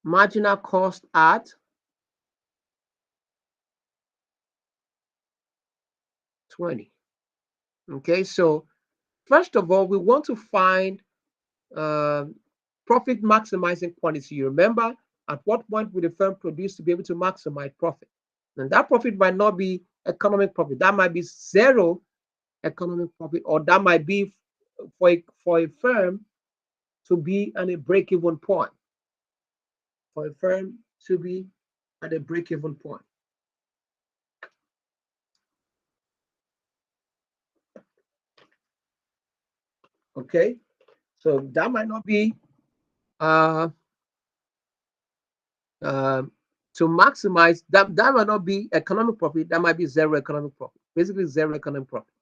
marginal cost at 20. Okay, so first of all, we want to find profit maximizing quantity. You remember at what point will the firm produce to be able to maximize profit? And that profit might not be economic profit. That might be zero economic profit, or that might be for a firm to be at a break-even point. For a firm to be at a break-even point. Okay, so that might not be to maximize that might not be economic profit. That might be zero economic profit. Basically, zero economic profit.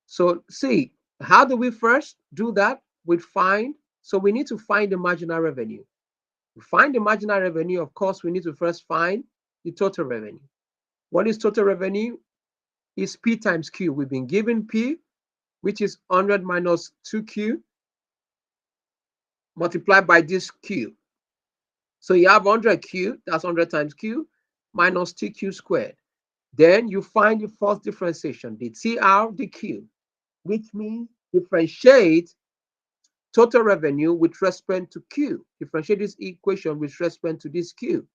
So see, how do we first do that? We find, so we need to find the marginal revenue. To find the marginal revenue, of course, we need to first find the total revenue. What is total revenue? Is P times Q. We've been given P, which is 100 minus 2Q multiplied by this Q. So you have 100Q, that's 100 times Q, minus 2Q squared. Then you find the first differentiation, the TR, the Q, which means differentiate total revenue with respect to Q. Differentiate this equation with respect to this Q.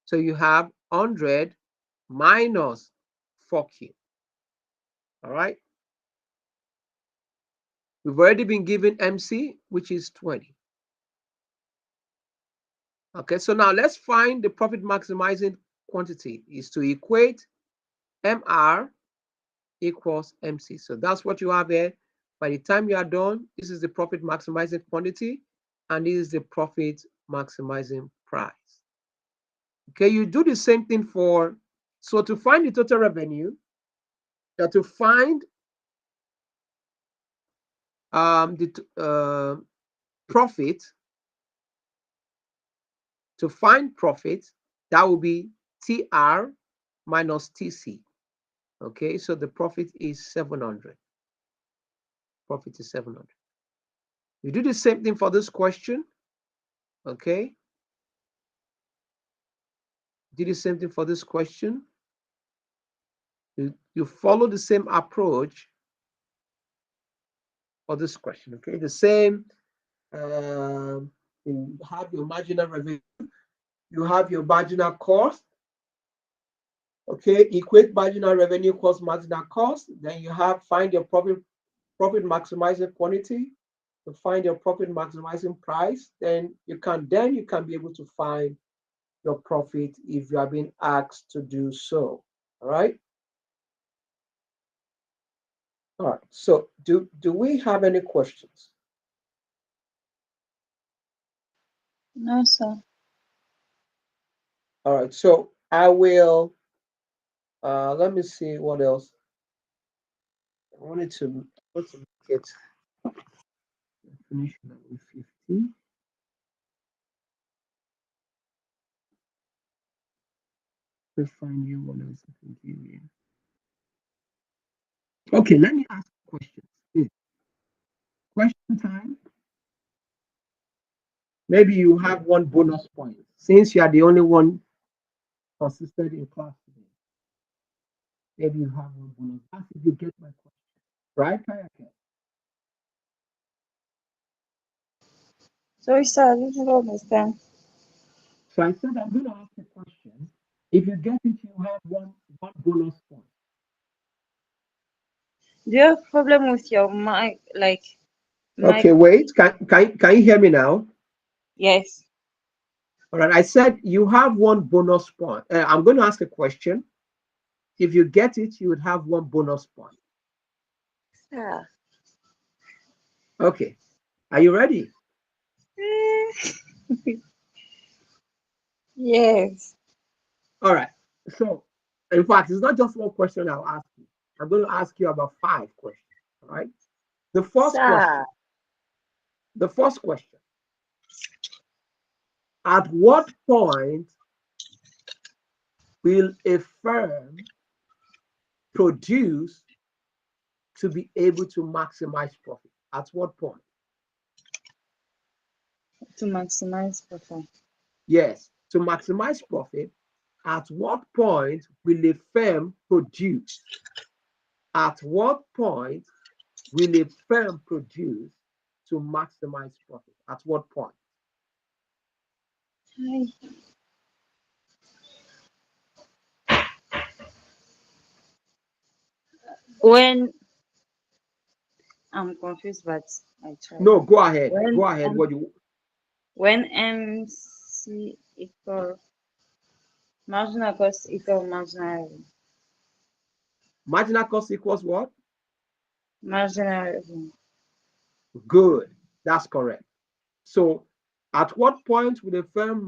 So you have 100 minus 4Q. All right. We've already been given MC, which is 20. Okay, so now let's find the profit maximizing quantity is to equate MR equals MC. So that's what you have here. By the time you are done, this is the profit maximizing quantity, and this is the profit maximizing price. Okay, you do the same thing for, so to find the total revenue, you have to find the profit To find profit, that will be TR minus TC. Okay, so the profit is 700. Profit is 700. You do the same thing for this question. Okay, do the same thing for this question. You follow the same approach for this question. Okay, the same. You have your marginal revenue, you have your marginal cost. Okay, equate marginal revenue cost marginal cost. Then you have find your profit maximizing quantity, to find your profit maximizing price. Then you can be able to find your profit if you are being asked to do so. All right. All right. So do we have any questions? No, sir. All right. So I will. Let me see what else. I wanted to make it definition level 50. Let's find you what else I can give you. Okay, let me ask questions. Question time. Maybe you have one bonus point since you are the only one consistent in class today. Maybe you have one bonus. That's if you get my question, right, Kayake? Sorry, sir, I didn't understand. So I said I'm going to ask a question. If you get it, you have one bonus point. Do you have problem with your mic? Like, Okay, mic? wait. Can you hear me now? Yes. All right. I said you have one bonus point. I'm going to ask a question. If you get it, you would have one bonus point. Sir. Okay. Are you ready? Yes. All right. So, in fact, it's not just one question I'll ask you. I'm going to ask you about 5 questions. All right. The first question. Sir. The first question. At what point will a firm produce to be able to maximize profit? At what point? To maximize profit. Yes, to maximize profit, at what point will a firm produce? At what point will a firm produce to maximize profit? At what point? Hi. When I'm confused, but I try. No, go ahead. When Go ahead. What you when MC equal marginal cost equal marginal revenue. marginal cost equals what? Marginal revenue. Good. That's correct. So at what point will the firm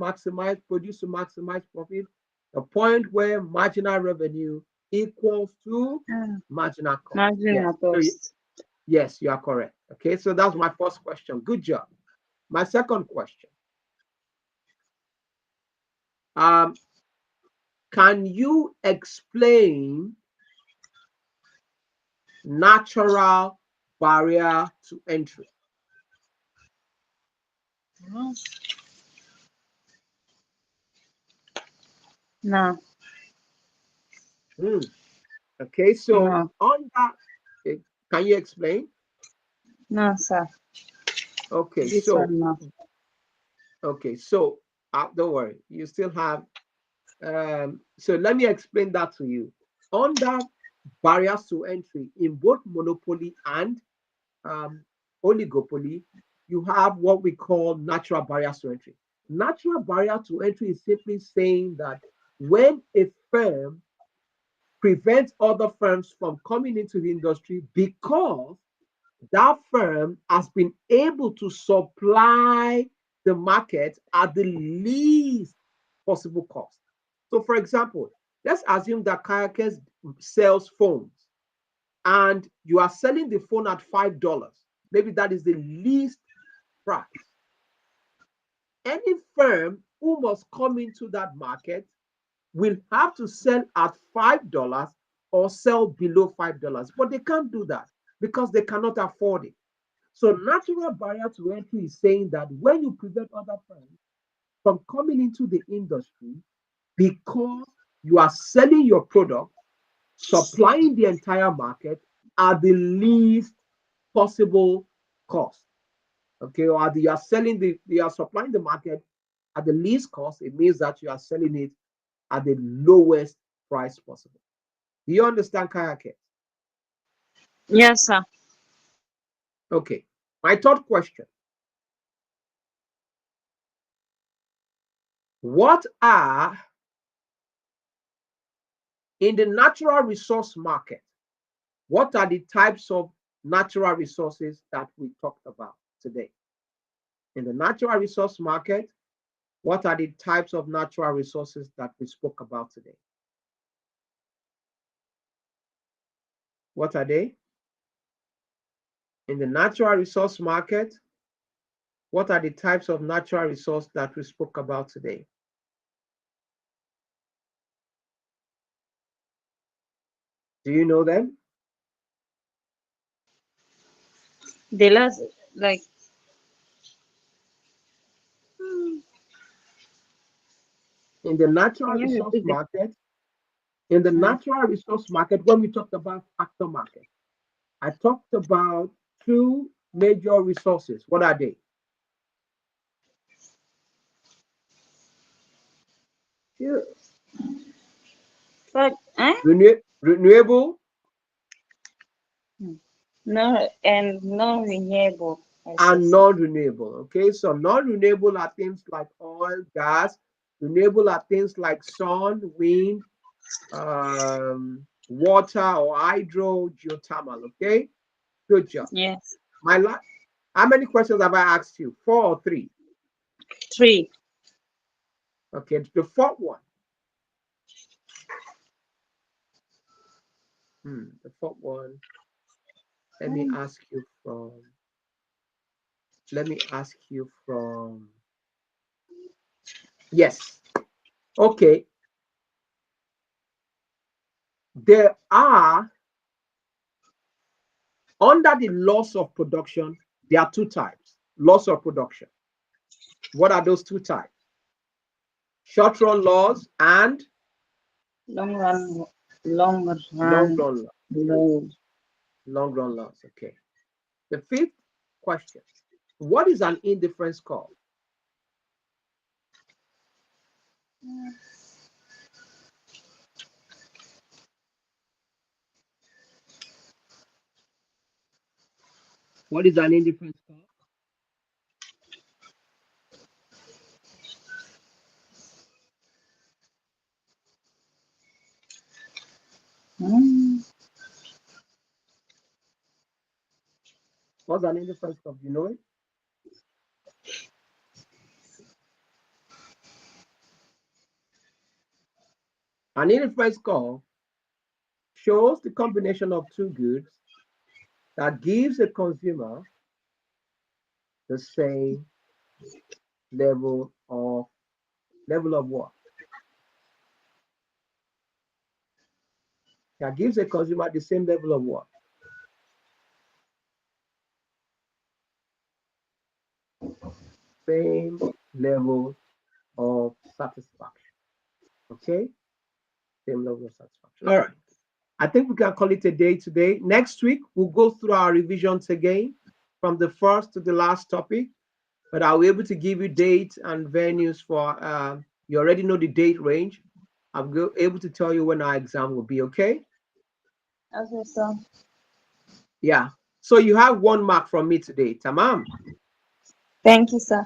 produce to maximize profit? The point where marginal revenue equals to marginal cost. Marginal cost. Yes, you are correct. Okay, so that's my first question. Good job. My second question. Can you explain natural barrier to entry? No. Okay, so No. on that, can you explain? No, sir. Okay, This so one, no. okay, so don't worry, you still have. So let me explain that to you. Under barriers to entry in both monopoly and oligopoly, you have what we call natural barriers to entry. Natural barrier to entry is simply saying that when a firm prevents other firms from coming into the industry because that firm has been able to supply the market at the least possible cost. So, for example, let's assume that Kayakes sells phones and you are selling the phone at $5. Maybe that is the least price. Any firm who must come into that market will have to sell at $5 or sell below $5, but they can't do that because they cannot afford it. So natural barrier to entry is saying that when you prevent other firms from coming into the industry because you are selling your product, supplying the entire market at the least possible cost. Okay, or you are you are supplying the market at the least cost, it means that you are selling it at the lowest price possible. Do you understand, Kayake? Yes, sir. Okay. My third question. What are, in the natural resource market, what are the types of natural resources that we talked about today? In the natural resource market, what are the types of natural resources that we spoke about today? What are they? In the natural resource market, what are the types of natural resources that we spoke about today? Do you know them? The last, like, In the natural can you resource repeat it? market, when we talked about factor market, I talked about two major resources. What are they? You, but, Renewable no, and non-renewable and resources. non-renewable. Okay, so non-renewable are things like oil, gas. Renewable are things like sun, wind, water, or hydro, geothermal. Okay, good job. Yes. My how many questions have I asked you? 4 or 3? 3. Okay, the fourth one. The fourth one. Let me ask you from. Let me ask you from. Yes. Okay. There are, under the laws of production, there are 2 types. Laws of production. What are those 2 types? Short run laws and Long run, long long run, run laws. low. Long run laws. Okay. The 5th question. What is an indifference called? What is an indifference called? Mm. What's an indifference called? You know it? An indifference call shows the combination of 2 goods that gives a consumer the same level of what? That gives a consumer the same level of what? Same level of satisfaction. Okay? Same level of satisfaction. All right. I think we can call it a day today. Next week, we'll go through our revisions again from the first to the last topic. But I'll be able to give you dates and venues for, you already know the date range. I'll be able to tell you when our exam will be, okay? Okay, so Yeah. So you have 1 mark from me today. Tamam. thank you, sir.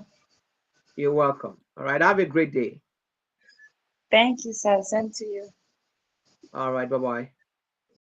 You're welcome. All right. Have a great day. Thank you, sir. Same to you. All right. Bye-bye.